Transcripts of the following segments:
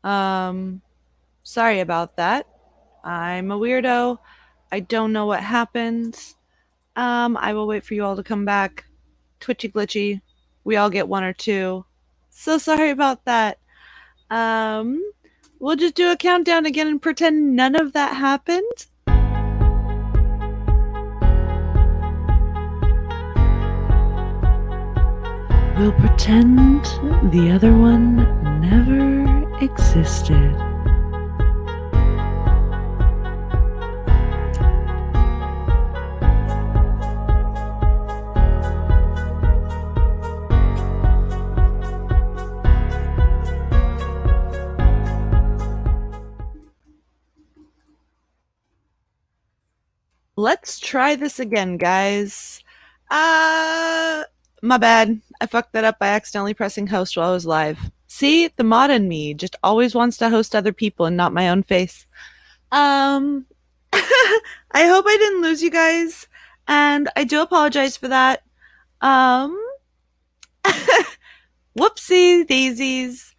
Sorry about that. I'm a weirdo. I don't know what happened. I will wait for you all to come back. Twitchy glitchy. We all get one or two. So sorry about that. Um, we'll just do a countdown again and pretend none of that happened. We'll pretend the other one never existed. Let's try this again, guys. My bad. I fucked that up by accidentally pressing host while I was live. See, the mod in me just always wants to host other people and not my own face. Um, I hope I didn't lose you guys, and I do apologize for that. Um, whoopsie daisies.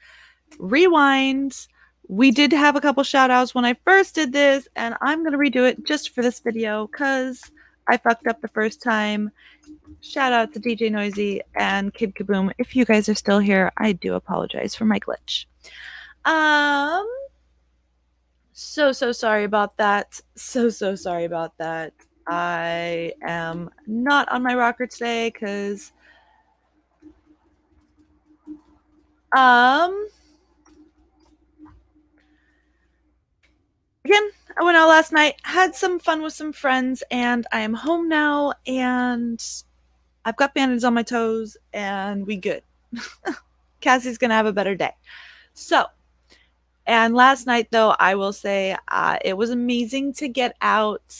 Rewind. We did have a couple shout outs when I first did this, and I'm going to redo it just for this video because I fucked up the first time. Shout out to DJ Noisy and Kid Kaboom. If you guys are still here, I do apologize for my glitch. So sorry about that. So sorry about that. I am not on my rocker today because again, I went out last night, had some fun with some friends, and I am home now, and I've got bandages on my toes, and we good. Cassie's gonna have a better day. So, and last night though, I will say it was amazing to get out.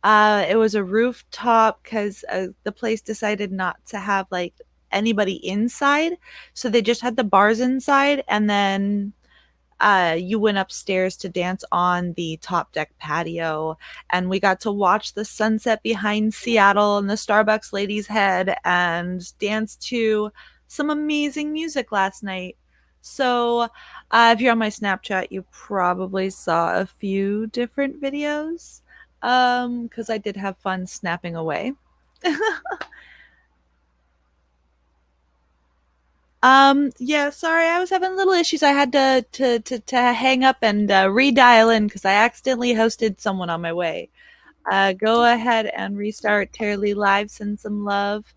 It was a rooftop because the place decided not to have like anybody inside, so they just had the bars inside, and then you went upstairs to dance on the top deck patio, and we got to watch the sunset behind Seattle and the Starbucks lady's head and dance to some amazing music last night. So, if you're on my Snapchat, you probably saw a few different videos because I did have fun snapping away. Yeah, sorry, I was having little issues. I had to hang up and redial in because I accidentally hosted someone on my way. Go ahead and restart Terribly Live, send some love.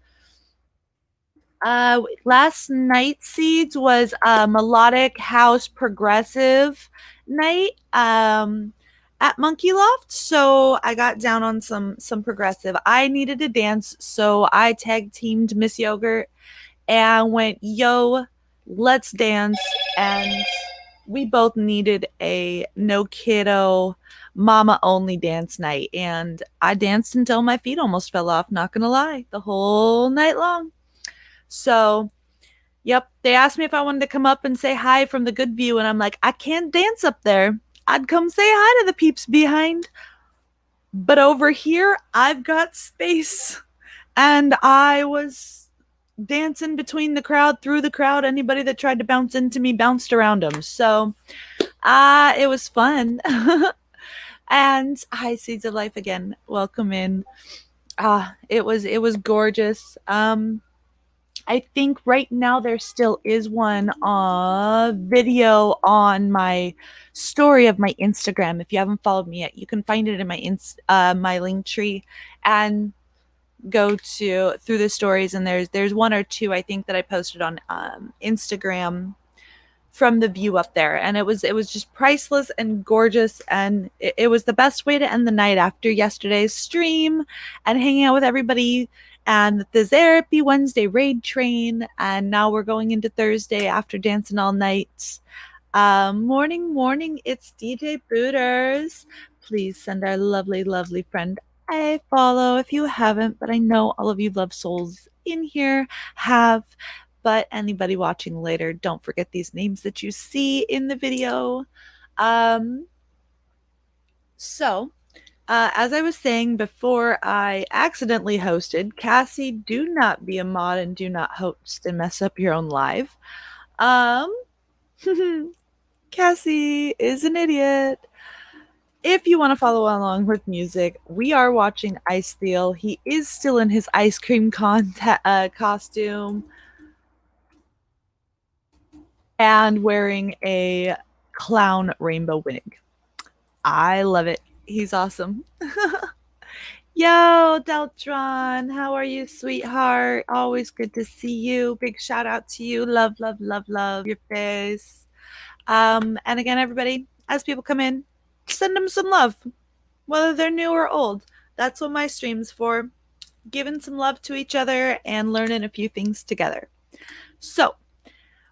Last night's seeds was a melodic house progressive night at Monkey Loft, so I got down on some progressive. I needed to dance, so I tag teamed Miss Yogurt and went, yo, let's dance. And we both needed a no kiddo, mama only dance night. And I danced until my feet almost fell off, not gonna lie, the whole night long. So, yep, they asked me if I wanted to come up and say hi from the good view. And I'm like, I can't dance up there. I'd come say hi to the peeps behind. But over here, I've got space. And I was dancing between the crowd, through the crowd. Anybody that tried to bounce into me bounced around them. So it was fun. And hi, Seeds of Life again. Welcome in. It was gorgeous. I think right now there still is one video on my story of my Instagram. If you haven't followed me yet, you can find it in my link tree and go to through the stories, and there's one or two I think that I posted on Instagram from the view up there, and it was just priceless and gorgeous, and it was the best way to end the night after yesterday's stream and hanging out with everybody and the Therapy Wednesday raid train, and now we're going into Thursday after dancing all night. Morning, it's DJ Booters. Please send our lovely friend a follow if you haven't, but I know all of you love souls in here have. But anybody watching later, don't forget these names that you see in the video. So, as I was saying before I accidentally hosted, Cassie, do not be a mod and do not host and mess up your own live. Um, Cassie is an idiot. If you want to follow along with music, we are watching Ice Steel. He is still in his ice cream costume and wearing a clown rainbow wig. I love it. He's awesome. Yo, Deltron, how are you, sweetheart? Always good to see you. Big shout out to you. Love, love, love, love your face. And again, everybody, as people come in, send them some love, whether they're new or old. That's what my stream's for. Giving some love to each other and learning a few things together. So,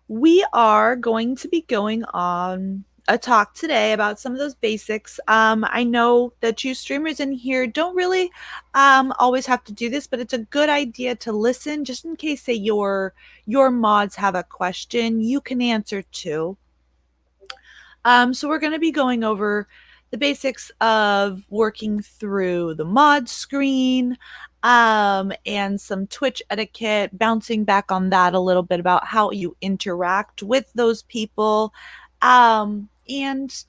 we are going to be going on a talk today about some of those basics. I know that you streamers in here don't really always have to do this, but it's a good idea to listen just in case, say, your mods have a question, you can answer too. So we're going to be going over the basics of working through the mod screen, and some Twitch etiquette, bouncing back on that a little bit about how you interact with those people, and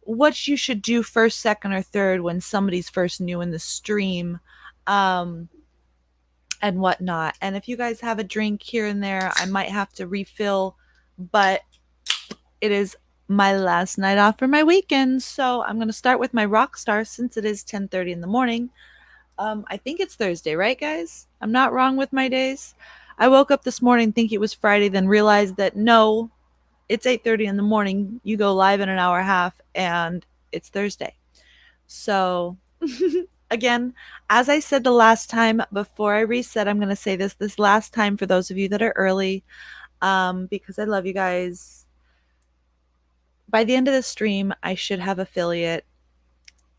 what you should do first, second, or third when somebody's first new in the stream, um, and whatnot. And if you guys have a drink here and there, I might have to refill, but it is my last night off for my weekend, so I'm gonna start with my rock star since it is 10:30 in the morning. I think it's Thursday, right, guys? I'm not wrong with my days. I woke up this morning thinking it was Friday, then realized that no, it's 8:30 in the morning. You go live in an hour and a half, and it's Thursday. So, again, as I said the last time, before I reset, I'm gonna say this last time for those of you that are early, because I love you guys. By the end of the stream, I should have affiliate.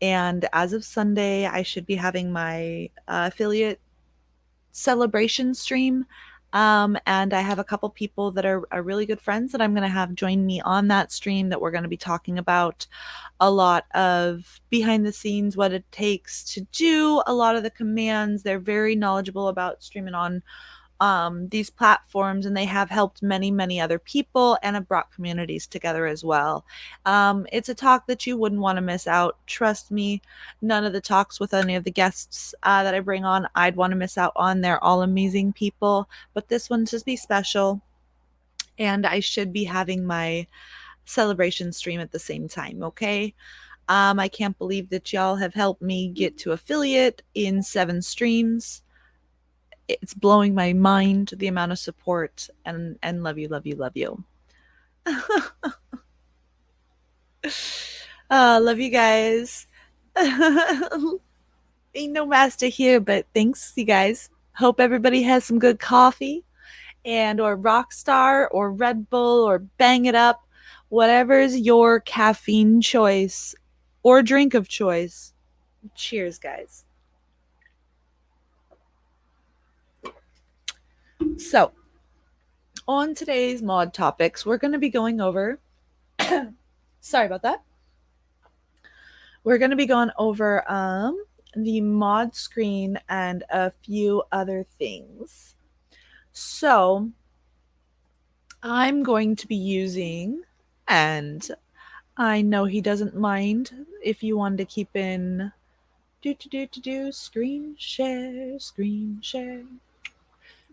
And as of Sunday, I should be having my affiliate celebration stream. And I have a couple people that are really good friends that I'm going to have join me on that stream, that we're going to be talking about a lot of behind the scenes, what it takes to do a lot of the commands. They're very knowledgeable about streaming on these platforms, and they have helped many, many other people and have brought communities together as well. It's a talk that you wouldn't want to miss out. Trust me, none of the talks with any of the guests that I bring on, I'd want to miss out on. They're all amazing people, but this one's just be special. And I should be having my celebration stream at the same time, okay? I can't believe that y'all have helped me get to affiliate in 7 streams. It's blowing my mind, the amount of support, and love you, love you, love you. Love you guys. Ain't no master here, but thanks, you guys. Hope everybody has some good coffee and or Rockstar or Red Bull or Bang It Up, whatever's your caffeine choice or drink of choice. Cheers, guys. So, on today's mod topics, we're going to be going over sorry about that. We're going to be going over the mod screen and a few other things. So I'm going to be using, and I know he doesn't mind if you wanted to keep in screen share, screen share.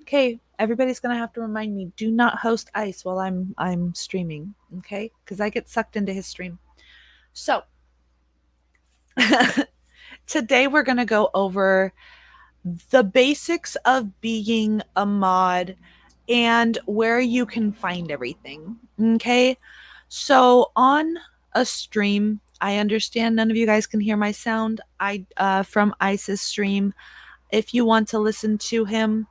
Okay, everybody's gonna have to remind me, do not host Ice while I'm streaming, okay? Because I get sucked into his stream. So today we're gonna go over the basics of being a mod and where you can find everything. Okay. So on a stream, I understand none of you guys can hear my sound. From Ice's stream. If you want to listen to him,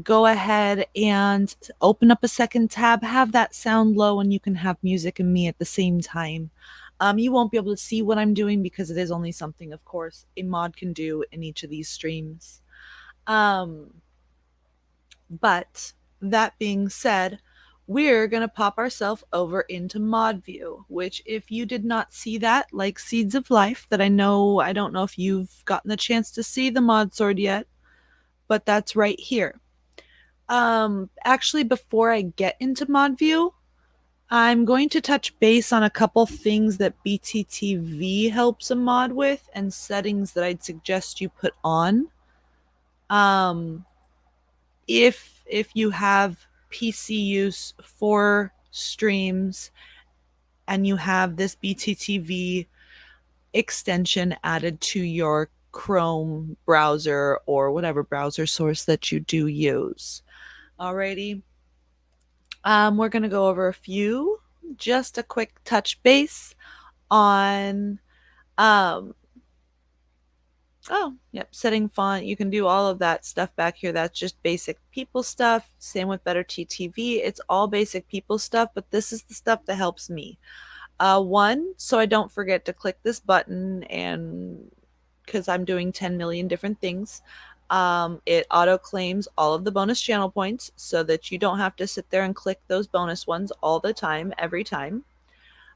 go ahead and open up a second tab, have that sound low, and you can have music and me at the same time. You won't be able to see what I'm doing because it is only something, of course, a mod can do in each of these streams. But that being said, we're going to pop ourselves over into mod view, which if you did not see that, like Seeds of Life, that I don't know if you've gotten the chance to see the mod sword yet, but that's right here. Actually, before I get into mod view, I'm going to touch base on a couple things that BTTV helps a mod with and settings that I'd suggest you put on. Um, if you have PC use for streams and you have this BTTV extension added to your Chrome browser or whatever browser source that you do use. Alrighty. We're going to go over a few, just a quick touch base on, um, oh, yep, setting font. You can do all of that stuff back here. That's just basic people stuff. Same with Better TTV. It's all basic people stuff, but this is the stuff that helps me. One, so I don't forget to click this button, and because I'm doing 10 million different things, it auto claims all of the bonus channel points so that you don't have to sit there and click those bonus ones all the time, every time.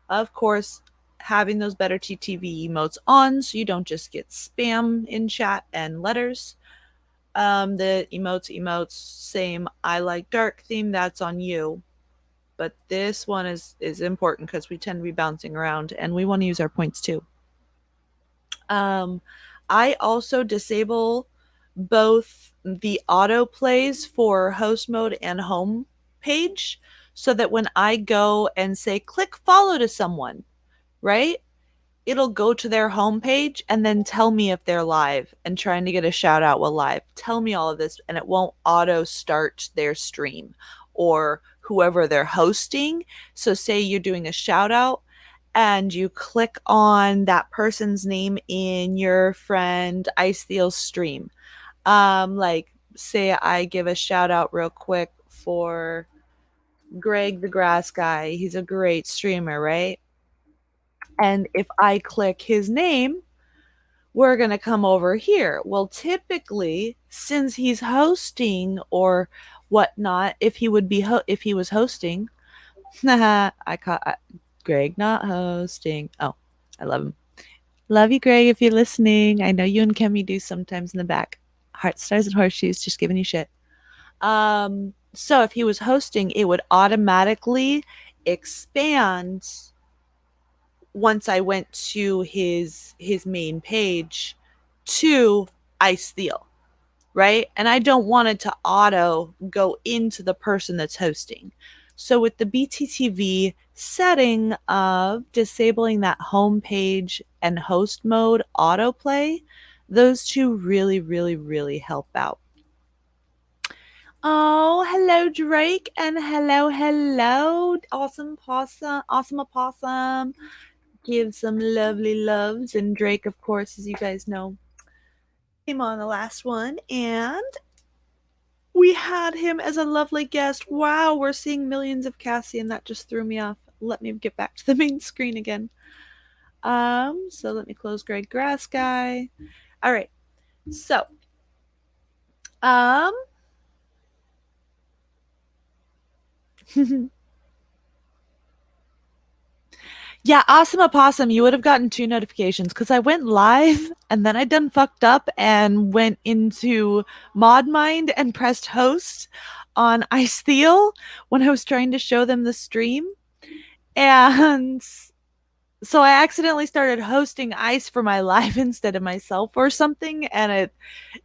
Of course, having those Better TTV emotes on so you don't just get spam in chat and letters. The emotes, same I like dark theme, that's on you. But this one is important because we tend to be bouncing around and we want to use our points too. I also disable both the auto plays for host mode and home page so that when I go and say click follow to someone, right? It'll go to their homepage and then tell me if they're live and trying to get a shout out while live. Tell me all of this, and it won't auto start their stream or whoever they're hosting. So, say you're doing a shout out and you click on that person's name in your friend Ice Theel's stream. Like, say I give a shout out real quick for Greg the Grass Guy. He's a great streamer, right? And if I click his name, we're going to come over here. Well, typically, since he's hosting or whatnot, if he would be if he was hosting, I caught Greg not hosting. Oh, I love him. Love you, Greg. If you're listening, I know you and Kemi do sometimes in the back. Heart stars and horseshoes, just giving you shit. So if he was hosting, it would automatically expand once I went to his main page to Ice Steel, right? And I don't want it to auto go into the person that's hosting. So with the BTTV setting of disabling that home page and host mode autoplay, those two really, really, really help out. Oh, hello, Drake, and hello, awesome opossum. Give some lovely loves. And Drake, of course, as you guys know, came on the last one, and we had him as a lovely guest. Wow, we're seeing millions of Cassie, and that just threw me off. Let me get back to the main screen again. So let me close Greg Grass Guy. All right. So, yeah, awesome opossum. You would have gotten 2 notifications because I went live and then I done fucked up and went into ModMind and pressed host on Ice Theo when I was trying to show them the stream. And so I accidentally started hosting Ice for my live instead of myself or something, and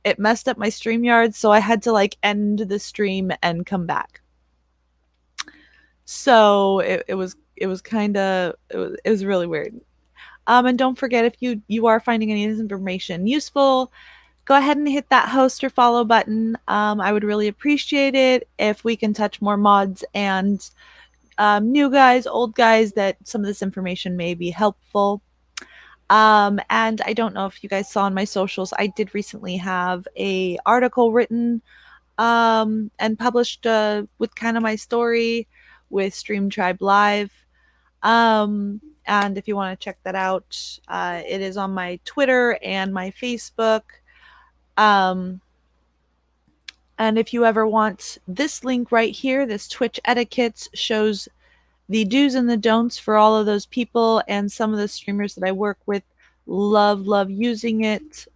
it messed up my StreamYard, so I had to like end the stream and come back. So it was kind of it was really weird. And don't forget, if you are finding any of this information useful, go ahead and hit that host or follow button. I would really appreciate it if we can touch more mods and new guys, old guys, that some of this information may be helpful. And I don't know if you guys saw on my socials, I did recently have a article written and published with kind of my story with Stream Tribe Live. And if you want to check that out, it is on my Twitter and my Facebook. And if you ever want this link right here, this Twitch etiquette shows the do's and the don'ts for all of those people, and some of the streamers that I work with love using it.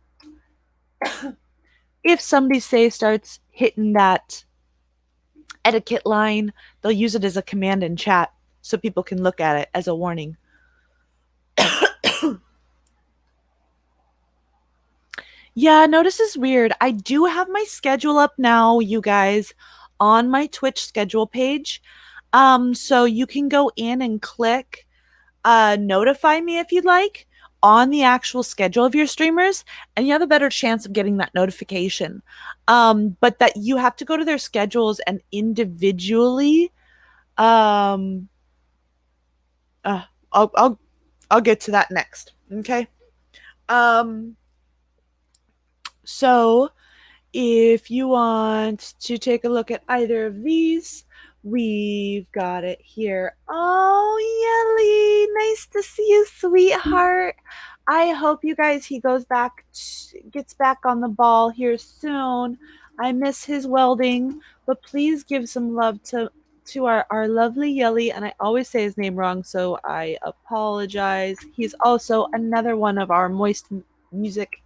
If somebody, say, starts hitting that etiquette line, they'll use it as a command in chat. so people can look at it as a warning. Yeah, notice is weird. I do have my schedule up now, you guys, on my Twitch schedule page. So you can go in and click notify me if you'd like on the actual schedule of your streamers, and you have a better chance of getting that notification. But that you have to go to their schedules and individually um uh, I'll I'll I'll get to that next. Okay. Um so if you want to take a look at either of these, we've got it here. Oh, Yelly, nice to see you, sweetheart. I hope you guys he goes back, gets back on the ball here soon. I miss his welding, but please give some love to our lovely Yelly, and I always say his name wrong, so I apologize. He's also another one of our Moist Music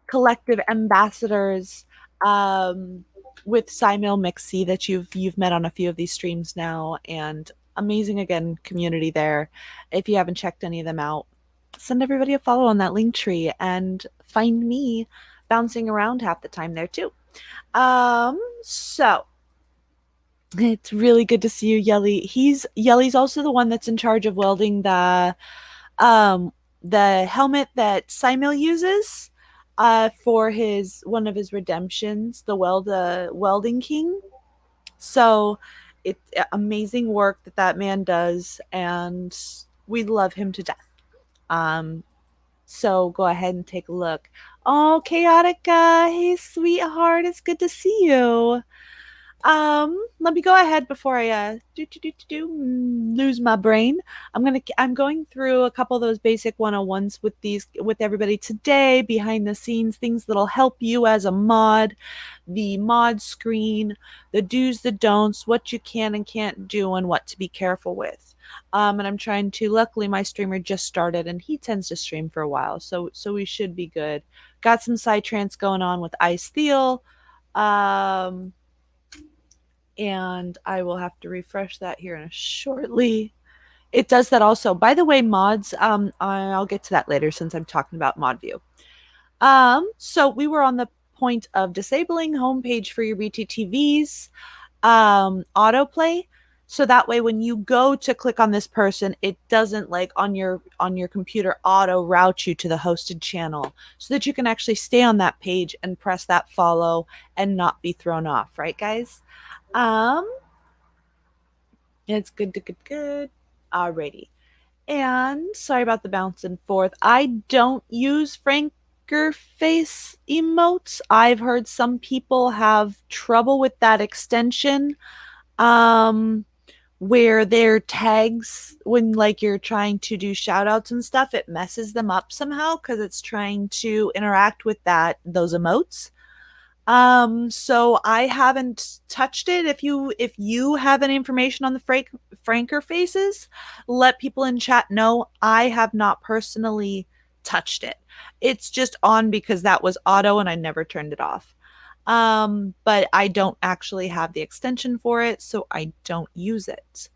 collective ambassadors, um, with Simil Mixie that you've met on a few of these streams now, and amazing again community there. If you haven't checked any of them out, send everybody a follow on that link tree and find me bouncing around half the time there too. So it's really good to see you, Yelly. Yelly's also the one that's in charge of welding um the helmet that Simil uses for his one of his redemptions, the welding king. So it's amazing work that that man does, and we love him to death. Um so go ahead and take a look. Oh, Chaotica, hey sweetheart, it's good to see you. Let me go ahead before I lose my brain. I'm going through a couple of those basic 101s with these with everybody today, behind the scenes, things that'll help you as a mod, the mod screen, the do's, the don'ts, what you can and can't do, and what to be careful with. And I'm trying to. Luckily, my streamer just started, and he tends to stream for a while, so we should be good. Got some side trance going on with Ice Steel. Um, and I will have to refresh that here in a shortly. It does that also. By the way, mods, I'll get to that later since I'm talking about mod view. So we were on the point of disabling homepage for your BTTVs, autoplay. So that way when you go to click on this person, it doesn't like on your computer auto route you to the hosted channel, so that you can actually stay on that page and press that follow and not be thrown off, right guys? Um, it's good. Alrighty. And sorry about the bounce and forth. I don't use Franker face emotes. I've heard some people have trouble with that extension. Um, where their tags, when like you're trying to do shout outs and stuff, it messes them up somehow because it's trying to interact with those emotes. So I haven't touched it. If you have any information on the Franker faces, let people in chat know. I have not personally touched it. It's just on because that was auto and I never turned it off. But I don't actually have the extension for it, so I don't use it.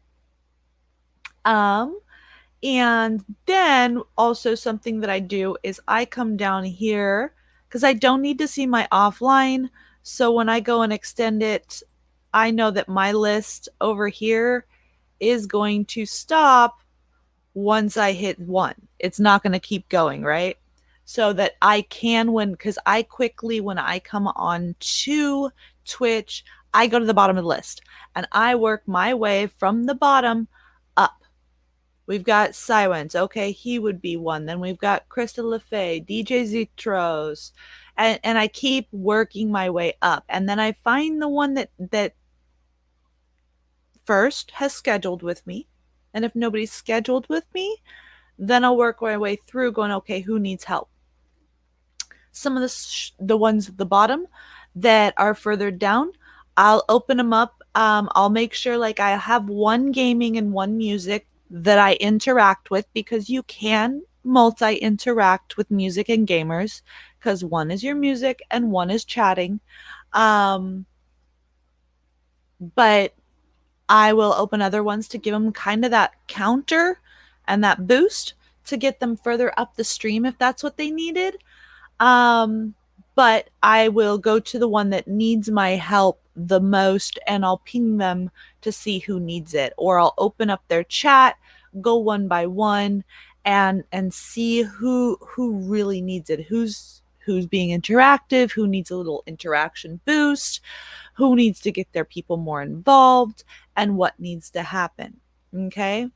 Um, and then also something that I do is I come down here because I don't need to see my offline. So when I go and extend it, I know that my list over here is going to stop once I hit one. It's not going to keep going, right? So that I can, because I quickly, when I come on to Twitch, I go to the bottom of the list and I work my way from the bottom up. We've got Silence. Okay, he would be one. Then we've got Krista LaFay, DJ Zitros. And I keep working my way up. And then I find the one that first has scheduled with me. And if nobody's scheduled with me, then I'll work my way through going, okay, who needs help? Some of the ones at the bottom that are further down, I'll open them up. I'll make sure like I have one gaming and one music that I interact with, because you can multi-interact with music and gamers, because one is your music and one is chatting. But I will open other ones to give them kind of that counter and that boost to get them further up the stream if that's what they needed. Um, but I will go to the one that needs my help the most and I'll ping them to see who needs it. Or I'll open up their chat, go one by one and see who really needs it. Who's being interactive, who needs a little interaction boost, who needs to get their people more involved, and what needs to happen. Okay?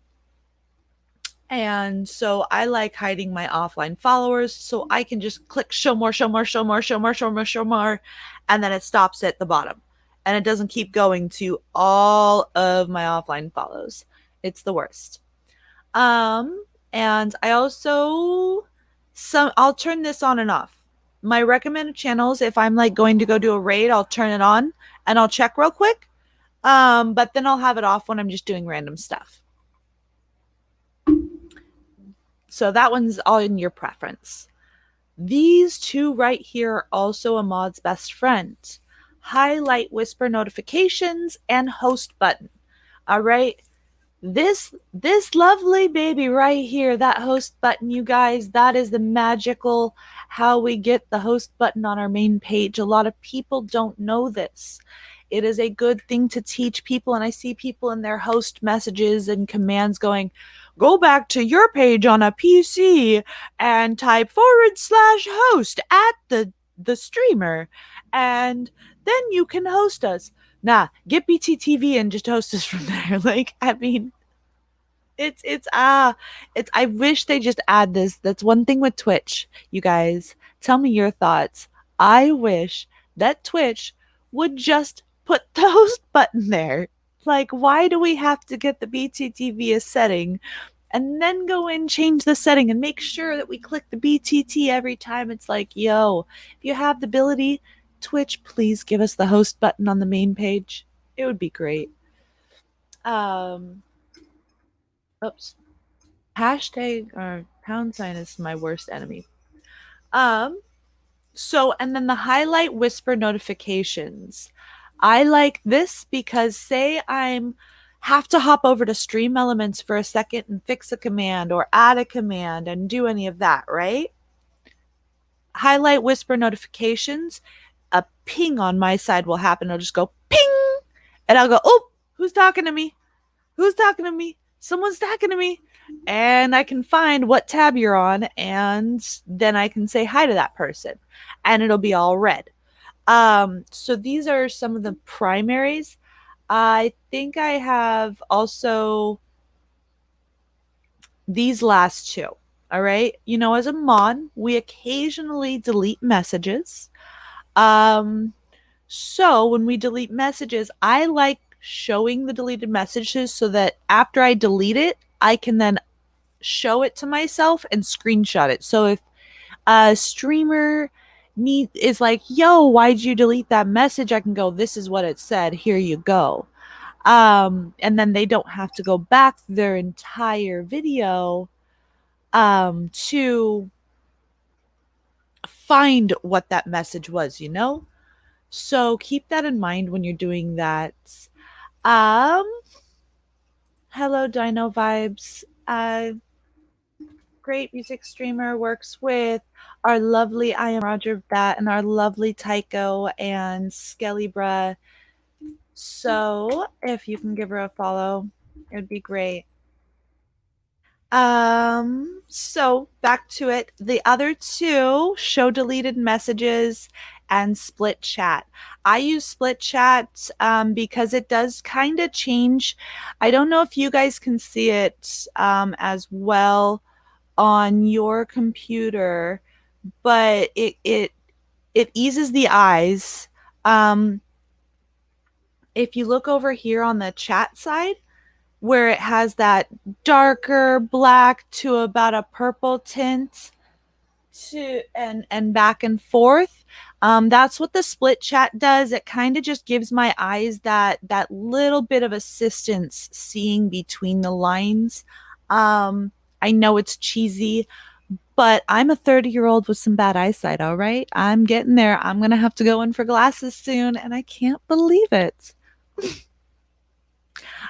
And so I like hiding my offline followers so I can just click show more, show more, show more, show more, show more, show more, and then it stops at the bottom. And it doesn't keep going to all of my offline follows. It's the worst. And I also I'll turn this on and off. My recommended channels, if I'm like going to go do a raid, I'll turn it on and I'll check real quick. But then I'll have it off when I'm just doing random stuff. So that one's all in your preference. These two right here are also a mod's best friend. Highlight whisper notifications and host button. All right. This lovely baby right here, that host button, you guys, that is the magical how we get the host button on our main page. A lot of people don't know this. It is a good thing to teach people, and I see people in their host messages and commands going, go back to your page on a PC and type /host at the streamer, and then you can host us. Nah, get BTTV and just host us from there. Like, I mean, it's I wish they just add this. That's one thing with Twitch, you guys. Tell me your thoughts. I wish that Twitch would just put the host button there. Like, why do we have to get the BTTV setting and then go in, change the setting, and make sure that we click the BTT every time? It's like, yo, if you have the ability, Twitch, please give us the host button on the main page. It would be great. Um, oops. Hashtag or pound sign is my worst enemy. Um, so, and then the highlight whisper notifications. I like this because say I'm have to hop over to Stream Elements for a second and fix a command or add a command and do any of that, right? Highlight whisper notifications, a ping on my side will happen. It'll just go ping, and I'll go, oh, who's talking to me? Who's talking to me? Someone's talking to me. And I can find what tab you're on, and then I can say hi to that person, and it'll be all red. So these are some of the primaries. I think I have also these last two. All right. You know, as a mod, we occasionally delete messages. So when we delete messages, I like showing the deleted messages so that after I delete it, I can then show it to myself and screenshot it. So if a streamer is like, yo, why'd you delete that message? I can go, this is what it said. Here you go. And then they don't have to go back their entire video to find what that message was, you know? So keep that in mind when you're doing that. Um, Hello, Dino Vibes. Great music streamer, works with our lovely I am Roger That and our lovely Tycho and Skellybra. So if you can give her a follow, it would be great. So back to it. The other two, show deleted messages and split chat. I use split chat because it does kind of change. I don't know if you guys can see it as well on your computer, but it eases the eyes. If you look over here on the chat side, where it has that darker black to about a purple tint to and back and forth, that's what the split chat does. It kind of just gives my eyes that little bit of assistance seeing between the lines. I know it's cheesy, but I'm a 30-year-old with some bad eyesight. All right, I'm getting there. I'm gonna have to go in for glasses soon, and I can't believe it.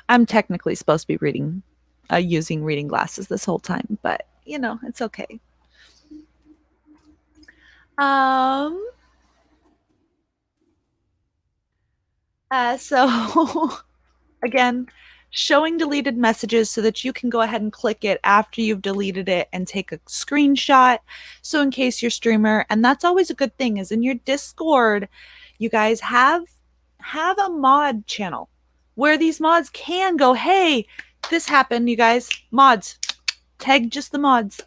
I'm technically supposed to be using reading glasses this whole time, but it's okay. Um, so again, showing deleted messages so that you can go ahead and click it after you've deleted it and take a screenshot. So in case your streamer, and that's always a good thing, is in your Discord, you guys have a mod channel where these mods can go, hey, this happened, you guys, mods, tag just the mods.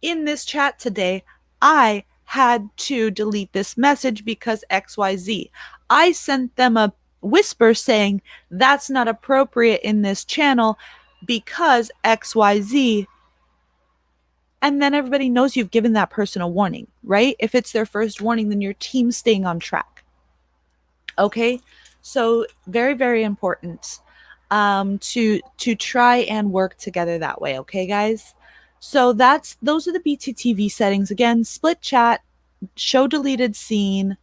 In this chat today, I had to delete this message because XYZ. I sent them a whisper saying that's not appropriate in this channel because XYZ. And then everybody knows you've given that person a warning, right? If it's their first warning, then your team's staying on track. Okay? So very, very important to try and work together that way. Okay, guys? So those are the BTTV settings. Again, split chat, show deleted scene,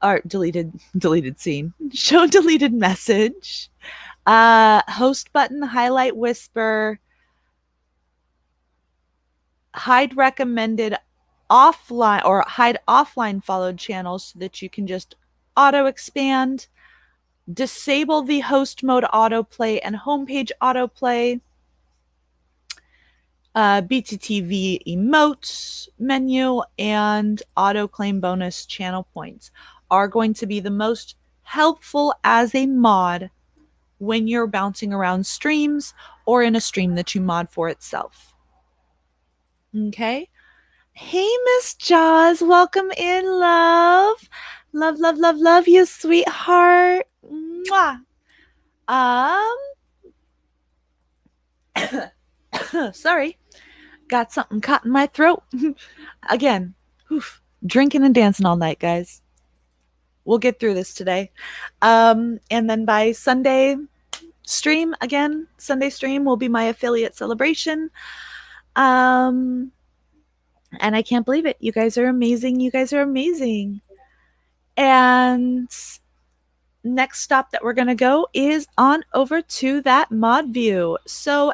or deleted scene, show deleted message, host button, highlight whisper, hide recommended offline or hide offline followed channels so that you can just auto expand, disable the host mode autoplay and homepage autoplay. BTTV emotes menu and auto claim bonus channel points are going to be the most helpful as a mod when you're bouncing around streams or in a stream that you mod for itself. Okay. Hey, Miss Jaws, welcome in, love. Love, love, love, love you, sweetheart. Mwah. Sorry, got something caught in my throat. Again, drinking and dancing all night, guys. We'll get through this today. And then by Sunday stream, again, Sunday stream will be my affiliate celebration. And I can't believe it. You guys are amazing. You guys are amazing. And next stop that we're going to go is on over to that mod view. So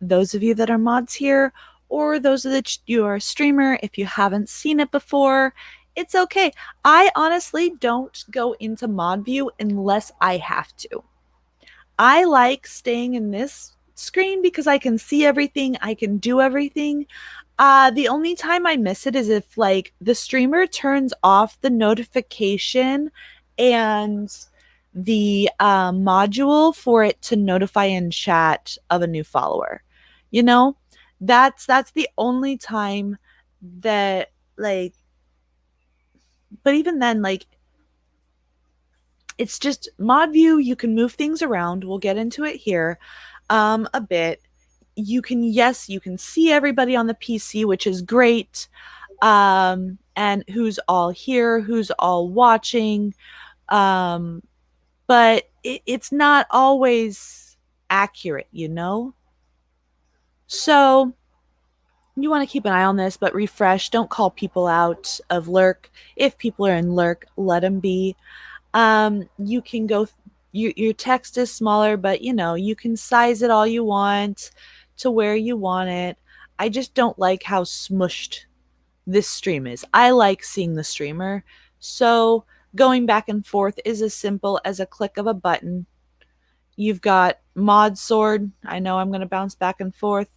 those of you that are mods here, or those that you are a streamer, if you haven't seen it before, it's okay. I honestly don't go into mod view unless I have to. I like staying in this screen because I can see everything, I can do everything. The only time I miss it is if like the streamer turns off the notification and the module for it to notify in chat of a new follower. That's the only time that, like, but even then, like, it's just mod view. You can move things around. We'll get into it here a bit. You can see everybody on the PC, which is great. And who's all here, who's all watching. But it's not always accurate, So you want to keep an eye on this, but refresh. Don't call people out of lurk. If people are in lurk, let them be. You can go, your text is smaller, but you can size it all you want to where you want it. I just don't like how smushed this stream is. I like seeing the streamer. So going back and forth is as simple as a click of a button. You've got mod sword. I know I'm going to bounce back and forth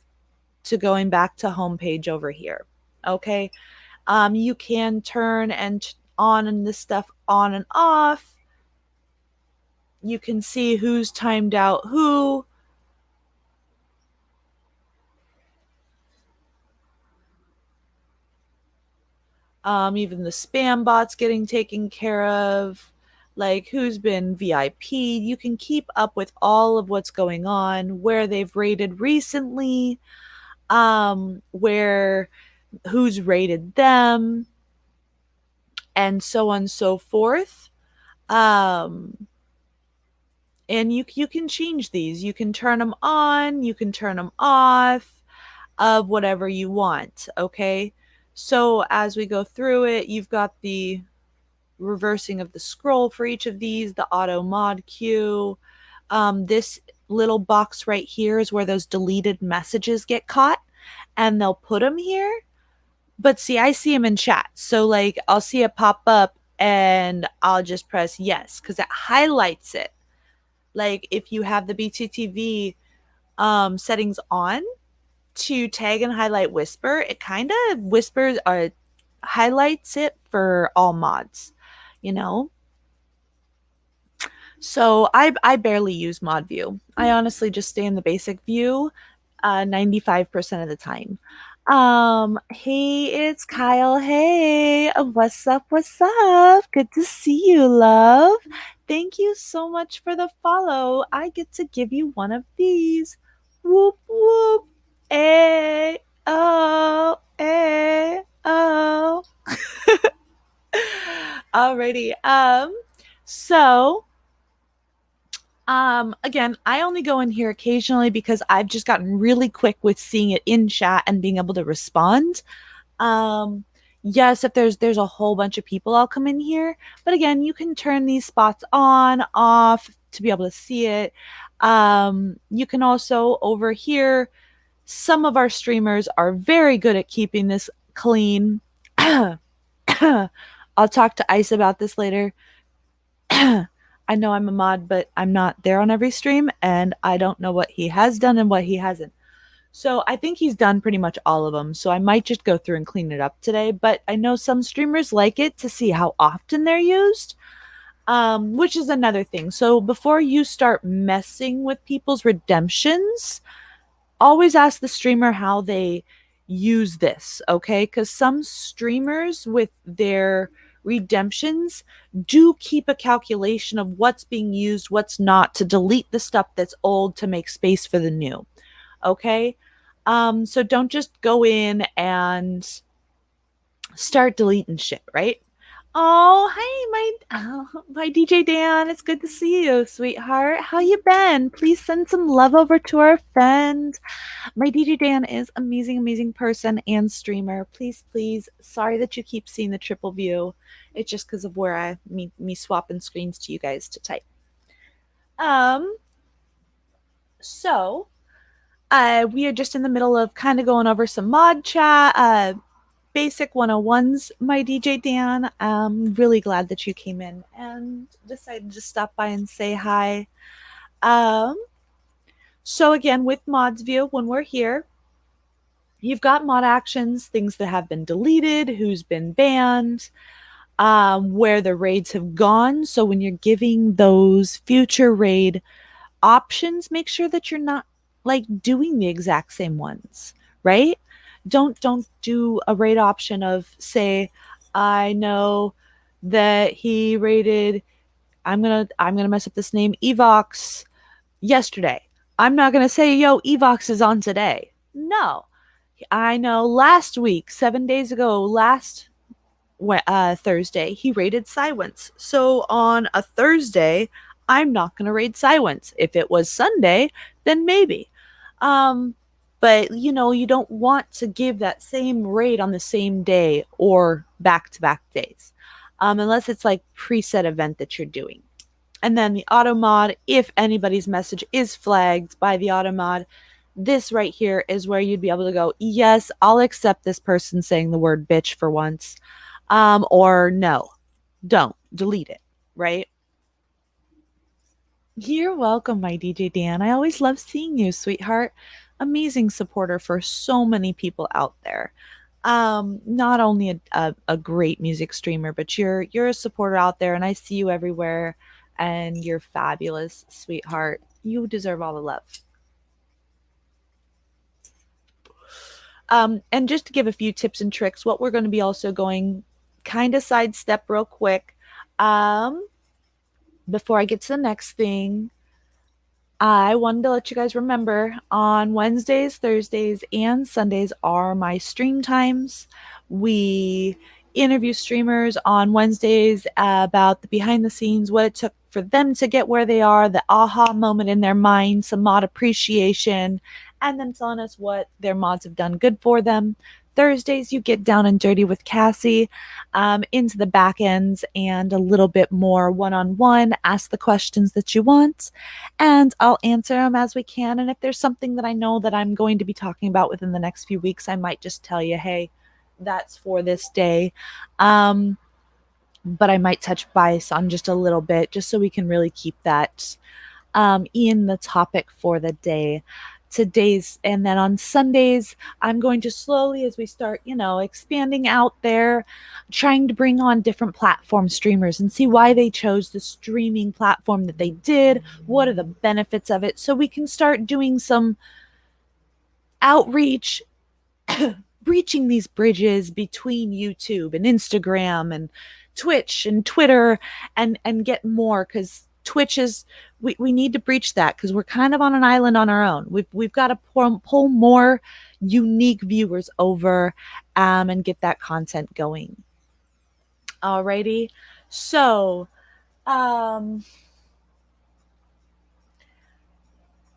to going back to homepage over here. Okay. You can turn and on and this stuff on and off. You can see who's timed out who. Even the spam bots getting taken care of, like who's been VIP'd. You can keep up with all of what's going on, where they've rated recently, where who's rated them, and so on and so forth. And you can change these. You can turn them on, you can turn them off, of whatever you want. Okay. So as we go through it, you've got the reversing of the scroll for each of these, the auto mod queue, This little box right here is where those deleted messages get caught, and they'll put them here. But see, I see them in chat. So like I'll see it pop up and I'll just press yes because it highlights it. Like if you have the BTTV settings on to tag and highlight whisper, it kind of whispers or highlights it for all mods, you know? So I barely use mod view. I honestly just stay in the basic view 95% of the time. Hey, it's Kyle. Hey, what's up? What's up? Good to see you, love. Thank you so much for the follow. I get to give you one of these. Whoop whoop. Hey, oh, hey, oh. Alrighty. So again, I only go in here occasionally because I've just gotten really quick with seeing it in chat and being able to respond. Um, yes, if there's a whole bunch of people, I'll come in here. But again, you can turn these spots on, off to be able to see it. You can also over here, some of our streamers are very good at keeping this clean. I'll talk to Ice about this later. I know I'm a mod, but I'm not there on every stream, and I don't know what he has done and what he hasn't. So I think he's done pretty much all of them. So I might just go through and clean it up today. But I know some streamers like it to see how often they're used, which is another thing. So before you start messing with people's redemptions, always ask the streamer how they use this, okay? Because some streamers with their redemptions do keep a calculation of what's being used, what's not, to delete the stuff that's old to make space for the new, okay? So don't just go in and start deleting shit, right? Oh, hey, my DJ Dan. It's good to see you, sweetheart. How you been? Please send some love over to our friend. My DJ Dan is amazing, amazing person and streamer. Please, please. Sorry that you keep seeing the triple view. It's just because of where me swapping screens to you guys to type. So we are just in the middle of kind of going over some mod chat, basic 101s, my DJ Dan. Really glad that you came in and decided to stop by and say hi. So again, with mods view, when we're here, you've got mod actions, things that have been deleted, who's been banned, where the raids have gone. So when you're giving those future raid options, make sure that you're not like doing the exact same ones, right? Don't do a raid option of, say, I know that he rated, I'm gonna mess up this name, Evox yesterday. I'm not gonna say, yo, Evox is on today. No. I know last week, 7 days ago, last Thursday, he rated Silence. So on a Thursday, I'm not going to raid Silence. If it was Sunday, then maybe. But you know, you don't want to give that same raid on the same day or back-to-back days, unless it's like preset event that you're doing. And then the auto mod, if anybody's message is flagged by the auto mod, this right here is where you'd be able to go, yes, I'll accept this person saying the word bitch for once. Or no, don't delete it, right? You're welcome, my DJ Dan. I always love seeing you, sweetheart. Amazing supporter for so many people out there. Not only a great music streamer, but you're a supporter out there, and I see you everywhere, and you're fabulous, sweetheart. You deserve all the love. And just to give a few tips and tricks, what we're going to be also going kind of sidestep real quick. Before I get to the next thing, I wanted to let you guys remember on Wednesdays, Thursdays, and Sundays are my stream times. We interview streamers on Wednesdays about the behind the scenes, what it took for them to get where they are, the aha moment in their mind, some mod appreciation, and then telling us what their mods have done good for them. Thursdays, you get down and dirty with Cassie, into the back ends and a little bit more one on one. Ask the questions that you want, and I'll answer them as we can. And if there's something that I know that I'm going to be talking about within the next few weeks, I might just tell you, hey, that's for this day. Um, but I might touch base on just a little bit, just so we can really keep that in the topic for the day. Today's, and then on Sundays, I'm going to slowly, as we start, expanding out there, trying to bring on different platform streamers and see why they chose the streaming platform that they did. What are the benefits of it? So we can start doing some outreach, breaching these bridges between YouTube and Instagram and Twitch and Twitter, and get more, because Twitch is, we need to breach that, because we're kind of on an island on our own. We've got to pull more unique viewers over, and get that content going. Alrighty, so um,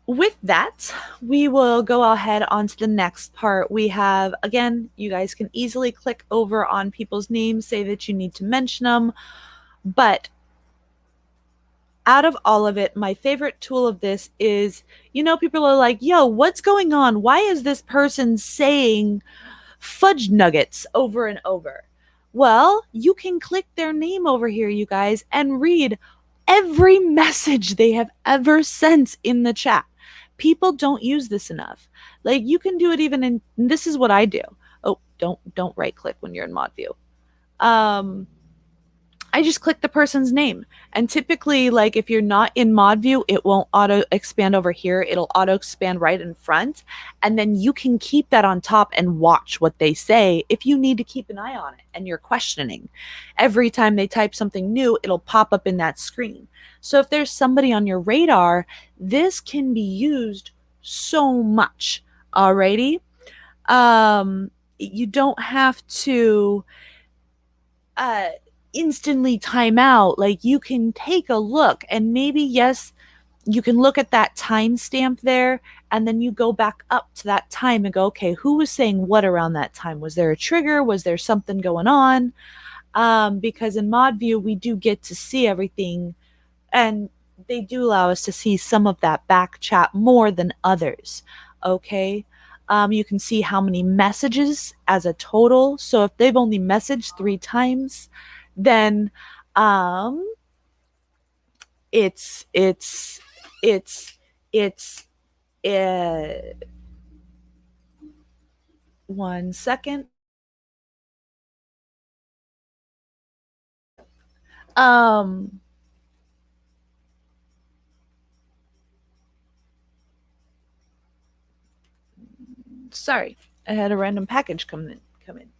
with that, we will go ahead on to the next part. We have, again, you guys can easily click over on people's names, say that you need to mention them. But out of all of it, my favorite tool of this is, people are like, yo, what's going on? Why is this person saying fudge nuggets over and over? Well, you can click their name over here, you guys, and read every message they have ever sent in the chat. People don't use this enough. Like, you can do it even in, this is what I do. Oh, don't right click when you're in mod view. I just click the person's name. And typically, like, if you're not in mod view, it won't auto expand over here. It'll auto expand right in front. And then you can keep that on top and watch what they say if you need to keep an eye on it and you're questioning. Every time they type something new, it'll pop up in that screen. So if there's somebody on your radar, this can be used so much. Alrighty. You don't have to instantly time out. Like, you can take a look, and maybe, yes, you can look at that timestamp there, and then you go back up to that time and go, okay, who was saying what around that time? Was there a trigger? Was there something going on? Because in mod view, we do get to see everything, and they do allow us to see some of that back chat more than others. Okay. You can see how many messages as a total. So if they've only messaged 3 times, then it's it's it's uh, 1 second. Um, Sorry, I had a random package come in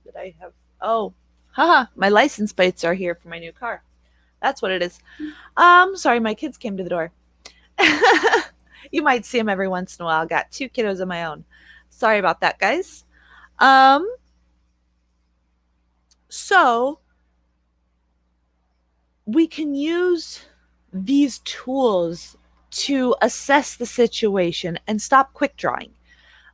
that I have. Oh, haha, my license plates are here for my new car. That's what it is. Sorry, my kids came to the door. You might see them every once in a while. Got 2 kiddos of my own. Sorry about that, guys. So we can use these tools to assess the situation and stop quick drawing.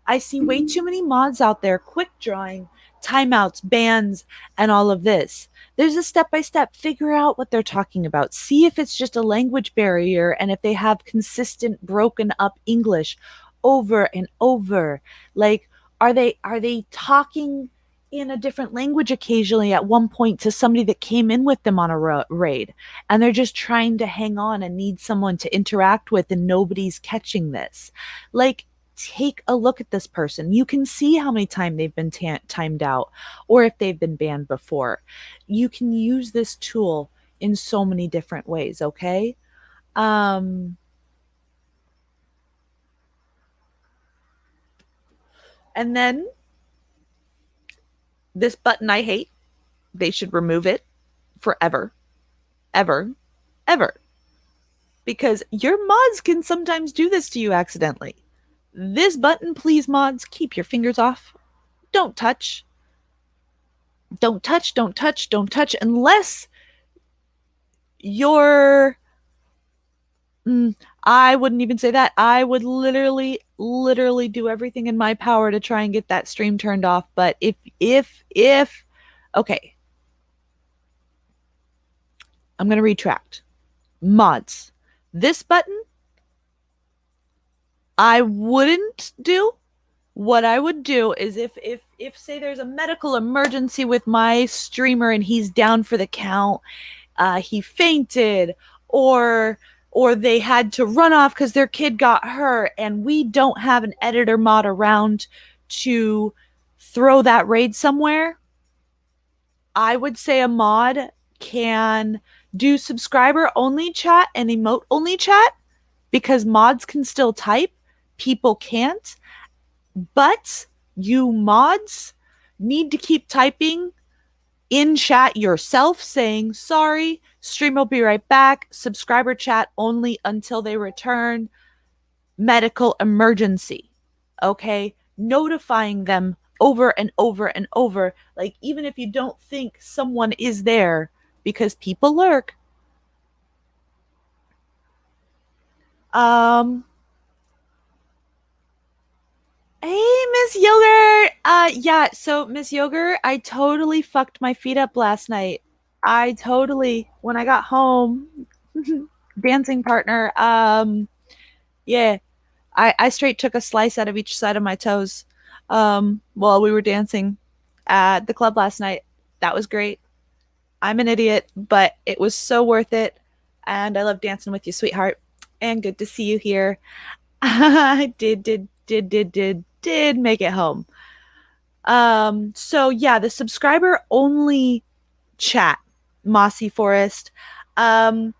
I see way too many mods out there quick drawing, timeouts, bans, and all of this. There's a step-by-step. Figure out what they're talking about. See if it's just a language barrier, and if they have consistent broken up English over and over. Like, are they talking in a different language occasionally at one point to somebody that came in with them on a raid, and they're just trying to hang on and need someone to interact with, and nobody's catching this? Like, take a look at this person. You can see how many times they've been timed out, or if they've been banned before. You can use this tool in so many different ways, okay? And then this button I hate. They should remove it forever, ever, ever. Because your mods can sometimes do this to you accidentally. This button, please, mods, keep your fingers off. Don't touch. Don't touch, don't touch, don't touch, unless you're I wouldn't even say that. I would literally do everything in my power to try and get that stream turned off. But if, okay, I'm going to retract. Mods. This button, I wouldn't do. What I would do is if say there's a medical emergency with my streamer and he's down for the count, he fainted, or they had to run off because their kid got hurt, and we don't have an editor mod around to throw that raid somewhere, I would say a mod can do subscriber only chat and emote only chat because mods can still type, people can't. But you mods need to keep typing in chat yourself saying, sorry, stream will be right back, subscriber chat only until they return, medical emergency. Okay? Notifying them over and over and over. Like, even if you don't think someone is there, because people lurk. Um, Hey, Miss Yogurt. Yeah, so Miss Yogurt, I totally fucked my feet up last night. I totally, when I got home, dancing partner, yeah, I straight took a slice out of each side of my toes, while we were dancing at the club last night. That was great. I'm an idiot, but it was so worth it. And I love dancing with you, sweetheart. And good to see you here. I did make it home. So yeah, the subscriber only chat, Mossy Forest. Um,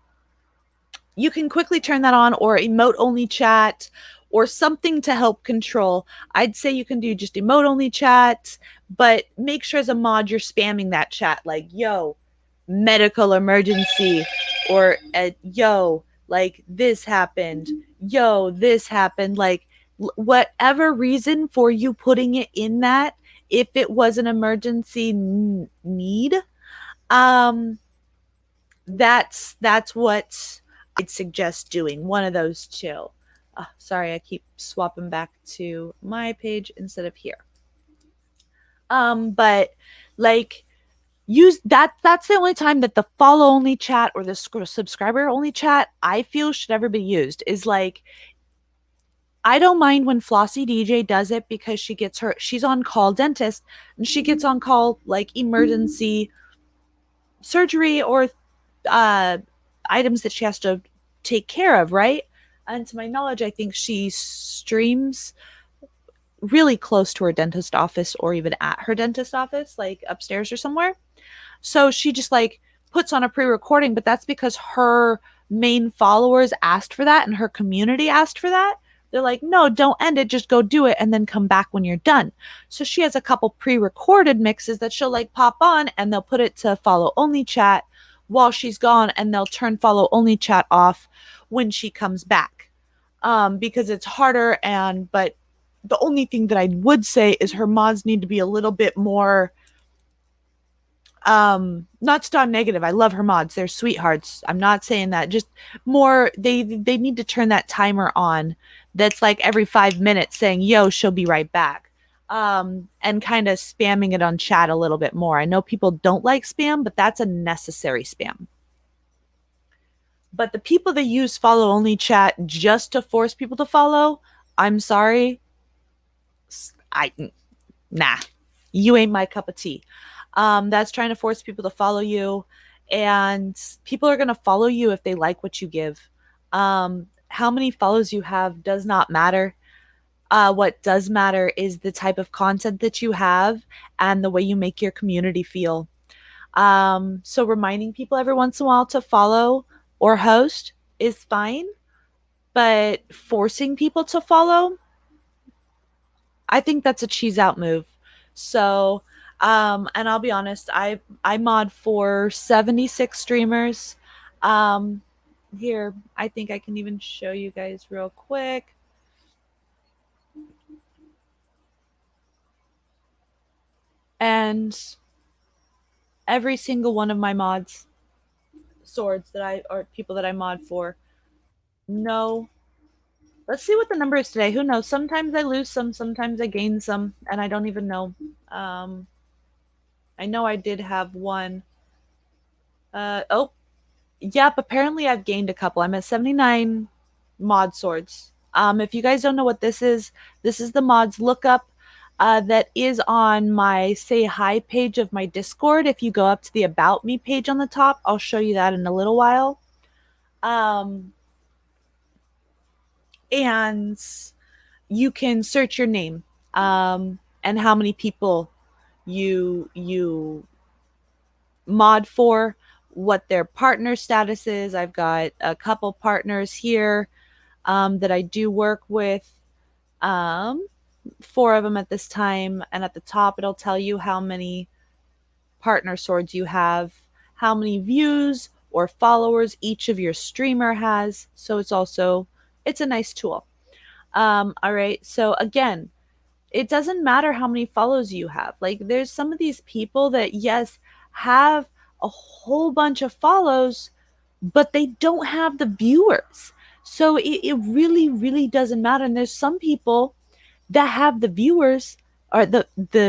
you can quickly turn that on, or emote only chat, or something to help control. I'd say you can do just emote only chat, but make sure as a mod you're spamming that chat like, yo, medical emergency, or yo, like this happened, yo, this happened, like whatever reason for you putting it in that, if it was an emergency need, um that's what I'd suggest doing. One of those two. Sorry, I keep swapping back to my page instead of here. But like, use that. That's the only time that the follow only chat or the subscriber only chat I feel should ever be used. Is like, I don't mind when Flossie DJ does it because she's on call dentist, and she gets on call like emergency surgery or uh, items that she has to take care of, right? And to my knowledge, I think she streams really close to her dentist office or even at her dentist office, like upstairs or somewhere. So she just like puts on a pre-recording, but that's because her main followers asked for that and her community asked for that. They're like, no, don't end it, just go do it and then come back when you're done. So she has a couple pre-recorded mixes that she'll like pop on, and they'll put it to follow only chat while she's gone, and they'll turn follow only chat off when she comes back. Because it's harder, and but the only thing that I would say is her mods need to be a little bit more, not to sound negative, I love her mods, they're sweethearts, I'm not saying that, just more, they need to turn that timer on that's like every 5 minutes saying, yo, she'll be right back. And kind of spamming it on chat a little bit more. I know people don't like spam, but that's a necessary spam. But the people that use follow only chat just to force people to follow, I'm sorry, I nah, you ain't my cup of tea. That's trying to force people to follow you, and people are going to follow you if they like what you give. How many follows you have does not matter. What does matter is the type of content that you have and the way you make your community feel. So reminding people every once in a while to follow or host is fine, but forcing people to follow, I think that's a cheese out move. So, and I'll be honest, I mod for 76 streamers. Um, Here, I think I can even show you guys real quick. And every single one of my mods, swords that I or people that I mod for, no Let's see what the number is today. Who knows? Sometimes I lose some, sometimes I gain some, and I don't even know. Um, I know I did have one. Oh, yep. Apparently, I've gained a couple. I'm at 79 mod swords. If you guys don't know what this is the mods lookup that is on my say hi page of my Discord. If you go up to the about me page on the top, I'll show you that in a little while. Um, and you can search your name and how many people you mod for, what their partner status is. I've got a couple partners here that I do work with. Um, four of them at this time, and at the top it'll tell you how many partner swords you have, how many views or followers each of your streamer has. So it's a nice tool. All right. So again, it doesn't matter how many follows you have. Like there's some of these people that yes have a whole bunch of follows, but they don't have the viewers. So it really, really doesn't matter. And there's some people that have the viewers or the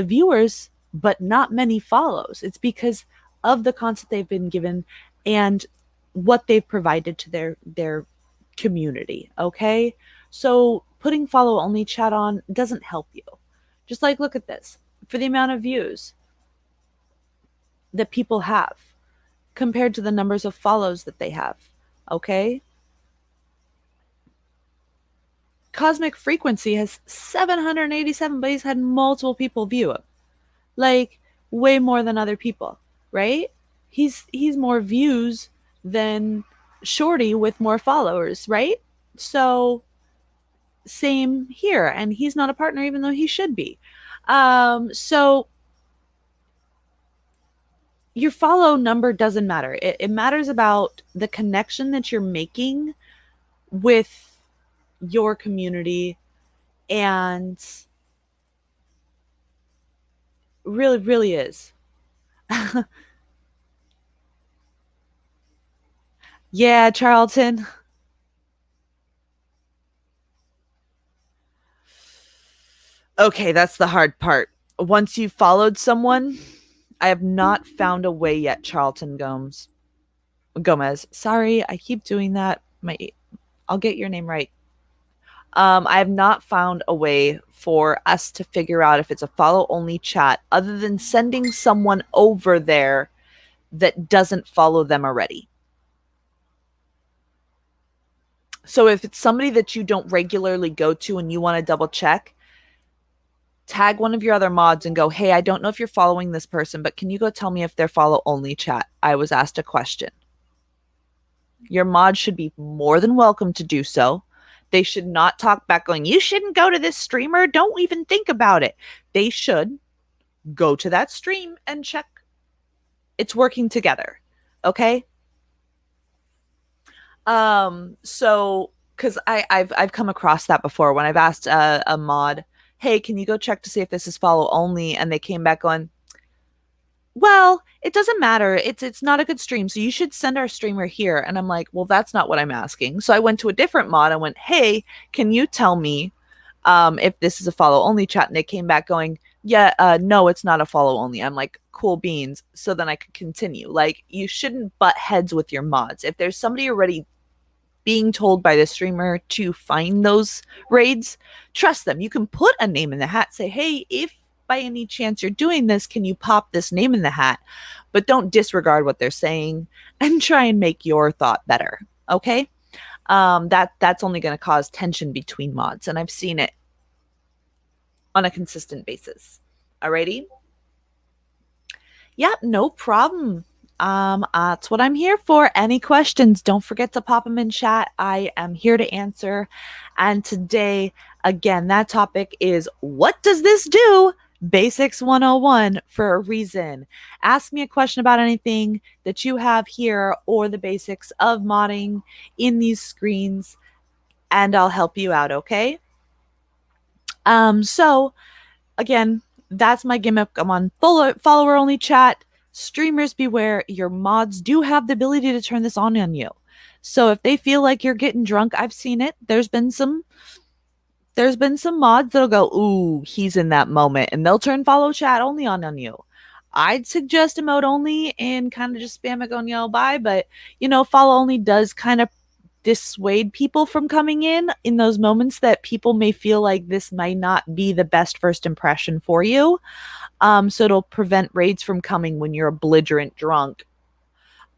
viewers but not many follows. It's because of the content they've been given and what they've provided to their community. Okay, so putting follow only chat on doesn't help you. Just like look at this, for the amount of views that people have compared to the numbers of follows that they have. Okay, Cosmic Frequency has 787, but he's had multiple people view it. Like way more than other people, right? He's more views than Shorty with more followers, right? So same here, and he's not a partner even though he should be. So your follow number doesn't matter. It matters about the connection that you're making with your community, and really, really is. Yeah, Charlton. Okay, that's the hard part. Once you've followed someone, I have not found a way yet, Charlton Gomez. Sorry, I keep doing that. I'll get your name right. I have not found a way for us to figure out if it's a follow only chat other than sending someone over there that doesn't follow them already. So if it's somebody that you don't regularly go to and you want to double check, tag one of your other mods and go, hey, I don't know if you're following this person, but can you go tell me if they're follow only chat? I was asked a question. Your mod should be more than welcome to do so. They should not talk back going, you shouldn't go to this streamer. Don't even think about it. They should go to that stream and check it's working together. Okay. So because I've come across that before when I've asked a mod, hey, can you go check to see if this is follow only? And they came back on, well, it doesn't matter. It's not a good stream, so you should send our streamer here. And I'm like, well, that's not what I'm asking. So I went to a different mod and went, hey, can you tell me if this is a follow only chat? And they came back going, yeah, no, it's not a follow only. I'm like, cool beans. So then I could continue. Like, you shouldn't butt heads with your mods. If there's somebody already being told by the streamer to find those raids, trust them. You can put a name in the hat, say, hey, if by any chance you're doing this, can you pop this name in the hat? But don't disregard what they're saying and try and make your thought better. Okay. That's only going to cause tension between mods, and I've seen it on a consistent basis. Alrighty. Yeah, no problem. That's what I'm here for. Any questions, don't forget to pop them in chat. I am here to answer. And today, again, that topic is, what does this do? Basics 101 for a reason. Ask me a question about anything that you have here or the basics of modding in these screens, and I'll help you out, okay? So again, that's my gimmick. I'm on follower only chat. Streamers beware, your mods do have the ability to turn this on you. So if they feel like you're getting drunk, I've seen it. There's been some mods that'll go, ooh, he's in that moment, and they'll turn follow chat only on you. I'd suggest emote only and kind of just spam it going yellow bye, but follow only does kind of dissuade people from coming in those moments that people may feel like this might not be the best first impression for you. So it'll prevent raids from coming when you're a belligerent drunk,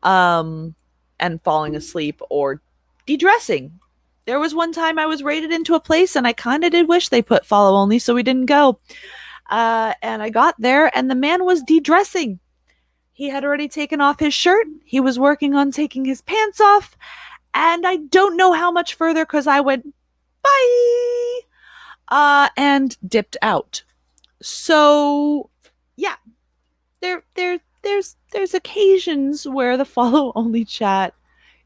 um, and falling asleep or de-dressing. There was one time I was raided into a place and I kind of did wish they put follow only so we didn't go. And I got there and the man was de-dressing. He had already taken off his shirt. He was working on taking his pants off. And I don't know how much further because I went, bye, and dipped out. So, yeah, there's occasions where the follow only chat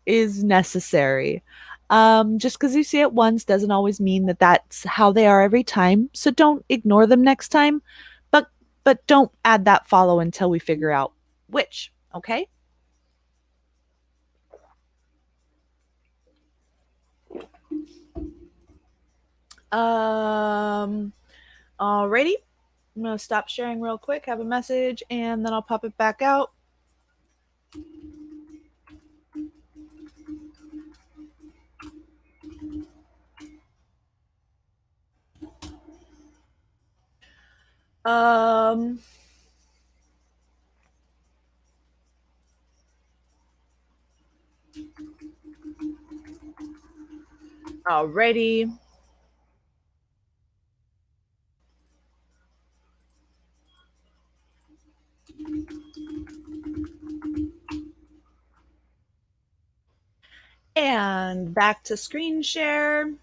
is necessary. Just because you see it once doesn't always mean that that's how they are every time. So don't ignore them next time, but don't add that follow until we figure out which. Okay. Um. Alrighty. I'm gonna stop sharing real quick. Have a message, and then I'll pop it back out. Um. Alrighty. And back to screen share.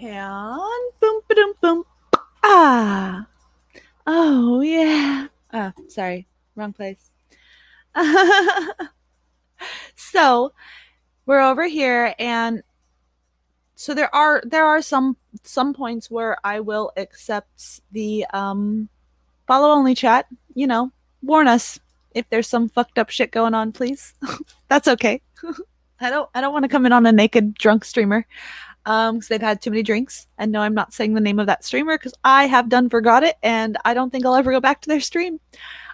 And boom, boom, boom. Ah. Oh, yeah. Oh, sorry. Wrong place. So we're over here, and so there are some points where I will accept the follow only chat. Warn us if there's some fucked up shit going on, please. That's okay. I don't want to come in on a naked drunk streamer because they've had too many drinks. And no, I'm not saying the name of that streamer because I have done forgot it, and I don't think I'll ever go back to their stream.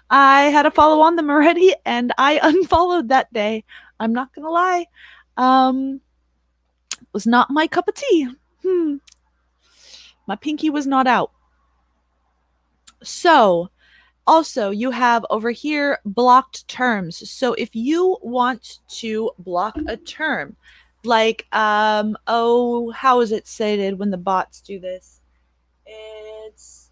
I had a follow on them already, and I unfollowed that day. I'm not gonna lie. It was not my cup of tea. My pinky was not out. So, also, you have over here blocked terms. So, if you want to block a term, like, oh, how is it stated when the bots do this? It's.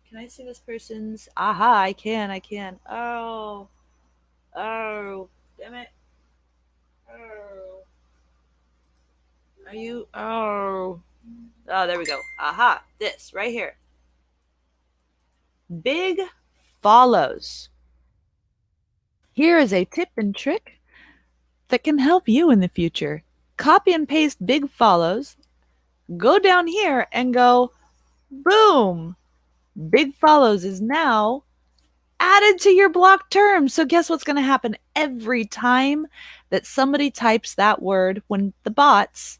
Can I see this person's? Aha, I can, I can. Oh, oh, damn it. Oh. Are you? Oh. Oh, there we go. Aha, this right here. Big follows. Here is a tip and trick that can help you in the future. Copy and paste big follows, go down here and go, boom. Big follows is now added to your block term. So, guess what's going to happen every time that somebody types that word when the bots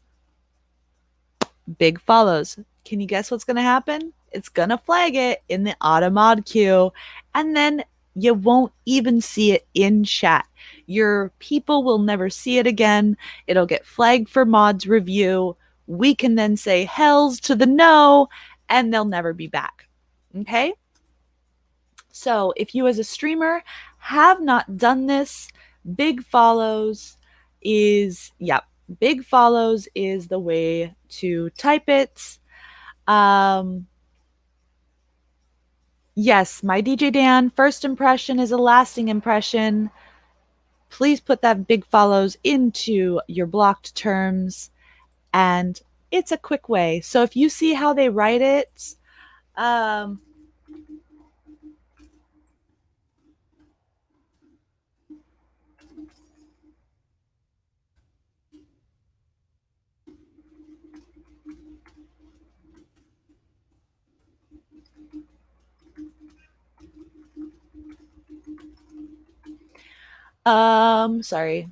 big follows? Can you guess what's going to happen? It's going to flag it in the automod queue, and then you won't even see it in chat. Your people will never see it again. It'll get flagged for mods review. We can then say hells to the no, and they'll never be back. Okay? So if you as a streamer have not done this, big follows big follows is the way to type it. Yes, my DJ Dan, first impression is a lasting impression. Please put that big follows into your blocked terms, and it's a quick way. So if you see how they write it, um, Sorry.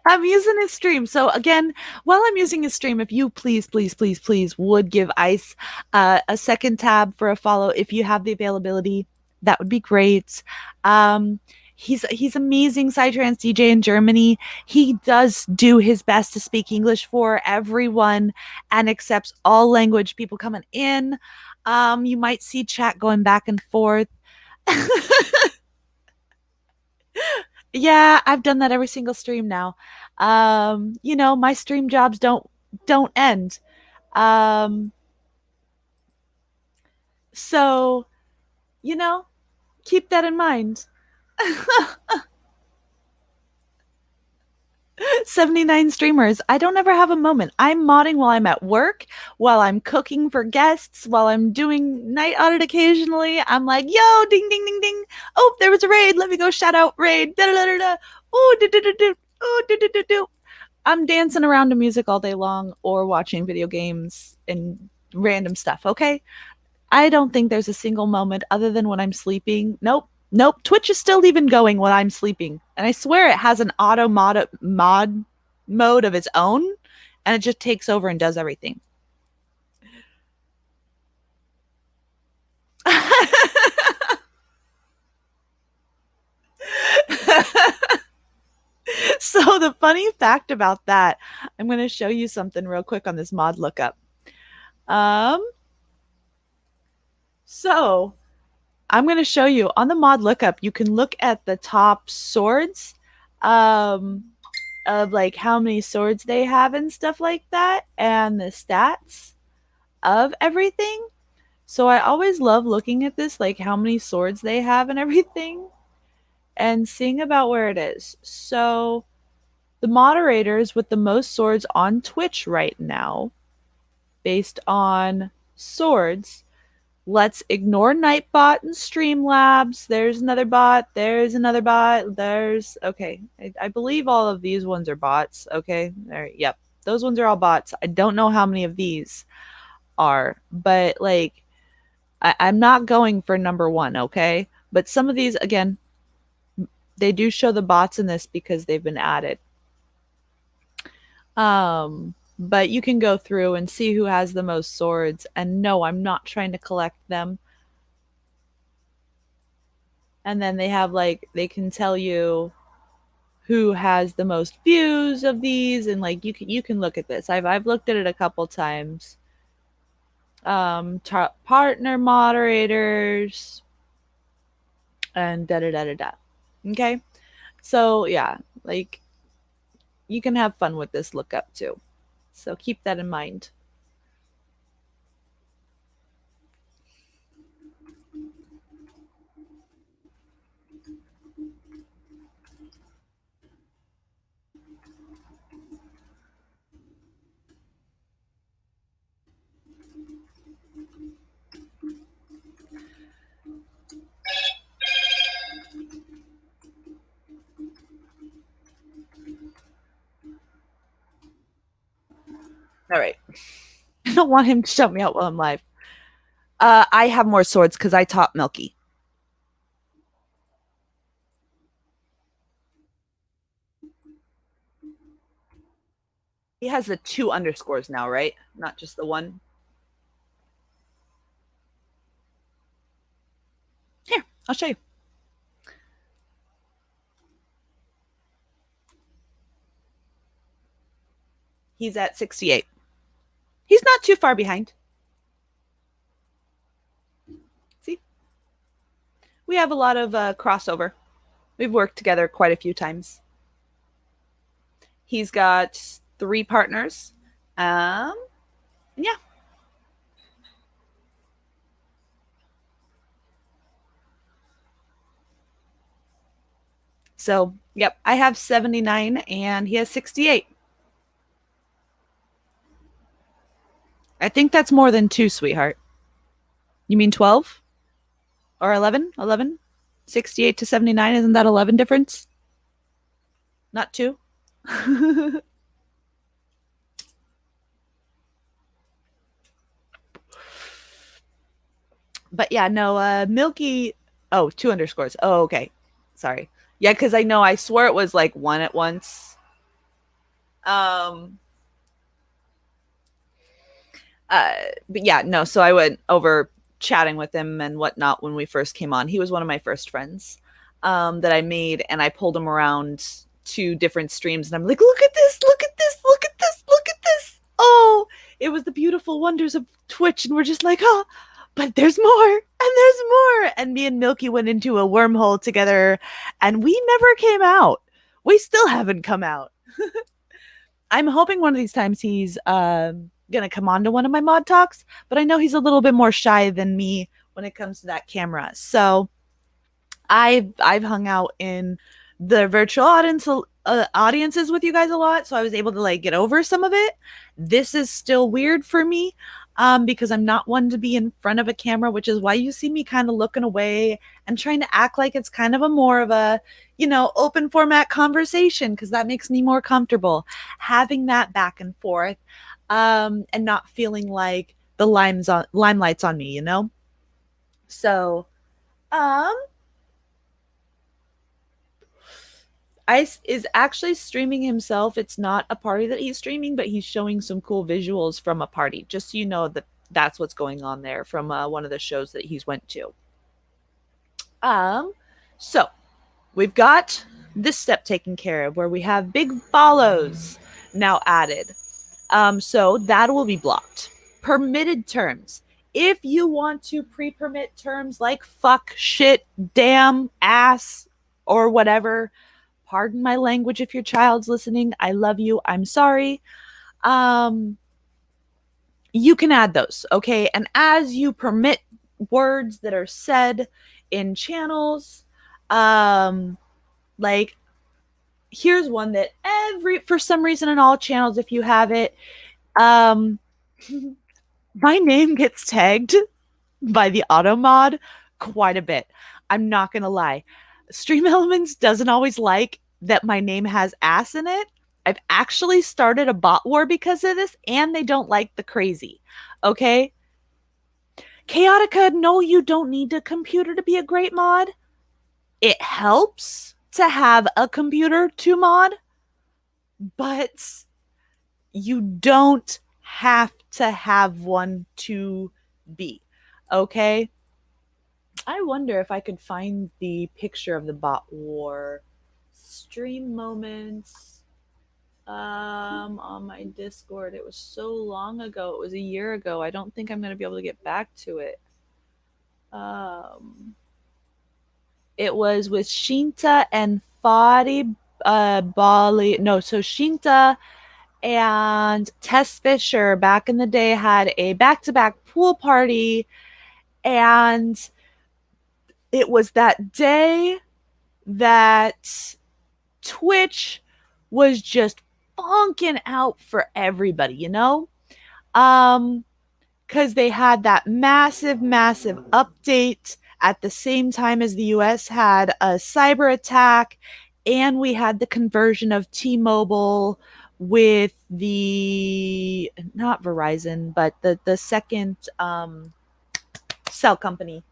I'm using his stream. So again, while I'm using his stream, if you please, please, please, please would give Ice a second tab for a follow if you have the availability, that would be great. Um, he's amazing Psytrance DJ in Germany. He does do his best to speak English for everyone and accepts all language people coming in. You might see chat going back and forth. Yeah, I've done that every single stream now. My stream jobs don't end. Um, so, you know, keep that in mind. 79 streamers. I don't ever have a moment. I'm modding while I'm at work, while I'm cooking for guests, while I'm doing night audit occasionally. I'm like, yo, ding, ding, ding, ding. Oh, there was a raid. Let me go shout out raid. Da, da, da, da, da. Ooh, do, do, do, do. Ooh, do, do, do, do. I'm dancing around to music all day long or watching video games and random stuff, okay? I don't think there's a single moment other than when I'm sleeping. Nope. Nope. Twitch is still even going when I'm sleeping. And I swear it has an auto mod mode of its own and it just takes over and does everything. So the funny fact about that, I'm going to show you something real quick on this mod lookup. Um so I'm going to show you on the mod lookup, you can look at the top swords um, of like how many swords they have and stuff like that, and the stats of everything. So I always love looking at this, like how many swords they have and everything, and seeing about where it is. So the moderators with the most swords on Twitch right now, based on swords, let's ignore Nightbot and Streamlabs. There's another bot. There's another bot. There's okay. I believe all of these ones are bots. Okay. There. Yep. Those ones are all bots. I don't know how many of these are, but like I'm not going for number one. Okay. But some of these, again, they do show the bots in this because they've been added. But you can go through and see who has the most swords. And no, I'm not trying to collect them. And then they have like they can tell you who has the most views of these, and like you can look at this. I've looked at it a couple times. Partner moderators and da da da da da. Okay, so yeah, like you can have fun with this lookup too. So keep that in mind. All right. I don't want him to shout me out while I'm live. I have more swords because I taught Milky. He has the 2 underscores now, right? Not just the one. Here, I'll show you. He's at 68. He's not too far behind. See? We have a lot of crossover. We've worked together quite a few times. He's got 3 partners. Yeah. So, yep, I have 79 and he has 68. I think that's more than 2, sweetheart. You mean 12? Or 11? 11? 68 to 79, isn't that 11 difference? Not 2? But yeah, no, Milky. Oh, 2 underscores. Oh, okay. Sorry. Yeah, because I know I swore it was like one at once. Um, uh, but yeah, no. So I went over chatting with him and whatnot when we first came on. He was one of my first friends that I made, and I pulled him around to different streams, and I'm like, look at this, look at this, look at this, look at this. Oh, it was the beautiful wonders of Twitch, and we're just like, oh, but there's more, and there's more. And me and Milky went into a wormhole together, and we never came out. We still haven't come out. I'm hoping one of these times he's gonna come on to one of my mod talks, but I know he's a little bit more shy than me when it comes to that camera. So I've hung out in the virtual audiences with you guys a lot, so I was able to like get over some of it. This is still weird for me because I'm not one to be in front of a camera, which is why you see me kind of looking away and trying to act like it's kind of a more of a, you know, open format conversation, because that makes me more comfortable having that back and forth and not feeling like the limelight's on me, you know. So um Ice is actually streaming himself. It's not a party that he's streaming, but he's showing some cool visuals from a party, just so you know that that's what's going on there from one of the shows that he's went to. So we've got this step taken care of, where we have big follows now added. So that will be blocked. Permitted terms. If you want to pre-permit terms like fuck, shit, damn, ass, or whatever, pardon my language if your child's listening. I love you. I'm sorry. Um, you can add those, okay? And as you permit words that are said in channels, like here's one that for some reason in all channels, if you have it, um, my name gets tagged by the auto mod quite a bit. I'm not gonna lie. Stream Elements doesn't always like that my name has ass in it. I've actually started a bot war because of this, and they don't like the crazy. Okay? Chaotica, no, you don't need a computer to be a great mod. It helps to have a computer to mod, but you don't have to have one to be. Okay? I wonder if I could find the picture of the bot war stream moments on my Discord. It was so long ago. It was a year ago. I don't think I'm going to be able to get back to it. It was with Shinta and Fadi Bali. No, so Shinta and Tess Fisher back in the day had a back-to-back pool party, and it was that day that Twitch was just bonking out for everybody, you know? Because they had that massive update at the same time as the US had a cyber attack, and we had the conversion of T-Mobile with the, not Verizon, but the second cell company.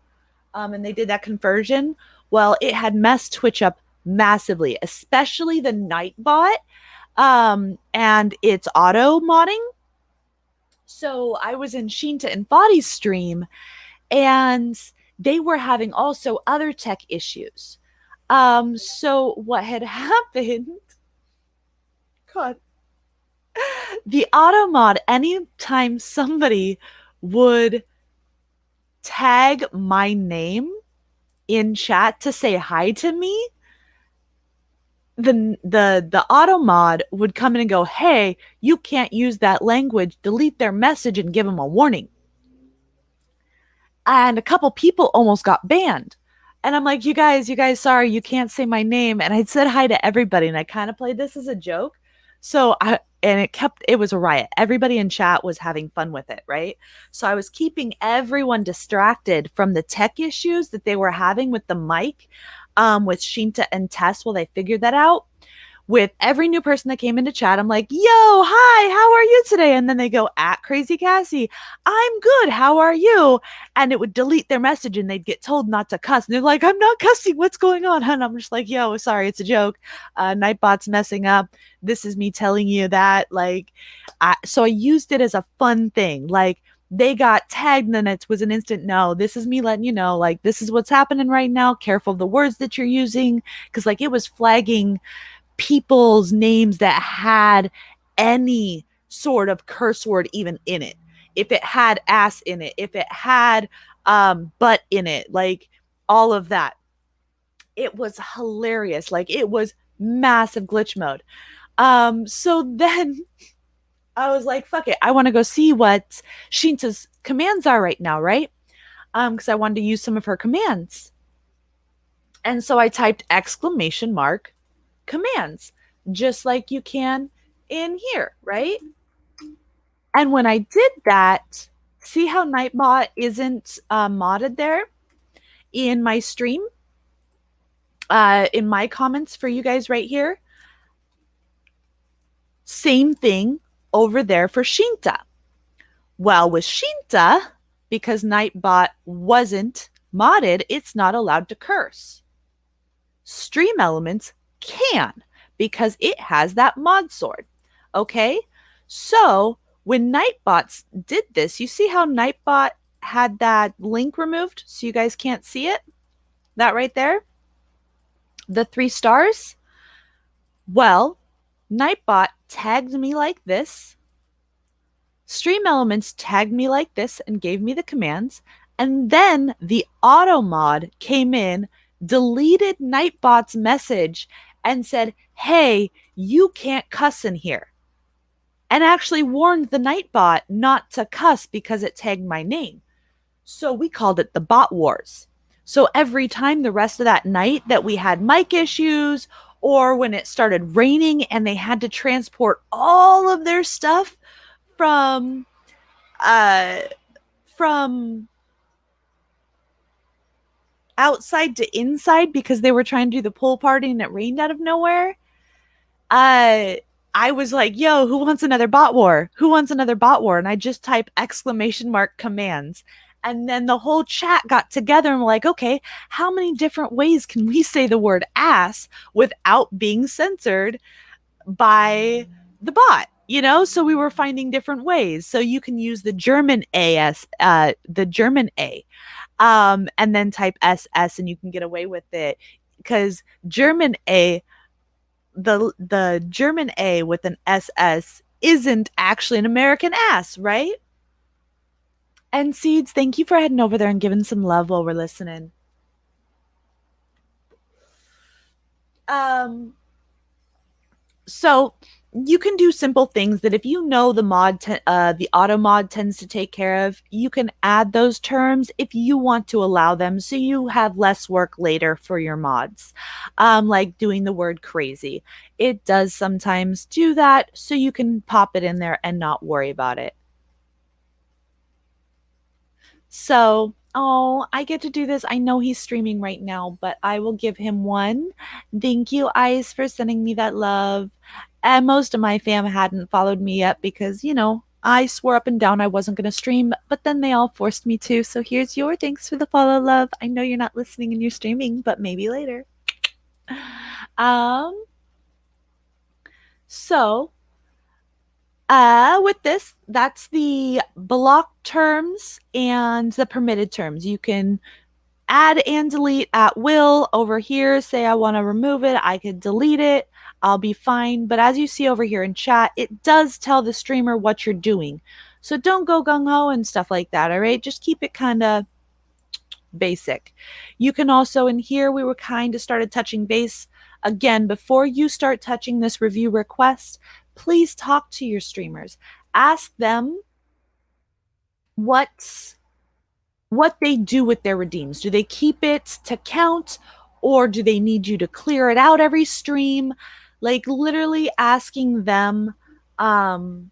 And they did that conversion. Well, it had messed Twitch up massively, especially the Nightbot and its auto modding. So I was in Shinta and Body's stream, and they were having also other tech issues. So what had happened, God, the auto mod, anytime somebody would tag my name in chat to say hi to me, the auto mod would come in and go, hey, you can't use that language, delete their message and give them a warning. And a couple people almost got banned. And I'm like, you guys, sorry, you can't say my name. And I'd said hi to everybody, and I kind of played this as a joke. So it was a riot. Everybody in chat was having fun with it, right? So I was keeping everyone distracted from the tech issues that they were having with the mic, with Shinta and Tess while they figured that out. with every new person that came into chat. I'm like, yo, hi, how are you today? And then they go at Crazy Cassie, I'm good, how are you? And it would delete their message and they'd get told not to cuss. And they're like, I'm not cussing, what's going on? And I'm just like, yo, sorry, it's a joke. Nightbot's messing up. This is me telling you that. Like, so I used it as a fun thing. Like, they got tagged and then it was an instant no, this is me letting you know, like, this is what's happening right now, careful of the words that you're using, because like it was flagging people's names that had any sort of curse word even in it. If it had ass in it, if it had butt in it, like all of that. It was hilarious. Like it was massive glitch mode. So then I was like, fuck it. I want to go see what Shinta's commands are right now, right? Because I wanted to use some of her commands. And so I typed exclamation mark commands, just like you can in here, right? And when I did that, see how Nightbot isn't modded there in my stream, in my comments for you guys right here? Same thing over there for Shinta. Well, with Shinta, because Nightbot wasn't modded, it's not allowed to curse. Stream Elements can because it has that mod sword. Okay? So when Nightbots did this, you see how Nightbot had that link removed so you guys can't see it? That right there? The 3 stars? Well, Nightbot tagged me like this. Stream Elements tagged me like this and gave me the commands. And then the auto mod came in, deleted Nightbot's message, and said, hey, you can't cuss in here. And actually warned the Nightbot not to cuss because it tagged my name. So we called it the Bot Wars. So every time the rest of that night that we had mic issues or when it started raining and they had to transport all of their stuff from uh from outside to inside because they were trying to do the pool party and it rained out of nowhere, uh I was like, yo, who wants another bot war? Who wants another bot war? And I just type exclamation mark commands. And then the whole chat got together and were like, okay, how many different ways can we say the word ass without being censored by the bot? You know, so we were finding different ways. So you can use the German AS, the German A, and then type SS and you can get away with it. Because German A, the German A with an SS isn't actually an American ass, right? And Seeds, thank you for heading over there and giving some love while we're listening. So you can do simple things that if you know the the auto mod tends to take care of, you can add those terms if you want to allow them so you have less work later for your mods. Like doing the word crazy. It does sometimes do that, so you can pop it in there and not worry about it. So, oh, I get to do this. I know he's streaming right now, but I will give him one. Thank you, Ice, for sending me that love. And most of my fam hadn't followed me yet because, you know, I swore up and down I wasn't going to stream, but then they all forced me to. So here's your thanks for the follow, love. I know you're not listening and you're streaming, but maybe later. Um, so with this, that's the block terms and the permitted terms. You can add and delete at will over here. Say I want to remove it, I could delete it. I'll be fine. But as you see over here in chat, it does tell the streamer what you're doing. So don't go gung-ho and stuff like that, all right? Just keep it kind of basic. You can also, in here, we were kind of started touching base. Again, before you start touching this review request, please talk to your streamers. Ask them what they do with their redeems. Do they keep it to count or do they need you to clear it out every stream? Like literally asking them. You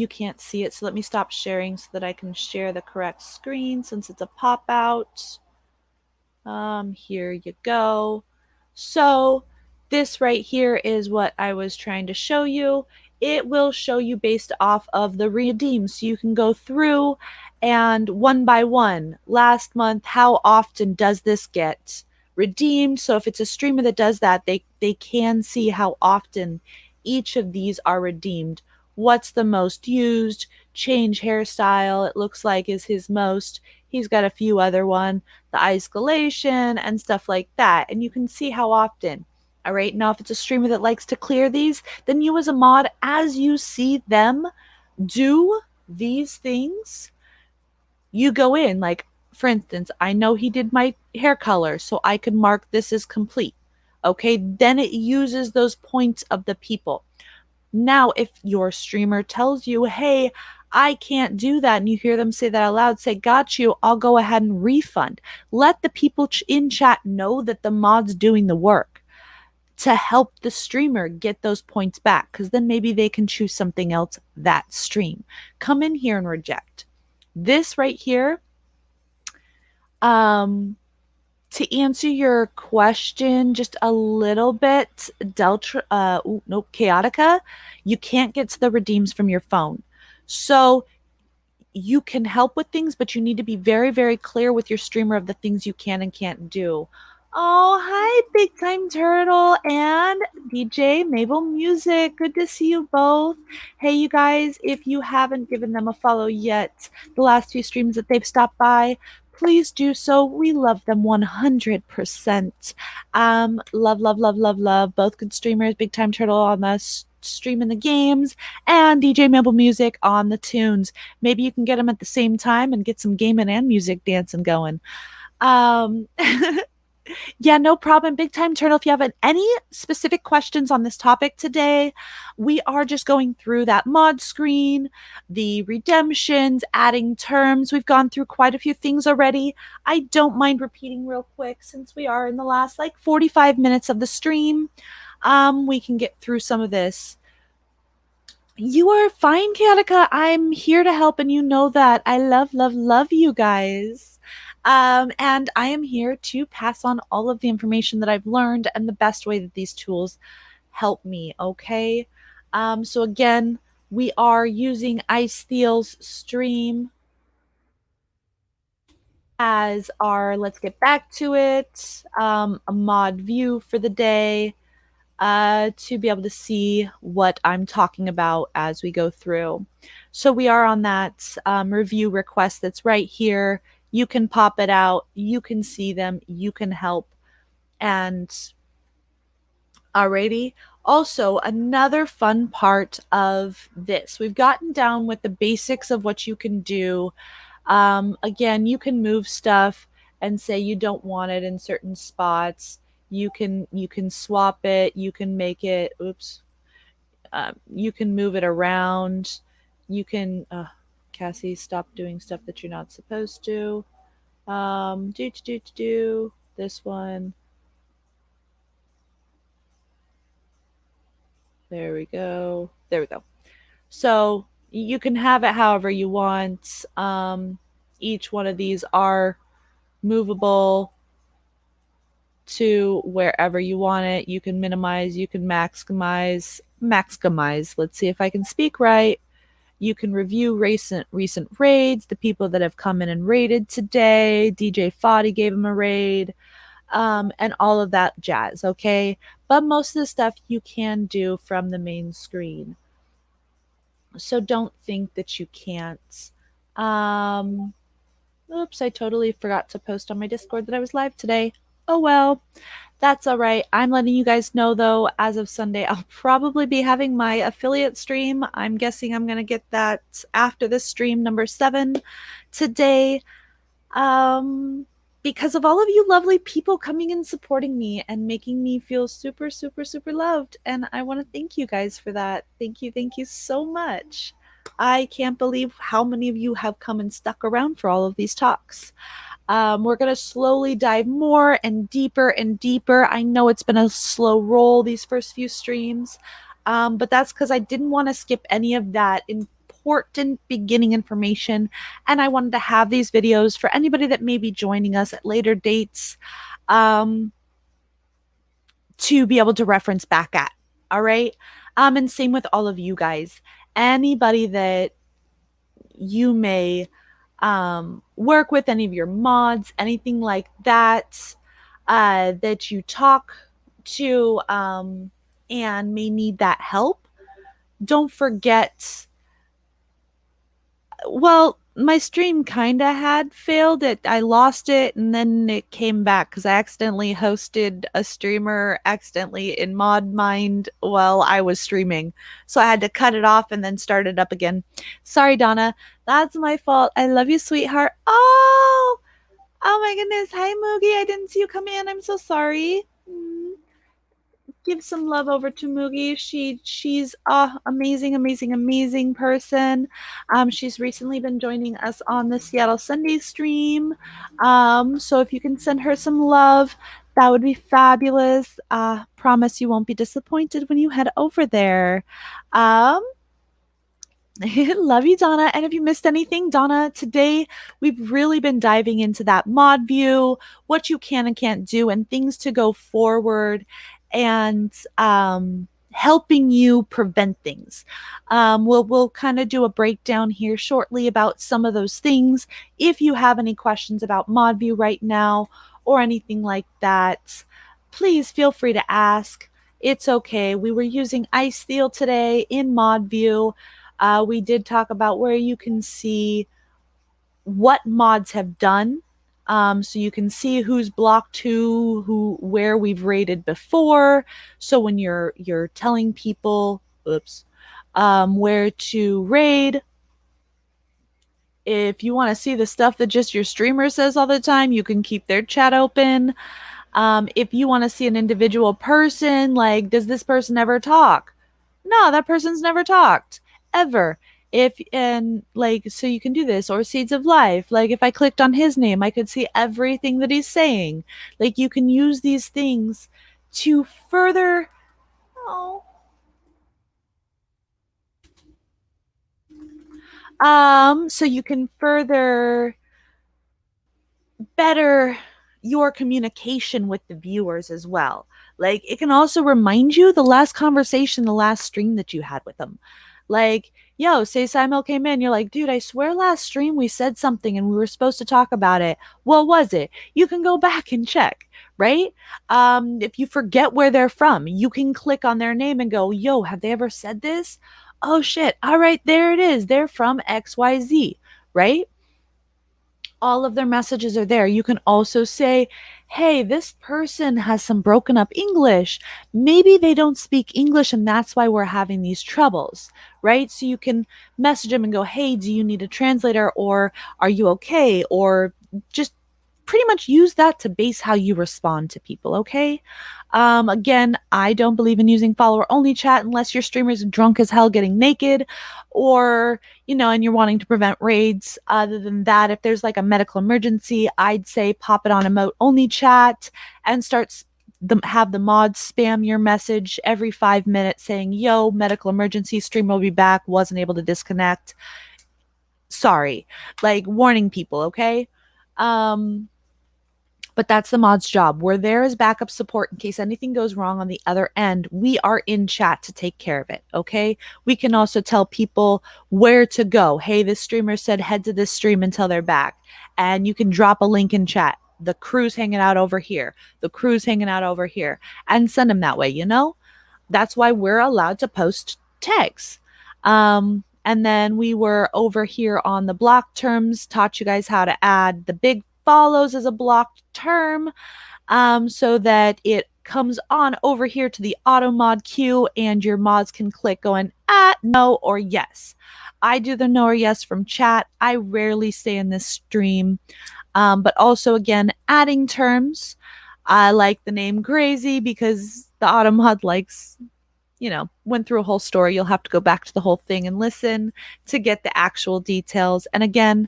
can't see it, so let me stop sharing so that I can share the correct screen since it's a pop out. Here you go. So This right here is what I was trying to show you. It will show you based off of the redeems. So you can go through and one by one, last month, how often does this get redeemed? So if it's a streamer that does that, they can see how often each of these are redeemed. What's the most used? Change hairstyle, it looks like is his most. He's got a few other one, the isolation and stuff like that. And you can see how often. All right. Now, if it's a streamer that likes to clear these, then you as a mod, as you see them do these things, you go in. Like, for instance, I know he did my hair color, so I can mark this as complete. Okay. Then it uses those points of the people. Now, if your streamer tells you, hey, I can't do that, and you hear them say that out loud, say, got you, I'll go ahead and refund. Let the people in chat know that the mod's doing the work to help the streamer get those points back, because then maybe they can choose something else that stream. Come in here and reject. This right here, to answer your question just a little bit, Chaotica, you can't get to the redeems from your phone. So you can help with things, but you need to be very, very clear with your streamer of the things you can and can't do. Oh, hi, Big Time Turtle and DJ Mabel Music. Good to see you both. Hey, you guys, if you haven't given them a follow yet, the last few streams that they've stopped by, please do so. We love them 100%. Love, love, love, love, love. Both good streamers. Big Time Turtle on the stream in the games and DJ Mabel Music on the tunes. Maybe you can get them at the same time and get some gaming and music dancing going. Um, yeah, no problem. Big Time Turtle, if you have any specific questions on this topic today, we are just going through that mod screen, the redemptions, adding terms. We've gone through quite a few things already. I don't mind repeating real quick since we are in the last like 45 minutes of the stream. We can get through some of this. You are fine, Chaotica. I'm here to help, and you know that. I love, love, love you guys. And I am here to pass on all of the information that I've learned and the best way that these tools help me, okay? So again, we are using Ice Theal's stream as our, let's get back to it, a mod view for the day. To be able to see what I'm talking about as we go through. So we are on that review request that's right here. You can pop it out. You can see them. You can help. And alrighty. Also, another fun part of this, we've gotten down with the basics of what you can do. Again, you can move stuff and say you don't want it in certain spots. You can swap it. You can make it. Oops. You can move it around. You can. Cassie, stop doing stuff that you're not supposed to. Do this one. There we go. There we go. So you can have it however you want. Each one of these are movable to wherever you want it. You can minimize, you can maximize. Let's see if I can speak right. You can review recent raids, the people that have come in and raided today. DJ Foddy gave him a raid, and all of that jazz, okay? But most of the stuff you can do from the main screen. So don't think that you can't. Oops, I totally forgot to post on my Discord that I was live today. Oh well, that's all right. I'm letting you guys know though, as of Sunday, I'll probably be having my affiliate stream. I'm guessing I'm going to get that after this stream number 7 today. Because of all of you lovely people coming and supporting me and making me feel super, super, super loved. And I want to thank you guys for that. Thank you so much. I can't believe how many of you have come and stuck around for all of these talks. We're going to slowly dive more and deeper and deeper. I know it's been a slow roll these first few streams, but that's because I didn't want to skip any of that important beginning information, and I wanted to have these videos for anybody that may be joining us at later dates to be able to reference back at. All right. And same with all of you guys. Anybody that you may work with, any of your mods, anything like that, that you talk to and may need that help, don't forget. Well, my stream kind of had failed it. I lost it and then it came back because I accidentally hosted a streamer accidentally in Mod Mind while I was streaming. So I had to cut it off and then start it up again. Sorry, Donna. That's my fault. I love you, sweetheart. Oh my goodness. Hi, Moogie. I didn't see you come in. I'm so sorry. Give some love over to Moogie. She's amazing, amazing, amazing person. She's recently been joining us on the Seattle Sunday stream. So if you can send her some love, that would be fabulous. Promise you won't be disappointed when you head over there. Um, Love you, Donna. And if you missed anything, Donna, today we've really been diving into that mod view, what you can and can't do, and things to go forward, and helping you prevent things. We'll kind of do a breakdown here shortly about some of those things. If you have any questions about mod view right now or anything like that, please feel free to ask. It's okay. We were using Ice Steel today in mod view. We did talk about where you can see what mods have done. So you can see who's blocked where we've raided before. So when you're telling people, where to raid, if you want to see the stuff that just your streamer says all the time, you can keep their chat open. If you want to see an individual person, like, does this person ever talk? No, that person's never talked ever. If and like, so you can do this, or Seeds of Life. Like, if I clicked on his name, I could see everything that he's saying. Like, you can use these things to further. Oh. So you can further better your communication with the viewers as well. Like, it can also remind you the last conversation, the last stream that you had with them. Like, yo, say Simon came in, you're like, dude, I swear last stream we said something and we were supposed to talk about it. What was it? You can go back and check, right? If you forget where they're from, you can click on their name and go, yo, have they ever said this? Oh shit. All right, there it is. They're from XYZ, right? All of their messages are there. You can also say, hey, this person has some broken up English. Maybe they don't speak English and that's why we're having these troubles, right? So you can message them and go, hey, do you need a translator, or are you okay? Or just pretty much use that to base how you respond to people, okay? Again, I don't believe in using follower only chat unless your streamer's drunk as hell getting naked, or, and you're wanting to prevent raids. Other than that, if there's like a medical emergency, I'd say pop it on emote only chat and have the mods spam your message every 5 minutes saying, yo, medical emergency, stream will be back, wasn't able to disconnect. Sorry. Like, warning people, okay? But that's the mod's job. We're there as backup support in case anything goes wrong on the other end. We are in chat to take care of it, okay? We can also tell people where to go. Hey, this streamer said head to this stream until they're back. And you can drop a link in chat. The crew's hanging out over here. The crew's hanging out over here. And send them that way, That's why we're allowed to post tags. And then we were over here on the block terms, taught you guys how to add the big follows as a blocked term, so that it comes on over here to the auto mod queue and your mods can click going no or yes. I do the no or yes from chat. I rarely say in this stream, but also, again, adding terms. I like the name Crazy because the auto mod likes, went through a whole story. You'll have to go back to the whole thing and listen to get the actual details. And again,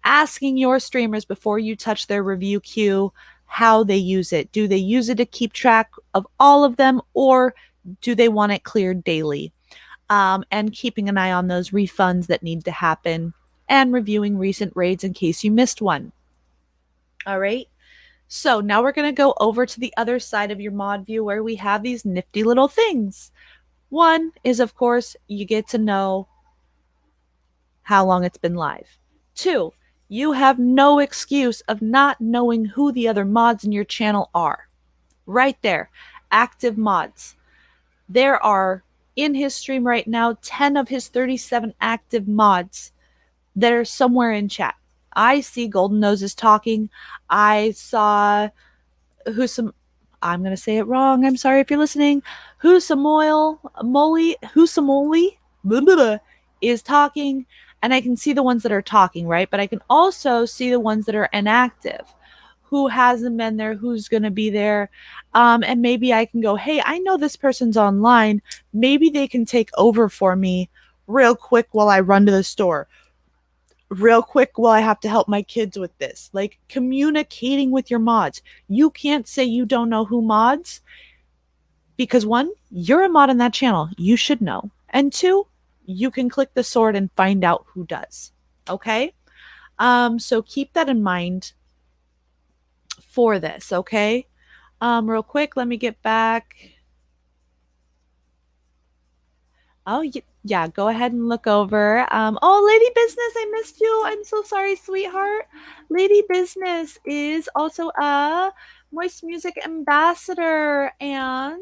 asking your streamers before you touch their review queue how they use it. Do they use it to keep track of all of them, or do they want it cleared daily? And keeping an eye on those refunds that need to happen, and reviewing recent raids in case you missed one. All right. So now we're going to go over to the other side of your mod view where we have these nifty little things. One is, of course, you get to know how long it's been live. Two, you have no excuse of not knowing who the other mods in your channel are. Right there, active mods. There are in his stream right now 10 of his 37 active mods that are somewhere in chat. I see Golden Noses talking. I saw Husam. I'm gonna say it wrong. I'm sorry if you're listening. Husamoli is talking, and I can see the ones that are talking, right? But I can also see the ones that are inactive. Who hasn't been there? Who's gonna be there? And maybe I can go, hey, I know this person's online. Maybe they can take over for me real quick while I run to the store real quick while I have to help my kids with this. Like communicating with your mods. You can't say you don't know who mods because one, you're a mod on that channel. You should know. And two, you can click the sword and find out who does. Okay? So keep that in mind for this, okay? Real quick, let me get back. Oh, yeah, go ahead and look over. Oh, Lady Business, I missed you. I'm so sorry, sweetheart. Lady Business is also a Moist Music ambassador and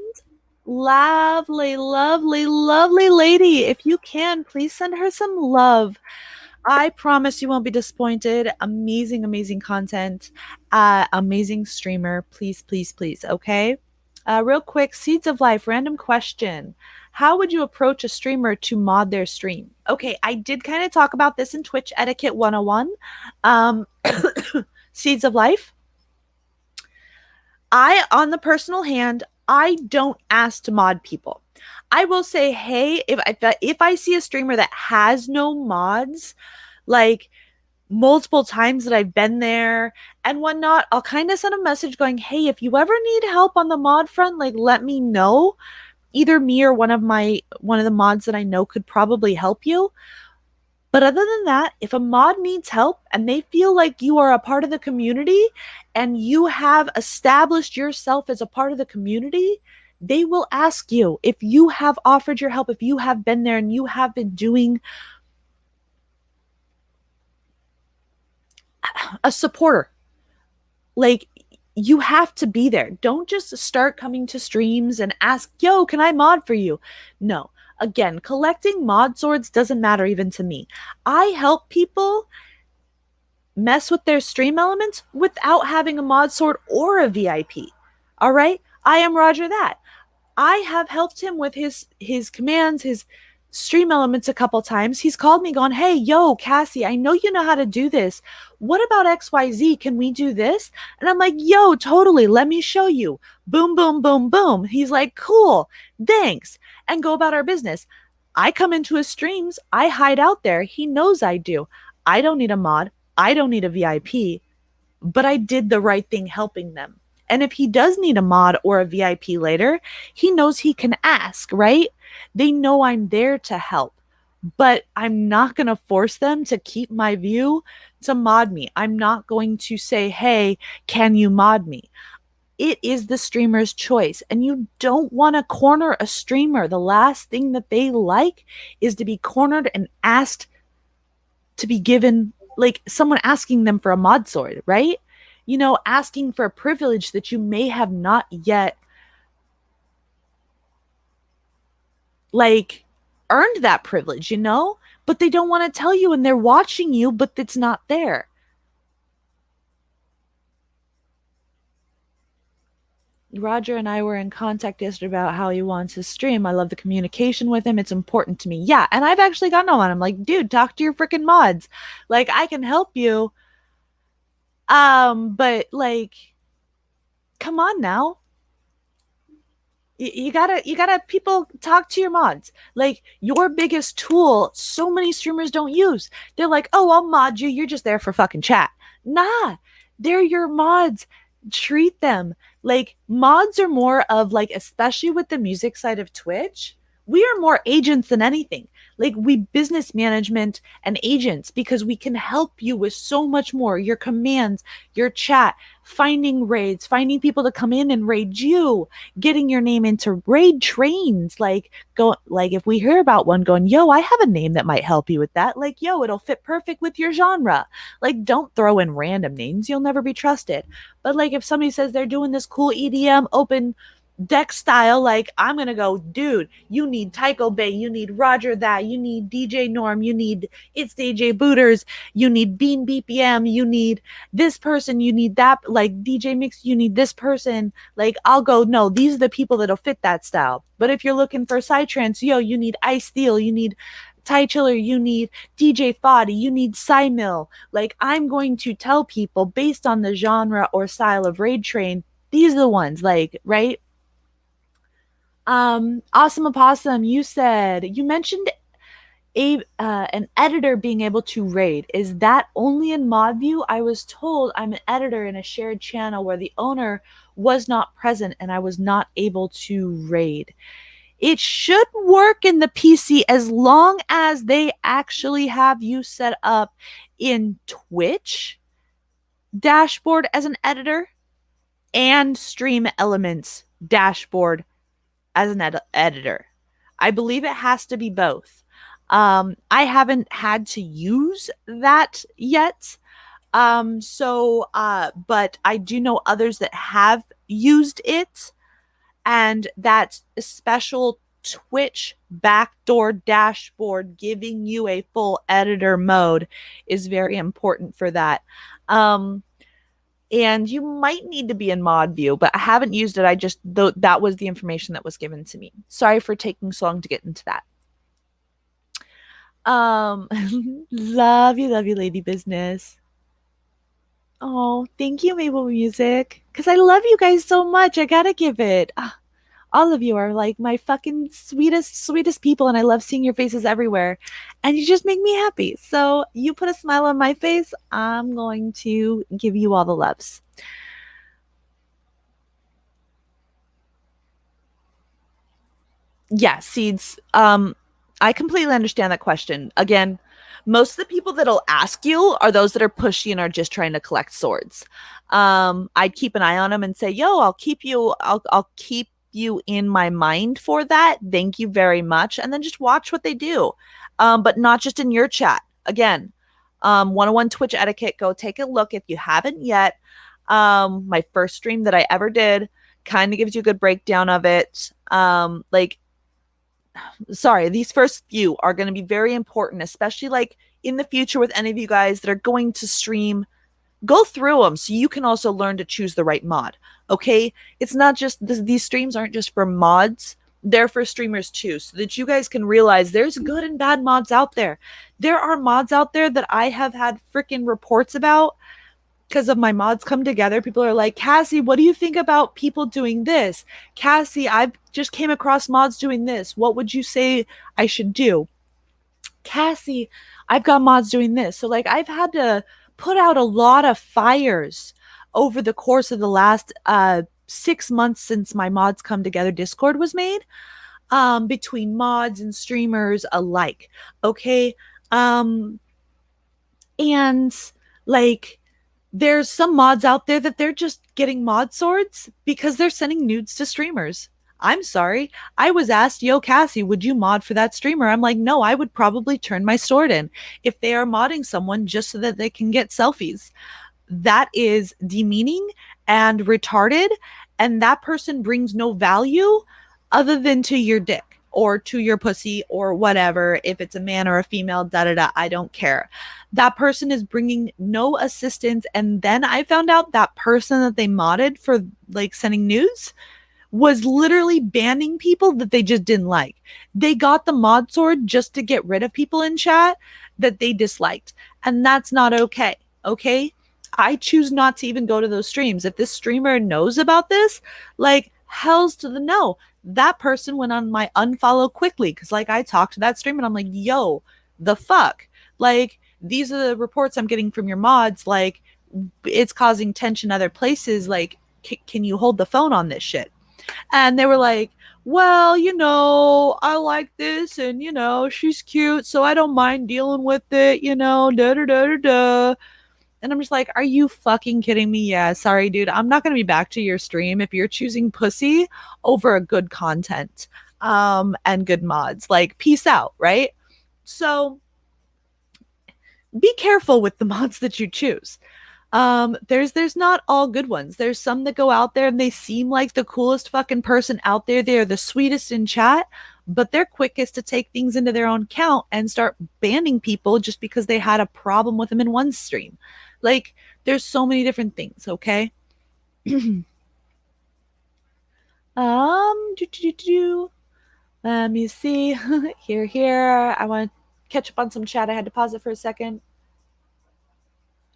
lovely, lovely, lovely lady. If you can, please send her some love. I promise you won't be disappointed. Amazing, amazing content. Amazing streamer. Please, please, please. Okay. Real quick, Seeds of Life, random question. How would you approach a streamer to mod their stream? Okay, I did kind of talk about this in Twitch Etiquette 101. Um, Seeds of Life. On the personal hand, I don't ask to mod people. I will say, hey, if I see a streamer that has no mods, like multiple times that I've been there and whatnot, I'll kind of send a message going, hey, if you ever need help on the mod front, like let me know. Either me or one of the mods that I know could probably help you. But other than that, if a mod needs help and they feel like you are a part of the community and you have established yourself as a part of the community, they will ask you if you have offered your help, if you have been there and you have been doing a supporter. Like, you have to be there. Don't just start coming to streams and ask, yo, can I mod for you? No. Again, collecting mod swords doesn't matter even to me. I help people mess with their stream elements without having a mod sword or a VIP. All right? I am Roger that. I have helped him with his commands, his stream elements a couple times. He's called me going, hey, yo, Cassie, I know you know how to do this. What about XYZ? Can we do this? And I'm like, yo, totally. Let me show you. Boom, boom, boom, boom. He's like, cool. Thanks. And go about our business. I come into his streams. I hide out there. He knows I do. I don't need a mod. I don't need a VIP, but I did the right thing helping them. And if he does need a mod or a VIP later, he knows he can ask, right? They know I'm there to help, but I'm not going to force them to keep my view to mod me. I'm not going to say, hey, can you mod me? It is the streamer's choice, and you don't want to corner a streamer. The last thing that they like is to be cornered and asked to be given, like someone asking them for a mod sword, right? You know, asking for a privilege that you may have not yet like earned that privilege, you know? But they don't want to tell you and they're watching you, but it's not there. Roger and I were in contact yesterday about how he wants his stream. I love the communication with him. It's important to me. Yeah, and I've actually gotten on. I'm like, dude, talk to your freaking mods. Like, I can help you. But like, come on now. You gotta people talk to your mods. Like, your biggest tool, so many streamers don't use. They're like, oh, I'll mod you. You're just there for fucking chat. Nah, they're your mods. Treat them like mods are more of like, especially with the music side of Twitch, We are more agents than anything. Like we business management and agents because we can help you with so much more. Your commands, your chat, finding raids, finding people to come in and raid you, getting your name into raid trains. Like go like if we hear about one going, yo, I have a name that might help you with that. Like, yo, it'll fit perfect with your genre. Like, don't throw in random names. You'll never be trusted. But like if somebody says they're doing this cool EDM open deck style, like I'm gonna go, dude, you need Tycho Bay, you need Roger that, you need DJ Norm, you need It's DJ Booters, you need Bean BPM, you need this person, you need that, like DJ Mix, you need this person. Like I'll go, no, these are the people that'll fit that style. But if you're looking for psytrance, yo, you need Ice Steel, you need Ty Chiller, you need DJ Foddy, you need Psy Mill. Like I'm going to tell people based on the genre or style of raid train, these are the ones, like, right? Awesome Opossum, you mentioned a an editor being able to raid. Is that only in mod view? I was told I'm an editor in a shared channel where the owner was not present and I was not able to raid. It should work in the PC as long as they actually have you set up in Twitch dashboard as an editor and Stream Elements dashboard as an editor. I believe it has to be both. I haven't had to use that yet. But I do know others that have used it, and that special Twitch backdoor dashboard giving you a full editor mode is very important for that. Um, and you might need to be in mod view, but I haven't used it. I just that was the information that was given to me. Sorry for taking so long to get into that. Um, love you, lady business. Oh, thank you, Mabel Music, because I love you guys so much. I gotta give it. All of you are like my fucking sweetest people, and I love seeing your faces everywhere, and you just make me happy. So you put a smile on my face, I'm going to give you all the loves. Yeah, seeds. I completely understand that question. Again, most of the people that'll ask you are those that are pushy and are just trying to collect swords. I'd keep an eye on them and say, "Yo, I'll keep you in my mind for that. Thank you very much." And then just watch what they do. But not just in your chat. Again, 101 Twitch etiquette. Go take a look if you haven't yet. My first stream that I ever did kind of gives you a good breakdown of it. Like sorry, these first few are going to be very important, especially like in the future with any of you guys that are going to stream. Go through them so you can also learn to choose the right mod. Okay, it's not just these streams aren't just for mods, they're for streamers too, so that you guys can realize there's good and bad mods out there. There are mods out there that I have had freaking reports about because of my mods come together. People are like, Cassie, what do you think about people doing this? Cassie, I've just came across mods doing this. What would you say I should do? Cassie, I've got mods doing this. So like I've had to put out a lot of fires over the course of the last 6 months since my mods come together Discord was made, between mods and streamers alike. Okay. And like there's some mods out there that they're just getting mod swords because they're sending nudes to streamers. I'm sorry. I was asked, yo, Cassie, would you mod for that streamer? I'm like, no, I would probably turn my sword in if they are modding someone just so that they can get selfies. That is demeaning and retarded. And that person brings no value other than to your dick or to your pussy or whatever. If it's a man or a female, da da da, I don't care. That person is bringing no assistance. And then I found out that person that they modded for like sending news was literally banning people that they just didn't like. They got the mod sword just to get rid of people in chat that they disliked. And that's not okay. Okay. I choose not to even go to those streams. If this streamer knows about this, like hell's to the no. That person went on my unfollow quickly because like I talked to that streamer and I'm like, yo, the fuck? Like these are the reports I'm getting from your mods. Like it's causing tension other places. Like, can you hold the phone on this shit? And they were like, well, I like this and, she's cute, so I don't mind dealing with it, da da da da da. And I'm just like, are you fucking kidding me? Yeah, sorry, dude. I'm not going to be back to your stream if you're choosing pussy over a good content and good mods. Like, peace out, right? So be careful with the mods that you choose. There's not all good ones. There's some that go out there and they seem like the coolest fucking person out there. They're the sweetest in chat, but they're quickest to take things into their own account and start banning people just because they had a problem with them in one stream. Like, there's so many different things, okay? Do, do, do, do. Let me see. Here. I want to catch up on some chat. I had to pause it for a second.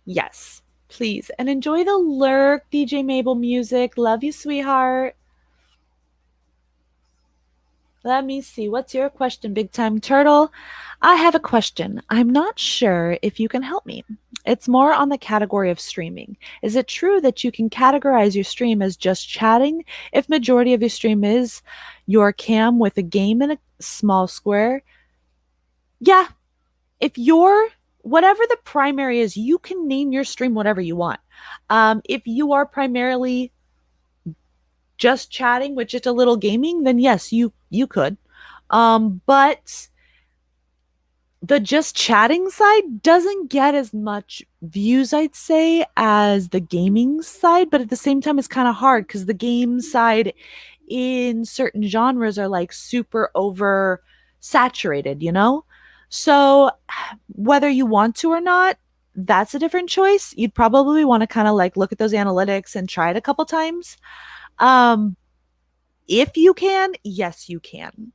Yes, please. And enjoy the lurk, DJ Mabel music. Love you, sweetheart. Let me see. What's your question, Big Time Turtle? I have a question. I'm not sure if you can help me. It's more on the category of streaming. Is it true that you can categorize your stream as just chatting if majority of your stream is your cam with a game in a small square? Yeah, if you're whatever the primary is, you can name your stream whatever you want. If you are primarily just chatting with just a little gaming, then yes, you could. But the just chatting side doesn't get as much views, I'd say, as the gaming side, but at the same time it's kind of hard because the game side in certain genres are like super over saturated, so whether you want to or not, that's a different choice. You'd probably want to kind of like look at those analytics and try it a couple times. um if you can, yes, you can.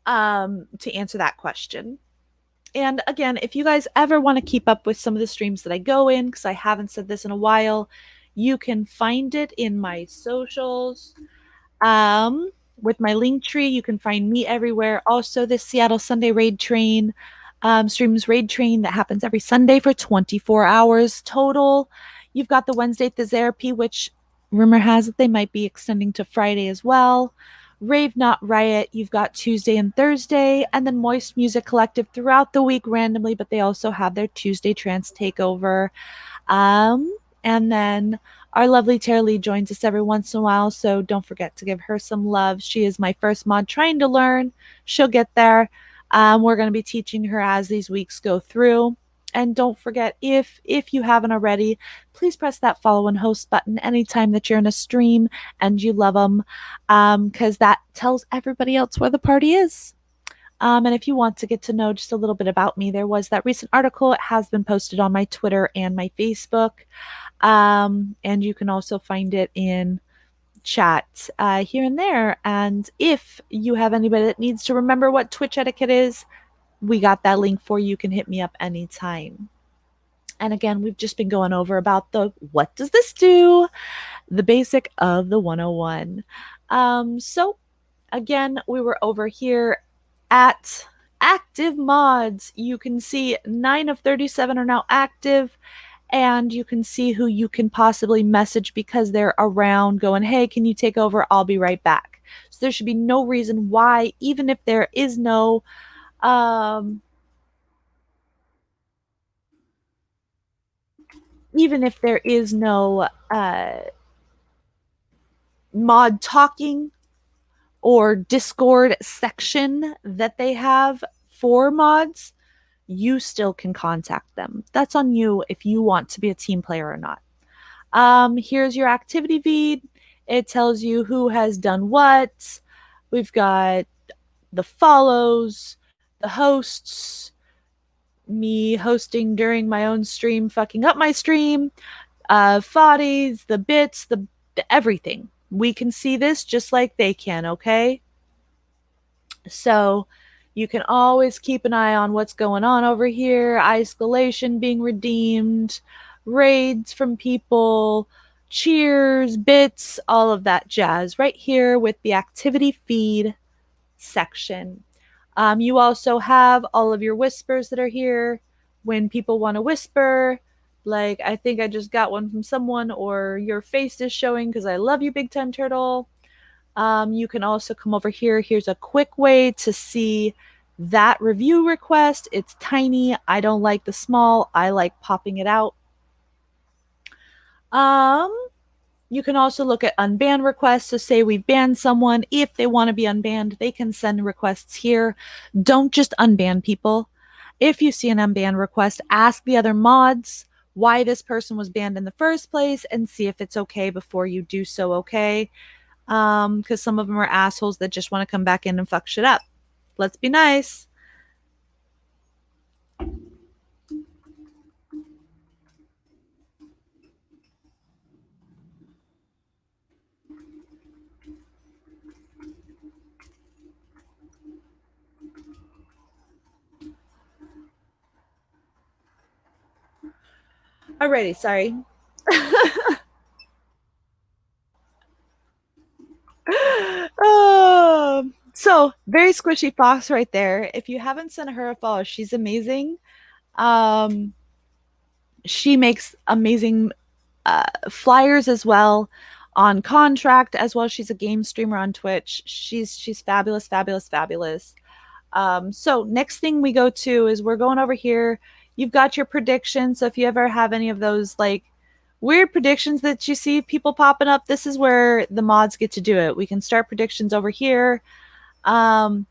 To answer that question. And again, if you guys ever want to keep up with some of the streams that I go in, because I haven't said this in a while, you can find it in my socials. With my link tree, you can find me everywhere. Also, this Seattle Sunday Raid Train streams Raid Train that happens every Sunday for 24 hours total. You've got the Wednesday Therapy, which rumor has it they might be extending to Friday as well. Rave Not Riot, you've got Tuesday and Thursday, and then Moist Music Collective throughout the week randomly, but they also have their Tuesday Trance Takeover. And then our lovely Tara Lee joins us every once in a while, so don't forget to give her some love. She is my first mod trying to learn. She'll get there. We're going to be teaching her as these weeks go through. And don't forget, if you haven't already, please press that follow and host button anytime that you're in a stream and you love them, because that tells everybody else where the party is. And if you want to get to know just a little bit about me, there was that recent article. It has been posted on my Twitter and my Facebook. And you can also find it in chat here and there. And if you have anybody that needs to remember what Twitch etiquette is, we got that link for you. You can hit me up anytime. And again, we've just been going over about the what does this do? The basic of the 101. So again, we were over here at active mods. You can see 9 of 37 are now active, and you can see who you can possibly message because they're around going, hey, can you take over? I'll be right back. So there should be no reason why, even if there is no even if there is no mod talking or Discord section that they have for mods, you still can contact them. That's on you if you want to be a team player or not. Here's your activity feed. It tells you who has done what. We've got the follows, the hosts, me hosting during my own stream, fucking up my stream, Foddies, the bits, the everything. We can see this just like they can, okay? So you can always keep an eye on what's going on over here. Isolation being redeemed, raids from people, cheers, bits, all of that jazz right here with the activity feed section. You also have all of your whispers that are here when people want to whisper, Like, I think I just got one from someone, or your face is showing because I love you, Big Ten Turtle. You can also come over here. Here's a quick way to see that review request. It's tiny. I don't like the small. I like popping it out. Um, you can also look at unban requests. So, say we ban someone. If they want to be unbanned, they can send requests here. Don't just unban people. If you see an unban request, ask the other mods why this person was banned in the first place and see if it's okay before you do so, okay? Because some of them are assholes that just want to come back in and fuck shit up. Let's be nice. Alrighty, sorry. So very squishy fox right there. If you haven't sent her a follow, she's amazing. Um, she makes amazing flyers as well on contract as well. She's a game streamer on Twitch. She's fabulous, fabulous, fabulous. So next thing we go to is we're going over here. You've got your predictions. So if you ever have any of those like weird predictions that you see people popping up, this is where the mods get to do it. We can start predictions over here. Um,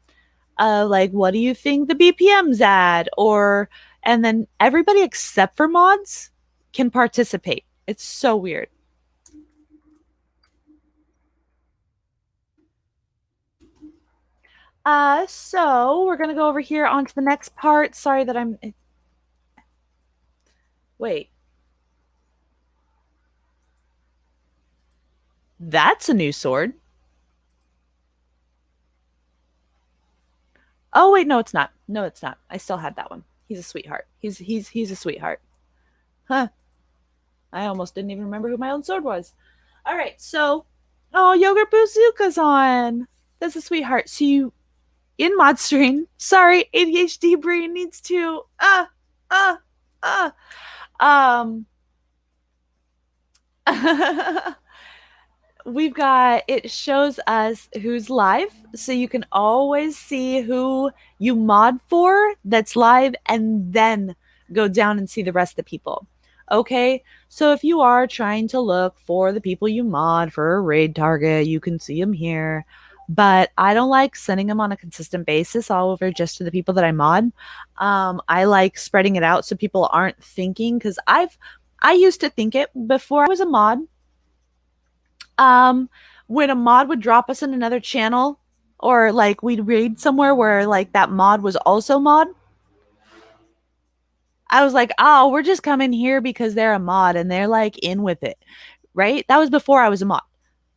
like what do you think the BPM's at? Or and then everybody except for mods can participate. It's so weird. So we're gonna go over here onto the next part. Sorry that I'm wait. That's a new sword. Oh wait, no, it's not. No, it's not. I still had that one. He's a sweetheart. He's a sweetheart. Huh. I almost didn't even remember who my own sword was. All right, so oh, Yogurt Bazooka's on. That's a sweetheart. So you in mod stream. Sorry, ADHD brain needs to uh uh um we've got it shows us who's live, so you can always see who you mod for that's live and then go down and see the rest of the people. Okay, so if you are trying to look for the people you mod for a raid target, you can see them here, but I don't like sending them on a consistent basis all over just to the people that I mod. I like spreading it out so people aren't thinking, because I used to think it before I was a mod. um when a mod would drop us in another channel, or like we'd raid somewhere where like that mod was also mod, I was like, oh, we're just coming here because they're a mod and they're like in with it, right? That was before I was a mod.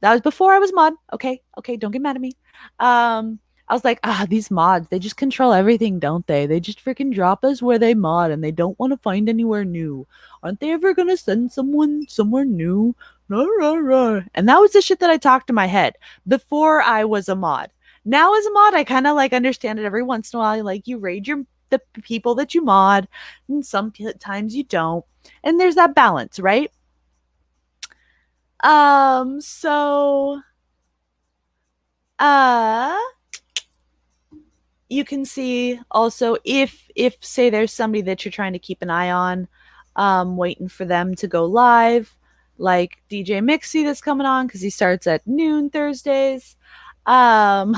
That was before I was mod. Okay, okay, don't get mad at me. I was like, these mods, they just control everything, don't they just freaking drop us where they mod and they don't want to find anywhere new. Aren't they ever gonna send someone somewhere new? Rah, rah, rah. And that was the shit that I talked to my head before I was a mod. Now as a mod, I kind of like understand it every once in a while. Like you raid the people that you mod, and sometimes you don't, and there's that balance, right? So uh you can see also if say there's somebody that you're trying to keep an eye on, waiting for them to go live, like DJ Mixie that's coming on because he starts at noon Thursdays. um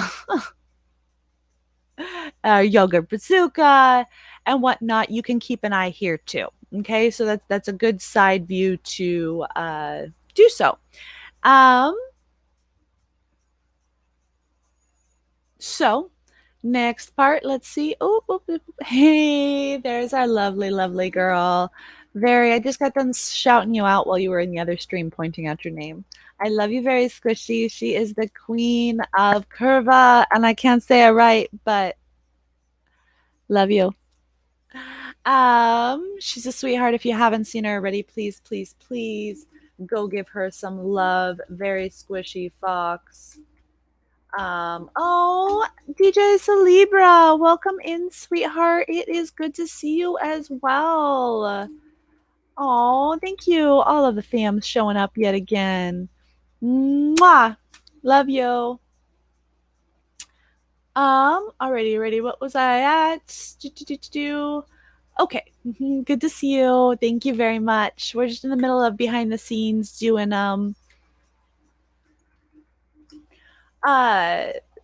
Yogurt Bazooka and whatnot, you can keep an eye here too. Okay, so that's a good side view to do so. Um, so next part, let's see. Oh, oh, oh, hey, there's our lovely, lovely girl. Very, I just got done shouting you out while you were in the other stream, pointing out your name. I love you, very squishy. She is the queen of Curva, and I can't say it right, but love you. She's a sweetheart. If you haven't seen her already, please, please, please go give her some love. Very squishy fox. Oh, DJ Celebra, welcome in, sweetheart. It is good to see you as well. Oh, thank you. All of the fams showing up yet again. Mwah. Love you. Alrighty, ready. What was I at? Okay. Good to see you. Thank you very much. We're just in the middle of behind the scenes doing uh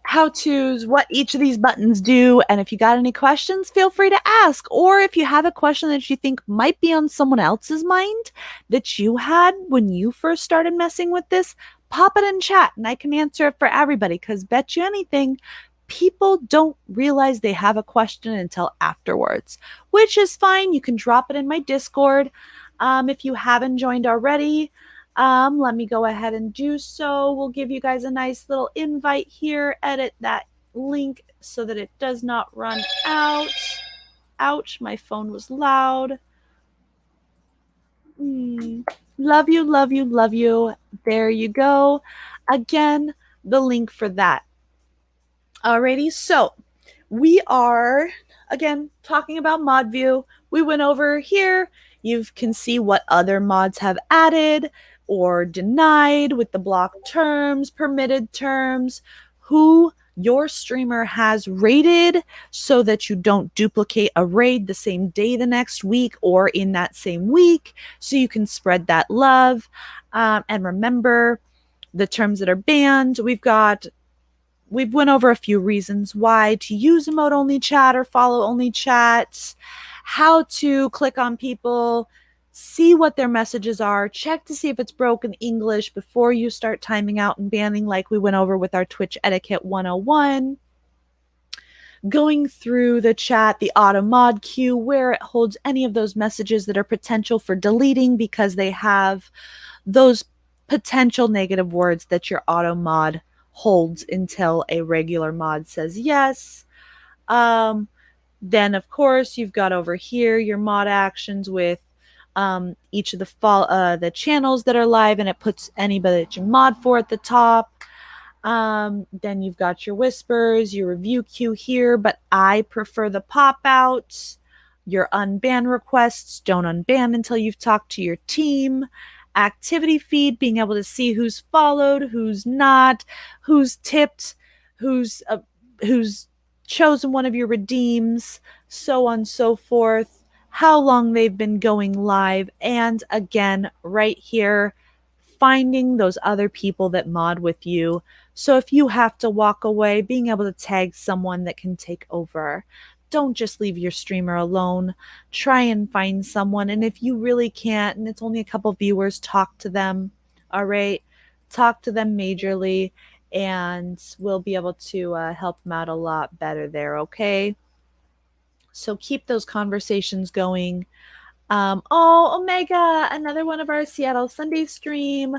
how to's, what each of these buttons do, and if you got any questions, feel free to ask. Or if you have a question that you think might be on someone else's mind that you had when you first started messing with this, pop it in chat and I can answer it for everybody. Because bet you anything, people don't realize they have a question until afterwards, which is fine. You can drop it in my Discord. If you haven't joined already, let me go ahead and do so. We'll give you guys a nice little invite here. Edit that link so that it does not run out. Ouch, my phone was loud. Love you, love you, love you. There you go. Again, the link for that. Alrighty, so we are again talking about mod view. We went over here. You can see what other mods have added or denied with the block terms, permitted terms, who your streamer has raided so that you don't duplicate a raid the same day the next week or in that same week, so you can spread that love. And remember the terms that are banned. We've went over a few reasons why to use emote only chat or follow only chats, how to click on people, see what their messages are, check to see if it's broken English before you start timing out and banning, like we went over with our Twitch etiquette 101. Going through the chat, the auto mod queue, where it holds any of those messages that are potential for deleting because they have those potential negative words that your auto mod holds until a regular mod says yes. Then, of course, you've got over here your mod actions with each of the channels that are live, and it puts anybody that you mod for at the top. Then you've got your whispers, your review queue here, but I prefer the pop outs. Your unban requests, don't unban until you've talked to your team. Activity feed, being able to see who's followed, who's not, who's tipped, who's chosen one of your redeems, so on and so forth, how long they've been going live, and again, right here, finding those other people that mod with you. So if you have to walk away, being able to tag someone that can take over. Don't just leave your streamer alone. Try and find someone. And if you really can't, and it's only a couple viewers, talk to them. All right. Talk to them majorly, and we'll be able to help them out a lot better there. Okay. So keep those conversations going. Omega, another one of our Seattle Sunday stream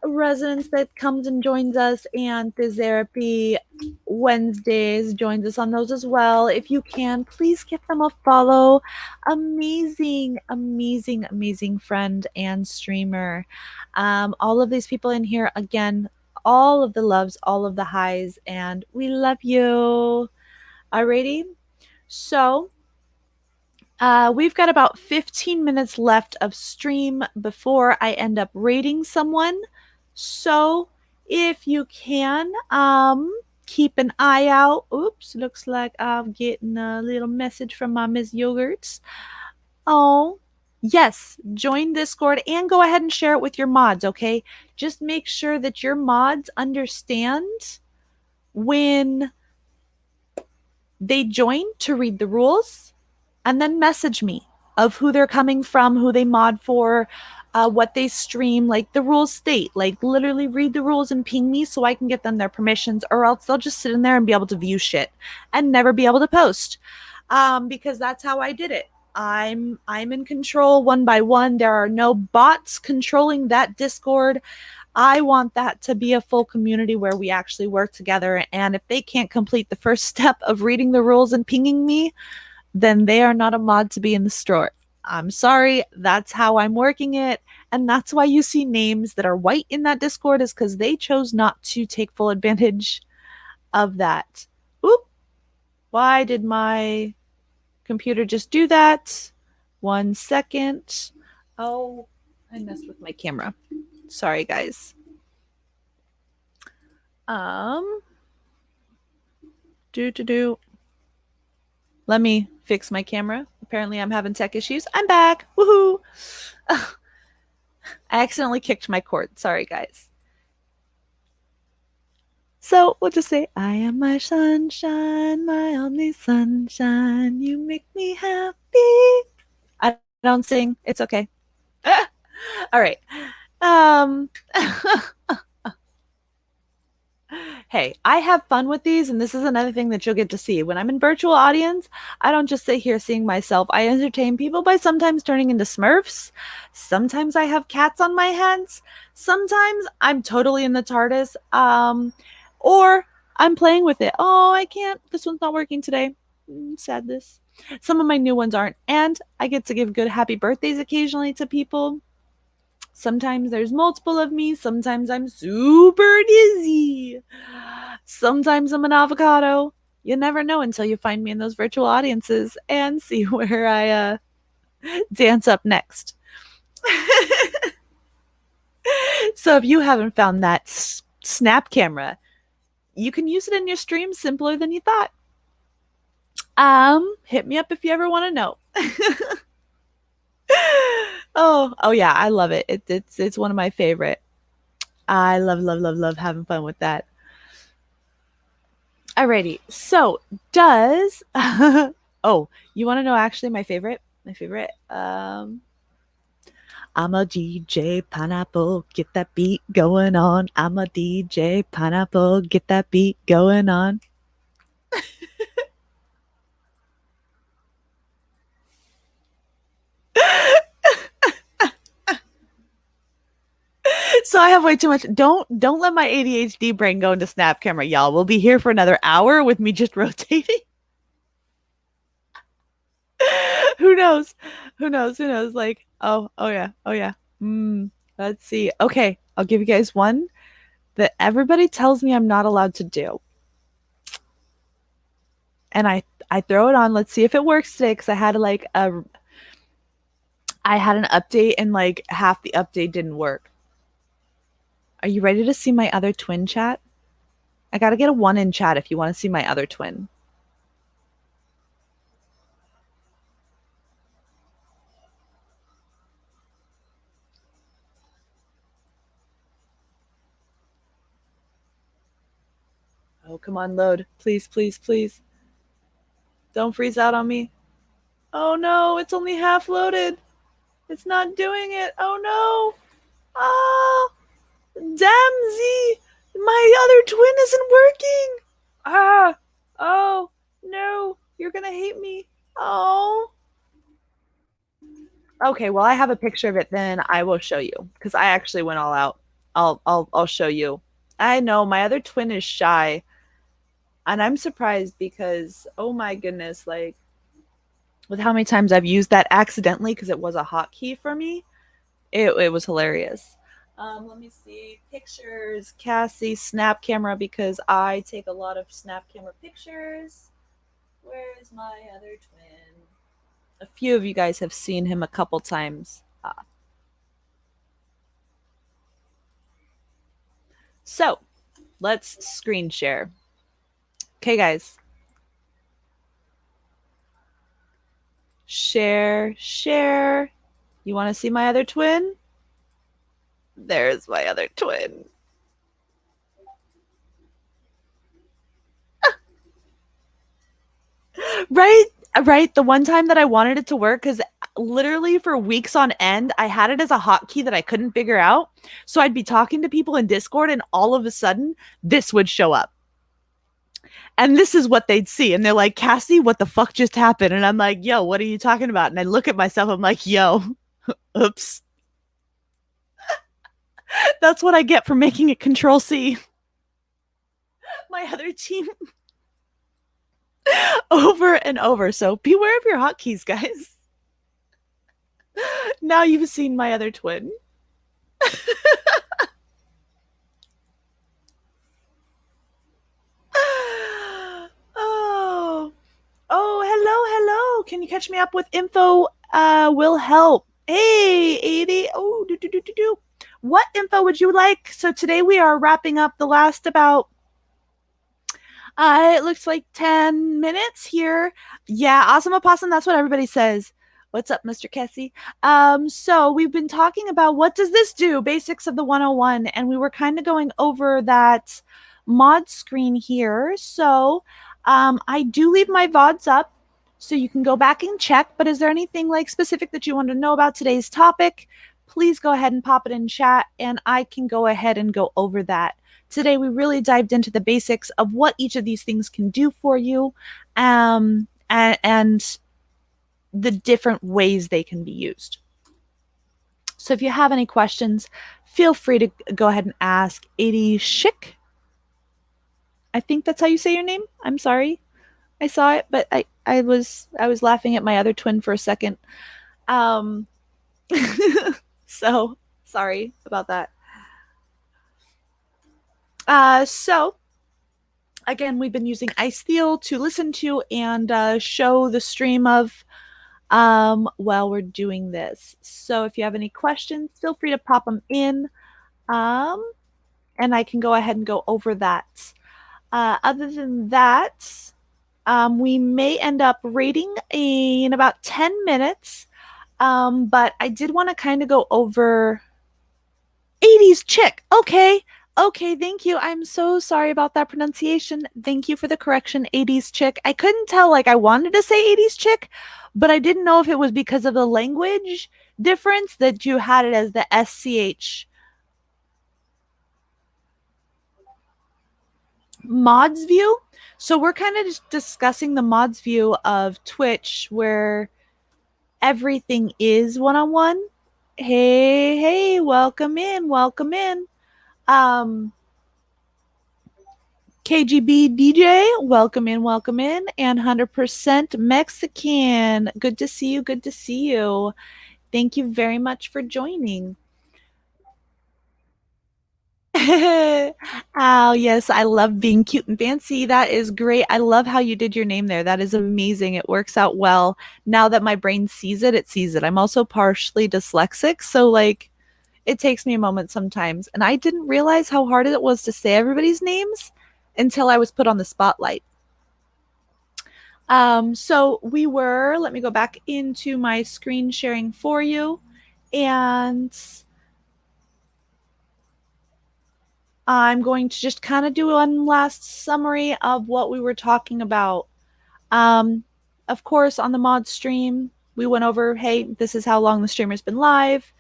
residents that comes and joins us, and Therapy Wednesdays joins us on those as well. If you can, please give them a follow. Amazing, amazing, amazing friend and streamer. All of these people in here, again, all of the loves, all of the highs, and we love you. Alrighty, so we've got about 15 minutes left of stream before I end up rating someone. So if you can, keep an eye out. Oops, looks like I'm getting a little message from my Miss Yogurts. Oh, yes, join Discord and go ahead and share it with your mods, okay? Just make sure that your mods understand when they join to read the rules, and then message me of who they're coming from, who they mod for, what they stream, like the rules state. Like literally read the rules and ping me so I can get them their permissions, or else they'll just sit in there and be able to view shit and never be able to post. Because that's how I did it. I'm in control one by one. There are no bots controlling that Discord. I want that to be a full community where we actually work together. And if they can't complete the first step of reading the rules and pinging me, then they are not a mod to be in the store. I'm sorry, that's how I'm working it. And that's why you see names that are white in that Discord, is because they chose not to take full advantage of that. Oop, why did my computer just do that? 1 second. Oh, I messed with my camera. Sorry, guys. Um, do. Let me fix my camera. Apparently, I'm having tech issues. I'm back. Woohoo! I accidentally kicked my cord. Sorry, guys. So we'll just say, I am my sunshine, my only sunshine. You make me happy. I don't sing. It's okay. All right. Um, hey, I have fun with these, and this is another thing that you'll get to see. When I'm in virtual audience, I don't just sit here seeing myself. I entertain people by sometimes turning into Smurfs. Sometimes I have cats on my hands. Sometimes I'm totally in the TARDIS. Or I'm playing with it. Oh, I can't. This one's not working today. Sadness. Some of my new ones aren't. And I get to give good happy birthdays occasionally to people. Sometimes there's multiple of me. Sometimes I'm super dizzy. Sometimes I'm an avocado. You never know until you find me in those virtual audiences and see where I dance up next. So if you haven't found that snap camera, you can use it in your stream simpler than you thought. Hit me up if you ever want to know. Oh yeah, I love it. It's one of my favorite. I love having fun with that. Alrighty. So does oh, you want to know actually my favorite? My favorite. I'm a DJ Pineapple, get that beat going on. I'm a DJ Pineapple, get that beat going on. So I have way too much. Don't let my ADHD brain go into snap camera, y'all. We'll be here for another hour with me just rotating. Who knows? Who knows? Who knows? Like, oh yeah, oh yeah. Let's see. Okay, I'll give you guys one that everybody tells me I'm not allowed to do, and I throw it on. Let's see if it works today because I had an update and like half the update didn't work. Are you ready to see my other twin chat? I gotta get a one in chat if you want to see my other twin. Oh, come on, load. Please, please, please. Don't freeze out on me. Oh no, it's only half loaded. It's not doing it. Oh no. Ah, Damsy. My other twin isn't working. Ah, oh no. You're gonna hate me. Oh. Okay, well I have a picture of it then I will show you because I actually went all out. I'll show you. I know my other twin is shy. And I'm surprised because oh my goodness, like with how many times I've used that accidentally because it was a hotkey for me. It was hilarious. Let me see pictures. Cassie snap camera because I take a lot of snap camera pictures. Where is my other twin? A few of you guys have seen him a couple times. So let's screen share. Okay, guys. Share, share. You want to see my other twin? There's my other twin. Right? Right. The one time that I wanted it to work, because literally for weeks on end, I had it as a hotkey that I couldn't figure out. So I'd be talking to people in Discord, and all of a sudden, this would show up. And this is what they'd see. And they're like, Cassie, what the fuck just happened? And I'm like, yo, what are you talking about? And I look at myself, I'm like, yo, oops. That's what I get for making it Control C. My other team over and over. So beware of your hotkeys, guys. Now you've seen my other twin. Oh, hello. Can you catch me up with info? Will help. Hey, 80. Oh, do, do, do, do, do. What info would you like? So today we are wrapping up the last about it looks like 10 minutes here. Yeah, awesome opossum. That's what everybody says. What's up, Mr. Kessie? So we've been talking about what does this do? Basics of the 101, and we were kind of going over that mod screen here. So I do leave my VODs up so you can go back and check. But is there anything like specific that you want to know about today's topic? Please go ahead and pop it in chat, and I can go ahead and go over that. Today, we really dived into the basics of what each of these things can do for you, and the different ways they can be used. So if you have any questions, feel free to go ahead and ask. 80 Schick. I think that's how you say your name. I'm sorry. I saw it, but I was laughing at my other twin for a second. Um so sorry about that. So again, we've been using Icetheal to listen to and show the stream of while we're doing this. So if you have any questions, feel free to pop them in, um, and I can go ahead and go over that. Other than that, we may end up rating in about 10 minutes, but I did want to kind of go over 80s chick. Okay. Okay, thank you. I'm so sorry about that pronunciation. Thank you for the correction, 80s chick. I couldn't tell, like, I wanted to say 80s chick, but I didn't know if it was because of the language difference that you had it as the SCH. Mods view. So we're kind of just discussing the mods view of Twitch where everything is one on one. Hey, hey, welcome in, welcome in. Um, KGB DJ, welcome in, and 100% Mexican. Good to see you. Good to see you. Thank you very much for joining. Oh, yes, I love being cute and fancy. That is great. I love how you did your name there. That is amazing. It works out well. Now that my brain sees it, it sees it. I'm also partially dyslexic, so like it takes me a moment sometimes. And I didn't realize how hard it was to say everybody's names until I was put on the spotlight. So let me go back into my screen sharing for you. And I'm going to just kind of do one last summary of what we were talking about. Um, of course, on the mod stream, we went over, hey, this is how long the streamer's been live.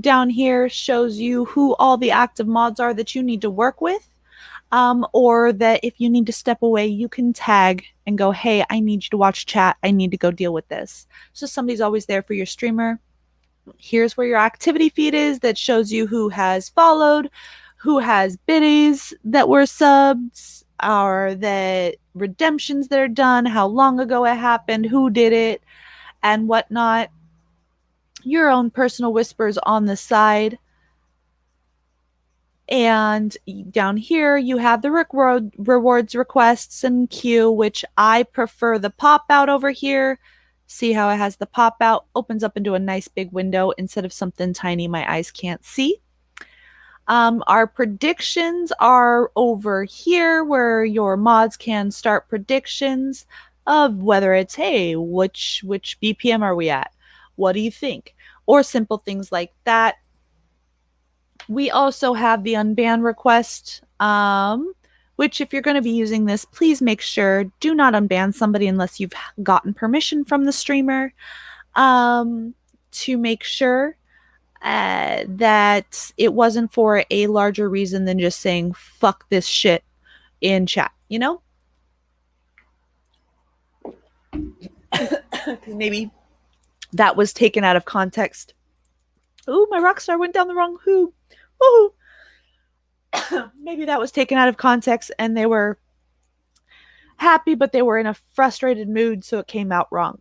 Down here shows you who all the active mods are that you need to work with. Or that if you need to step away, you can tag and go, hey, I need you to watch chat. I need to go deal with this. So somebody's always there for your streamer. Here's where your activity feed is that shows you who has followed, who has biddies that were subs, or the redemptions that are done, how long ago it happened, who did it, and whatnot. Your own personal whispers on the side. And down here, you have the rewards requests and queue, which I prefer the pop out over here. See how it has the pop out, opens up into a nice big window instead of something tiny my eyes can't see. Our predictions are over here where your mods can start predictions of whether it's, hey, which BPM are we at? What do you think? Or simple things like that. We also have the unban request, which if you're going to be using this, please make sure do not unban somebody unless you've gotten permission from the streamer, to make sure that it wasn't for a larger reason than just saying fuck this shit in chat, you know? Maybe that was taken out of context. Ooh, my rock star went down the wrong hoop. Woohoo! Maybe that was taken out of context and they were happy, but they were in a frustrated mood, so it came out wrong.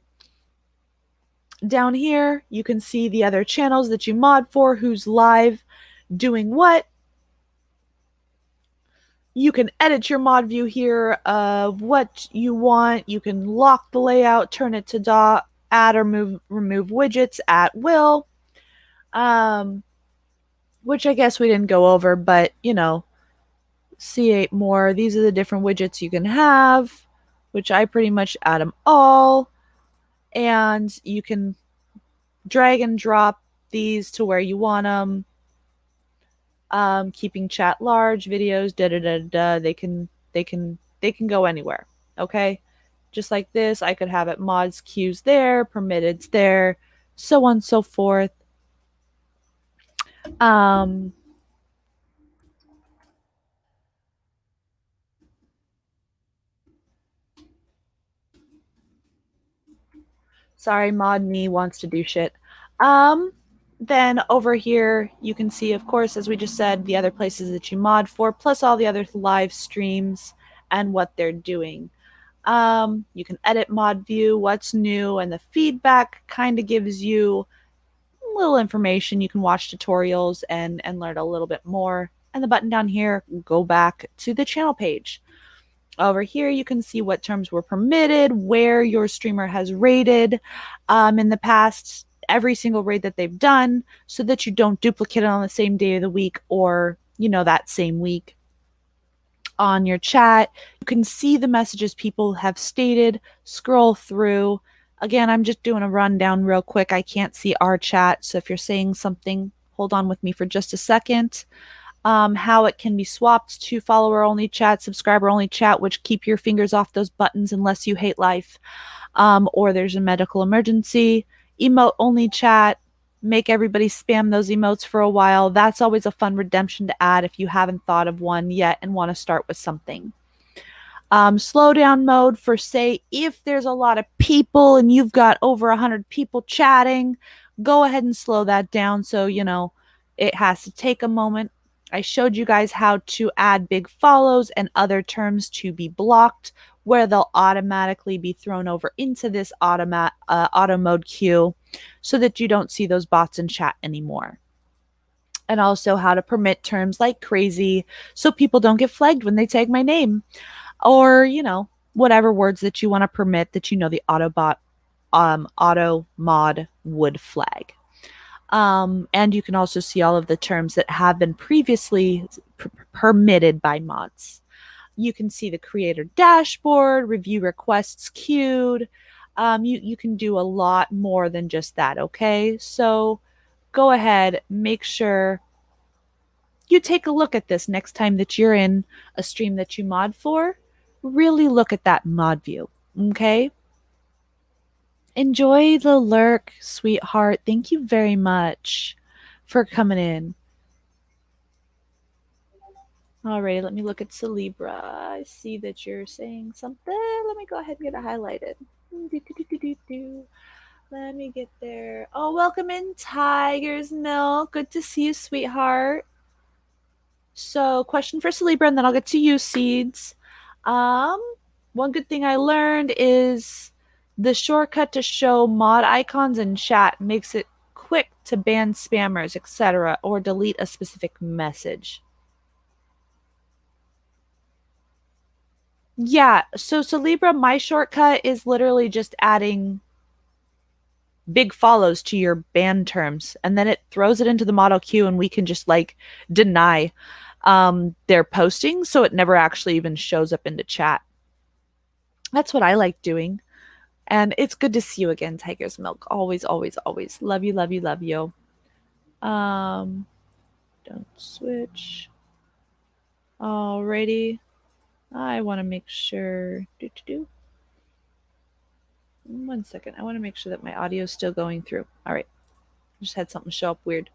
Down here, you can see the other channels that you mod for, who's live, doing what. You can edit your mod view here of what you want. You can lock the layout, turn it to add or remove widgets at will. Um, which I guess we didn't go over, but C8 more. These are the different widgets you can have, which I pretty much add them all. And you can drag and drop these to where you want them. Keeping chat large, videos, da da da da. They can go anywhere. Okay, just like this, I could have it mods, queues there, permitteds there, so on and so forth. Um, Sorry, mod me wants to do shit. Um, then over here, you can see, of course, as we just said, the other places that you mod for, plus all the other live streams and what they're doing. You can edit mod view, what's new, and the feedback kind of gives you little information. You can watch tutorials and learn a little bit more. And the button down here, go back to the channel page. Over here, you can see what terms were permitted, where your streamer has raided in the past, every single raid that they've done, so that you don't duplicate it on the same day of the week or, that same week. On your chat, you can see the messages people have stated, scroll through. Again, I'm just doing a rundown real quick. I can't see our chat, so if you're saying something, hold on with me for just a second. How it can be swapped to follower only chat, subscriber only chat, which keep your fingers off those buttons unless you hate life, or there's a medical emergency. Emote only chat, make everybody spam those emotes for a while. That's always a fun redemption to add if you haven't thought of one yet and want to start with something. Slow down mode for, say, if there's a lot of people and you've got over 100 people chatting, go ahead and slow that down so it has to take a moment. I showed you guys how to add big follows and other terms to be blocked, where they'll automatically be thrown over into this auto mode queue so that you don't see those bots in chat anymore. And also how to permit terms like crazy so people don't get flagged when they tag my name, or whatever words that you want to permit that the auto mod would flag. And you can also see all of the terms that have been previously permitted by mods. You can see the creator dashboard, review requests queued. You can do a lot more than just that. Okay, so go ahead, make sure you take a look at this next time that you're in a stream that you mod for. Really look at that mod view. Okay. Enjoy the lurk, sweetheart. Thank you very much for coming in. All right, let me look at Celebra. I see that you're saying something. Let me go ahead and get it highlighted. Let me get there. Oh, welcome in, Tiger's Milk. Good to see you, sweetheart. So, question for Celebra, and then I'll get to you, Seeds. One good thing I learned is the shortcut to show mod icons in chat makes it quick to ban spammers, etc., or delete a specific message. Yeah, so Celebra, my shortcut is literally just adding big follows to your ban terms, and then it throws it into the model queue, and we can just deny their posting, so it never actually even shows up into chat. That's what I like doing. And it's good to see you again, Tiger's Milk. Always, always, always. Love you, love you, love you. Don't switch. Alrighty. I want to make sure. One second. I want to make sure that my audio is still going through. All right. I just had something show up weird.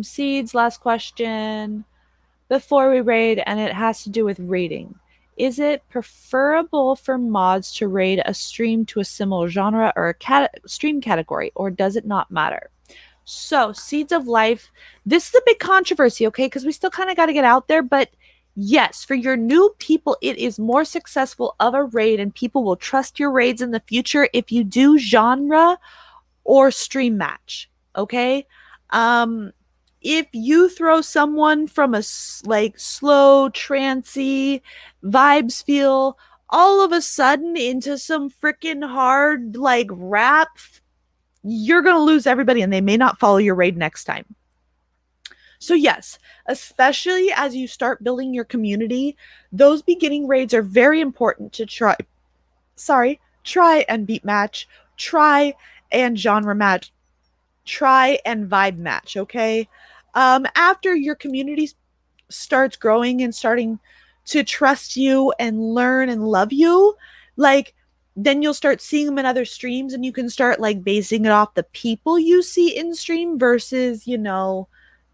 Seeds, last question. Before we raid, and it has to do with rating. Is it preferable for mods to raid a stream to a similar genre or a stream category, or does it not matter? So, Seeds of Life, this is a big controversy, okay? Because we still kind of got to get out there. But yes, for your new people, it is more successful of a raid, and people will trust your raids in the future if you do genre or stream match, okay? If you throw someone from a slow, trancy, vibes feel all of a sudden into some freaking hard rap, you're going to lose everybody and they may not follow your raid next time. So, yes, especially as you start building your community, those beginning raids are very important to try and beat match, try and genre match, try and vibe match, okay? After your community starts growing and starting to trust you and learn and love you, like, then you'll start seeing them in other streams and you can start like basing it off the people you see in stream versus,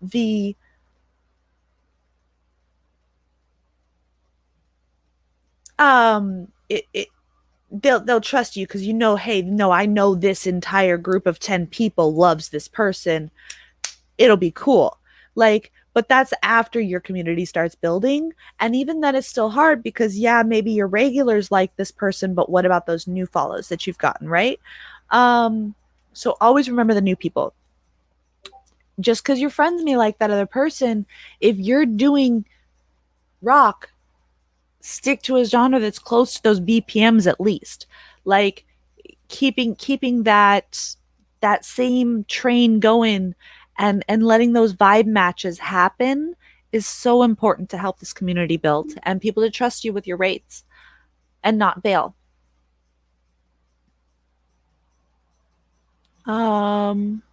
the it they'll trust you because hey, no, I know this entire group of 10 people loves this person. It'll be cool. Like, but that's after your community starts building. And even then, it's still hard because, yeah, maybe your regulars like this person, but what about those new follows that you've gotten, right? So always remember the new people. Just because your friends may like that other person, if you're doing rock, stick to a genre that's close to those BPMs at least. Like, keeping that same train going and letting those vibe matches happen is so important to help this community build and people to trust you with your rates and not bail. Um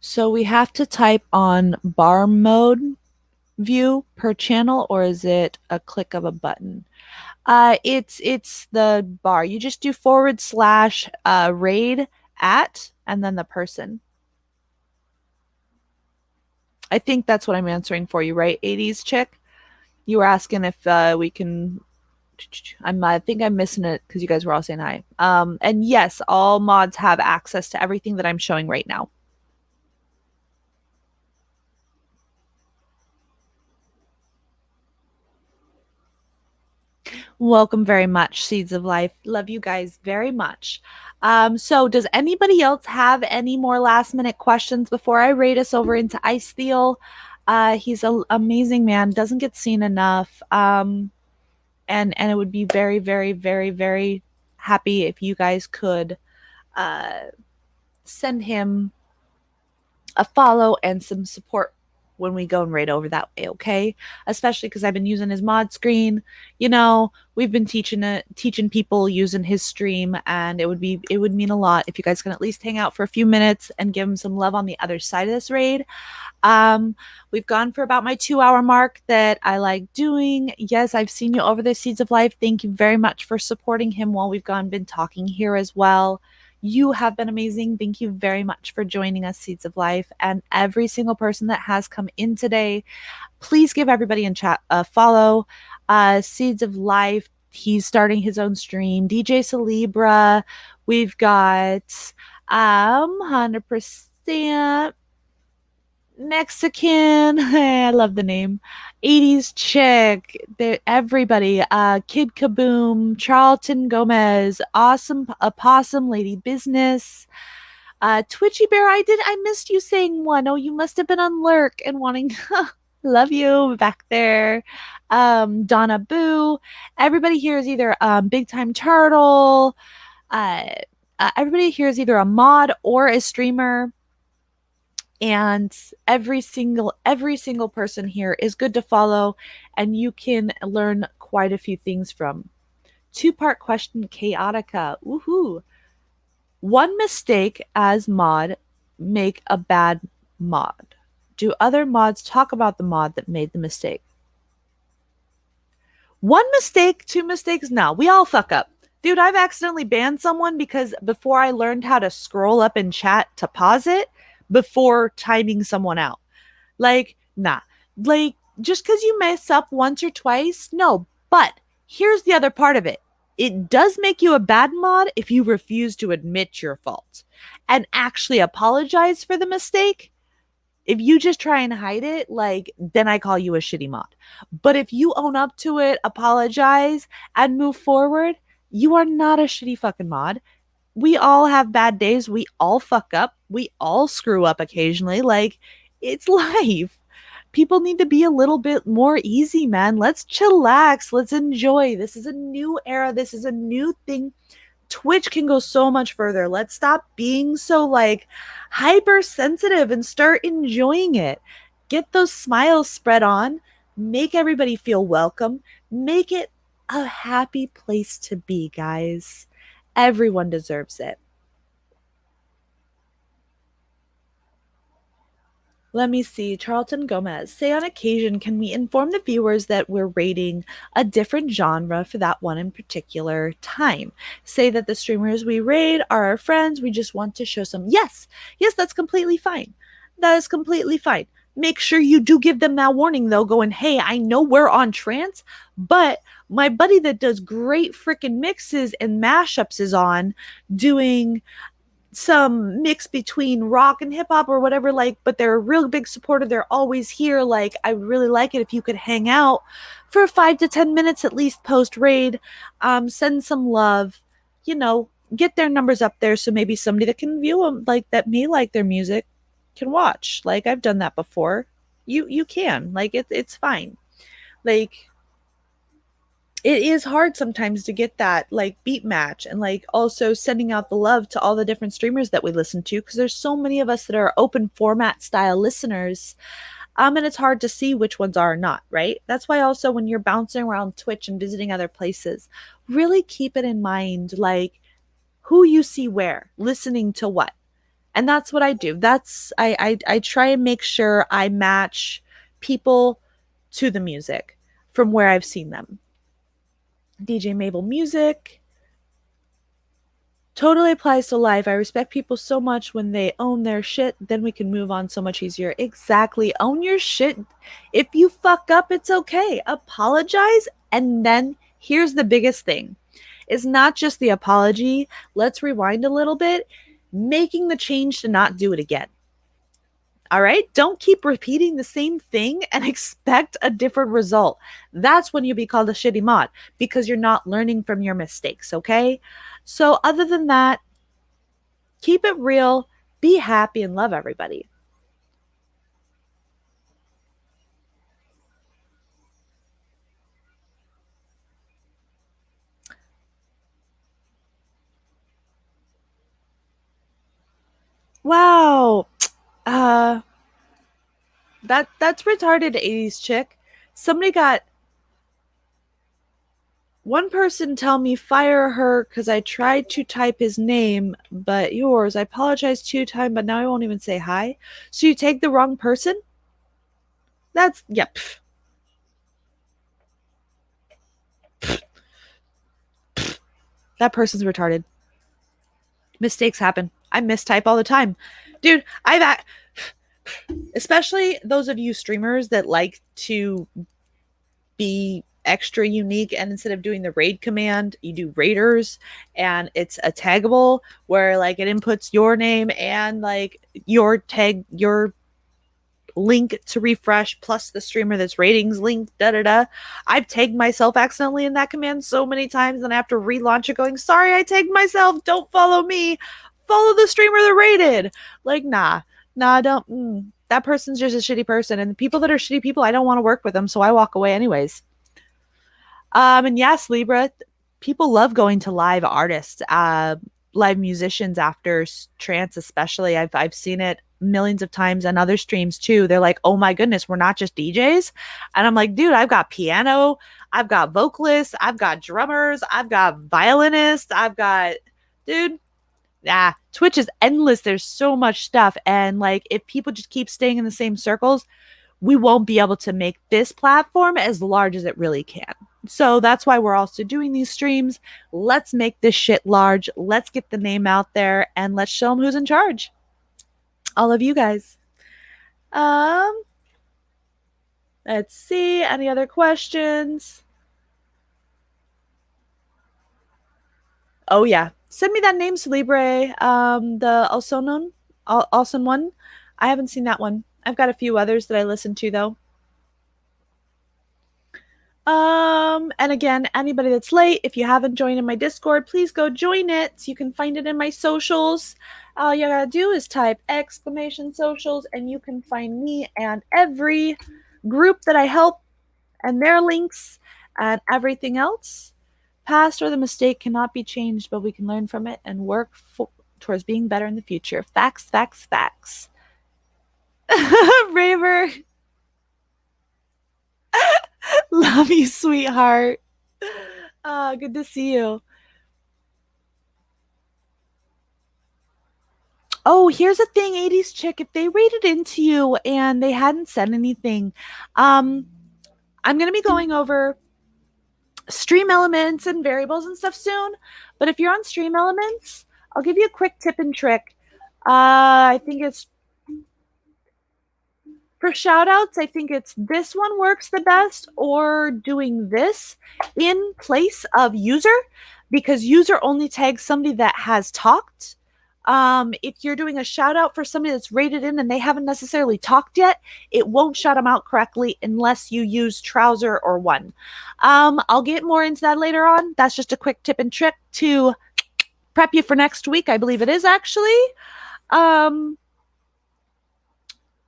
so we have to type on bar mode view per channel, or is it a click of a button? It's the bar. You just do / raid at and then the person. I think that's what I'm answering for you, right? 80s chick. You were asking if we can. I think I'm missing it because you guys were all saying hi. And yes, all mods have access to everything that I'm showing right now. Welcome very much, Seeds of Life. Love you guys very much. So does anybody else have any more last minute questions before I rate us over into Ice Steel? He's an amazing man, doesn't get seen enough. And it would be very, very, very, very happy if you guys could uh, send him a follow and some support when we go and raid over that way, okay? Especially because I've been using his mod screen. We've been teaching people using his stream, and it would mean a lot if you guys can at least hang out for a few minutes and give him some love on the other side of this raid. We've gone for about my 2-hour mark that I like doing. Yes, I've seen you over the Seeds of Life. Thank you very much for supporting him while we've been talking here as well. You have been amazing. Thank you very much for joining us, Seeds of Life. And every single person that has come in today, please give everybody in chat a follow. Seeds of Life, he's starting his own stream. DJ Celebra, we've got 100% Mexican. I love the name. 80s chick. Everybody. Kid Kaboom, Charlton Gomez, Awesome Opossum, Lady Business. Twitchy Bear, I missed you saying one. Oh, you must have been on lurk and wanting love you back there. Donna Boo. Everybody here is either Big Time Turtle. Everybody here is either a mod or a streamer, and every single person here is good to follow, and you can learn quite a few things from. 2-part question, Chaotica. Woohoo! One mistake as mod make a bad mod. Do other mods talk about the mod that made the mistake? One mistake, 2 mistakes? No, we all fuck up. Dude, I've accidentally banned someone because before I learned how to scroll up in chat to pause it before timing someone out. Like, nah. Like, just because you mess up once or twice, no. But here's the other part of it. It does make you a bad mod if you refuse to admit your fault and actually apologize for the mistake. If you just try and hide it, like, then I call you a shitty mod. But if you own up to it, apologize, and move forward, you are not a shitty fucking mod. We all have bad days. We all fuck up. We all screw up occasionally. Like, it's life. people need to be a little bit more easy, man. Let's chillax. Let's enjoy. This is a new era. This is a new thing. Twitch can go so much further. Let's stop being so like hypersensitive and start enjoying it. Get those smiles spread on, make everybody feel welcome, make it a happy place to be, guys. Everyone deserves it. Let me see. Charlton Gomez. Say on occasion, can we inform the viewers that we're rating a different genre for that one in particular time? Say that the streamers we raid are our friends. We just want to show some. Yes, yes, that's completely fine. That is completely fine. Make sure you do give them that warning though, going, hey, I know we're on trance, but my buddy that does great freaking mixes and mashups is on doing some mix between rock and hip hop or whatever, like, but they're a real big supporter. They're always here. Like, I really like it if you could hang out for 5 to 10 minutes at least post raid, send some love, you know, get their numbers up there. So maybe somebody that can view them, like that may like their music, can watch. Like, I've done that before. You can, like, it's fine. Like, it is hard sometimes to get that like beat match, and like also sending out the love to all the different streamers that we listen to, because there's so many of us that are open format style listeners, and it's hard to see which ones are not, right? That's why also when you're bouncing around Twitch and visiting other places, really keep it in mind, like who you see where, listening to what. And that's what I do. That's I try and make sure I match people to the music from where I've seen them. DJ Mabel Music. Totally applies to life. I respect people so much when they own their shit, then we can move on so much easier. Exactly. Own your shit. If you fuck up, it's okay. Apologize. And then here's the biggest thing. It's not just the apology. Let's rewind a little bit. Making the change to not do it again. All right. Don't keep repeating the same thing and expect a different result. That's when you'll be called a shitty mod, because you're not learning from your mistakes. Okay. So, other than that, keep it real, be happy, and love everybody. Wow. Uh, that's retarded 80s chick. Somebody got one person tell me fire her because I tried to type his name, but yours. I apologize 2 times, but now I won't even say hi. So you take the wrong person? That's, yep. That person's retarded. Mistakes happen. I mistype all the time. Dude, especially those of you streamers that like to be extra unique, and instead of doing the raid command, you do raiders, and it's a taggable where like it inputs your name and like your tag, your link to refresh plus the streamer that's ratings link, da da da. I've tagged myself accidentally in that command so many times, and I have to relaunch it going, sorry, I tagged myself, don't follow me, follow the streamer that rated. Like, nah, don't. That person's just a shitty person, and the people that are shitty people, I don't want to work with them, so I walk away anyways. And yes, Libra, people love going to live artists, live musicians after trance, especially. I've seen it millions of times on other streams too. They're like, oh my goodness, we're not just DJs. And I'm like, dude, I've got piano, I've got vocalists, I've got drummers, I've got violinists, I've got, dude, Twitch is endless. There's so much stuff. And like, if people just keep staying in the same circles, we won't be able to make this platform as large as it really can. So that's why we're also doing these streams. Let's make this shit large. Let's get the name out there, and let's show them who's in charge. All of you guys. Let's see. Any other questions? Oh yeah. Send me that name, Celebre. The Alson one. I haven't seen that one. I've got a few others that I listen to though. And again, anybody that's late, if you haven't joined in my Discord, please go join it. You can find it in my socials. All you gotta do is type exclamation socials, and you can find me and every group that I help and their links and everything else. Past or the mistake cannot be changed, but we can learn from it and work towards being better in the future. Facts, facts, facts. Raver, love you, sweetheart. Good to see you. Oh, here's the thing, 80s chick. If they rated into you and they hadn't said anything, um, I'm gonna be going over stream elements and variables and stuff soon. But if you're on stream elements, I'll give you a quick tip and trick. I think it's for shout outs, I think it's this one works the best or doing this in place of user because user only tags somebody that has talked. If you're doing a shout out for somebody that's rated in and they haven't necessarily talked yet, it won't shout them out correctly unless you use trouser or one. I'll get more into that later on. That's just a quick tip and trick to prep you for next week. I believe it is actually. Um,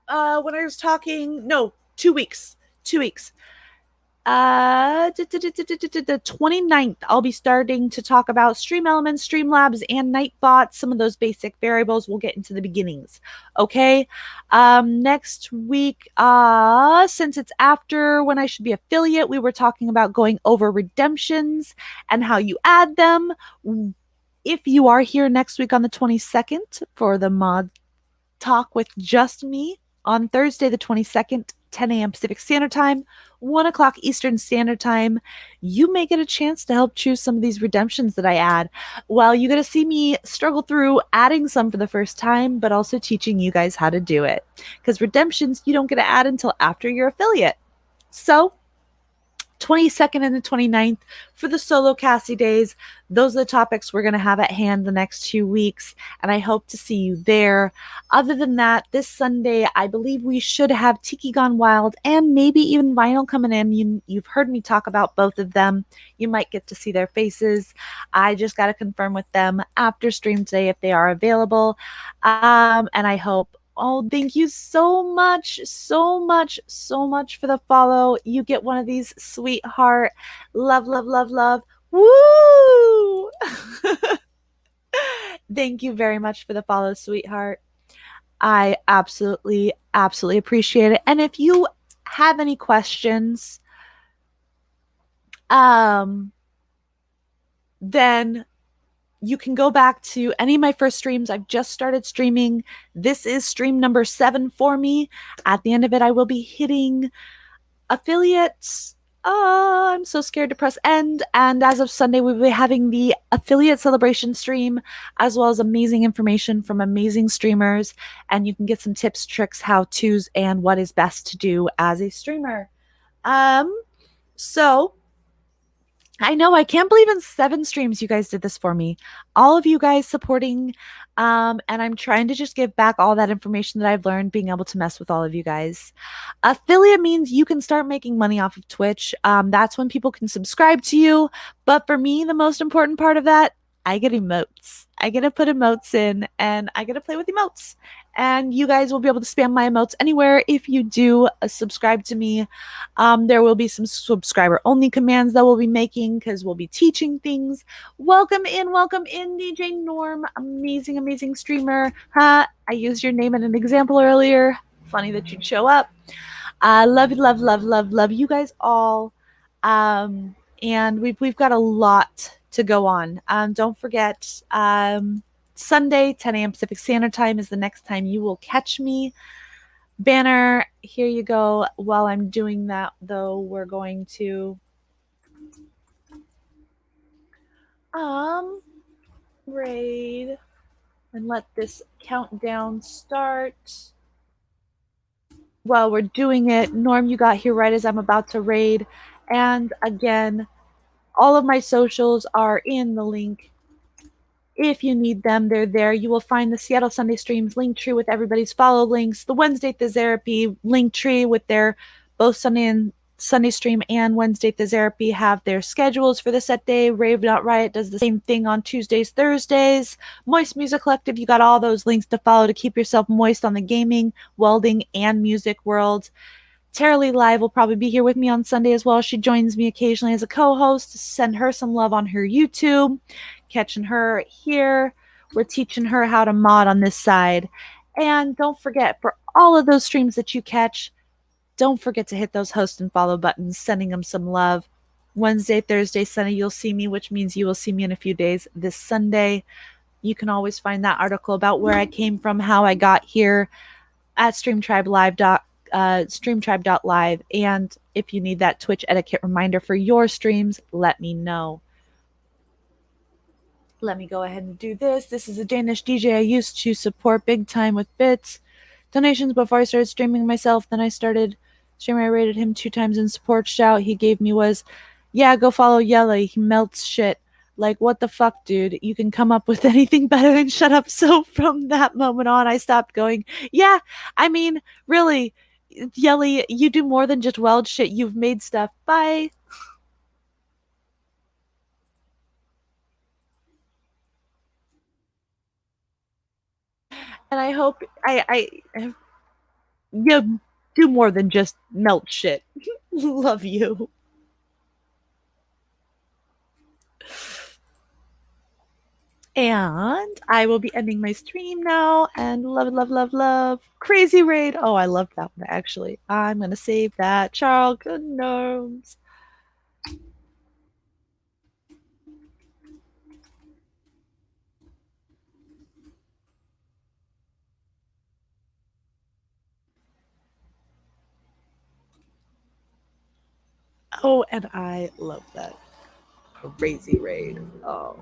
when I was talking, no, 2 weeks. 2 weeks. The 29th, I'll be starting to talk about Stream Elements, Streamlabs, and Nightbot. Some of those basic variables we'll get into the beginnings. Okay. Next week, since it's after when I should be affiliate, we were talking about going over redemptions and how you add them. If you are here next week on the 22nd for the mod talk with just me on Thursday, the 22nd, 10 a.m. Pacific Standard Time, 1 o'clock Eastern Standard Time, you may get a chance to help choose some of these redemptions that I add. Well, you get to see me struggle through adding some for the first time, but also teaching you guys how to do it. Because redemptions, you don't get to add until after your affiliate. So, 22nd and the 29th for the solo Cassie days. Those are the topics we're going to have at hand the next 2 weeks, and I hope to see you there. Other than that, this Sunday, I believe we should have Tiki Gone Wild and maybe even Vinyl coming in. You've heard me talk about both of them. You might get to see their faces. I just got to confirm with them after stream today if they are available, and I hope. Oh, thank you so much, so much, so much for the follow. You get one of these, sweetheart. Love, love, love, love. Woo! Thank you very much for the follow, sweetheart. I absolutely, absolutely appreciate it. And if you have any questions, then you can go back to any of my first streams. I've just started streaming. This is stream number 7 for me. At the end of it, I will be hitting affiliates. Oh, I'm so scared to press end. And as of Sunday, we'll be having the affiliate celebration stream, as well as amazing information from amazing streamers. And you can get some tips, tricks, how-tos, and what is best to do as a streamer. So I know, I can't believe in 7 streams you guys did this for me. All of you guys supporting, and I'm trying to just give back all that information that I've learned being able to mess with all of you guys. Affiliate means you can start making money off of Twitch. That's when people can subscribe to you. But for me, the most important part of that, I get emotes. I get to put emotes in, and I get to play with emotes. And you guys will be able to spam my emotes anywhere if you do subscribe to me. There will be some subscriber-only commands that we'll be making because we'll be teaching things. Welcome in, DJ Norm. Amazing, amazing streamer. I used your name in an example earlier. Funny that you'd show up. Love, love, love, love, love you guys all. And we've got a lot to go on. Don't forget, Sunday, 10 a.m. Pacific Standard Time is the next time you will catch me. Banner, here you go. While I'm doing that, though, we're going to raid and let this countdown start. While we're doing it, Norm, you got here right as I'm about to raid. And again, all of my socials are in the link. If you need them, they're there. You will find the Seattle Sunday Streams link tree with everybody's follow links, the Wednesday Therapy link tree with their both Sunday Stream and Wednesday Therapy have their schedules for the set day. Rave Not Riot does the same thing on Tuesdays, Thursdays. Moist Music Collective, you got all those links to follow to keep yourself moist on the gaming, welding, and music world. Tara Lee Live will probably be here with me on Sunday as well. She joins me occasionally as a co-host. Send her some love on her YouTube. Catching her here. We're teaching her how to mod on this side. And don't forget, for all of those streams that you catch, don't forget to hit those host and follow buttons, sending them some love. Wednesday, Thursday, Sunday, you'll see me, which means you will see me in a few days. This Sunday, you can always find that article about where I came from, how I got here at streamtribe.live. And if you need that Twitch etiquette reminder for your streams, let me know. Let me go ahead and do this. This is a Danish DJ I used to support big time with bits. Donations before I started streaming myself. Then I started streaming. I rated him 2 times in support. Shout he gave me was, yeah, go follow Yelly. He melts shit. Like, what the fuck, dude? You can come up with anything better than shut up. So from that moment on, I stopped going, yeah, I mean, really, Yelly, you do more than just weld shit. You've made stuff. Bye. And I hope I you do more than just melt shit. Love you. And I will be ending my stream now. And love, love, love, love. Crazy Raid. Oh, I love that one, actually. I'm going to save that. Charles, good gnomes. Oh, and I love that. Crazy Raid. Oh.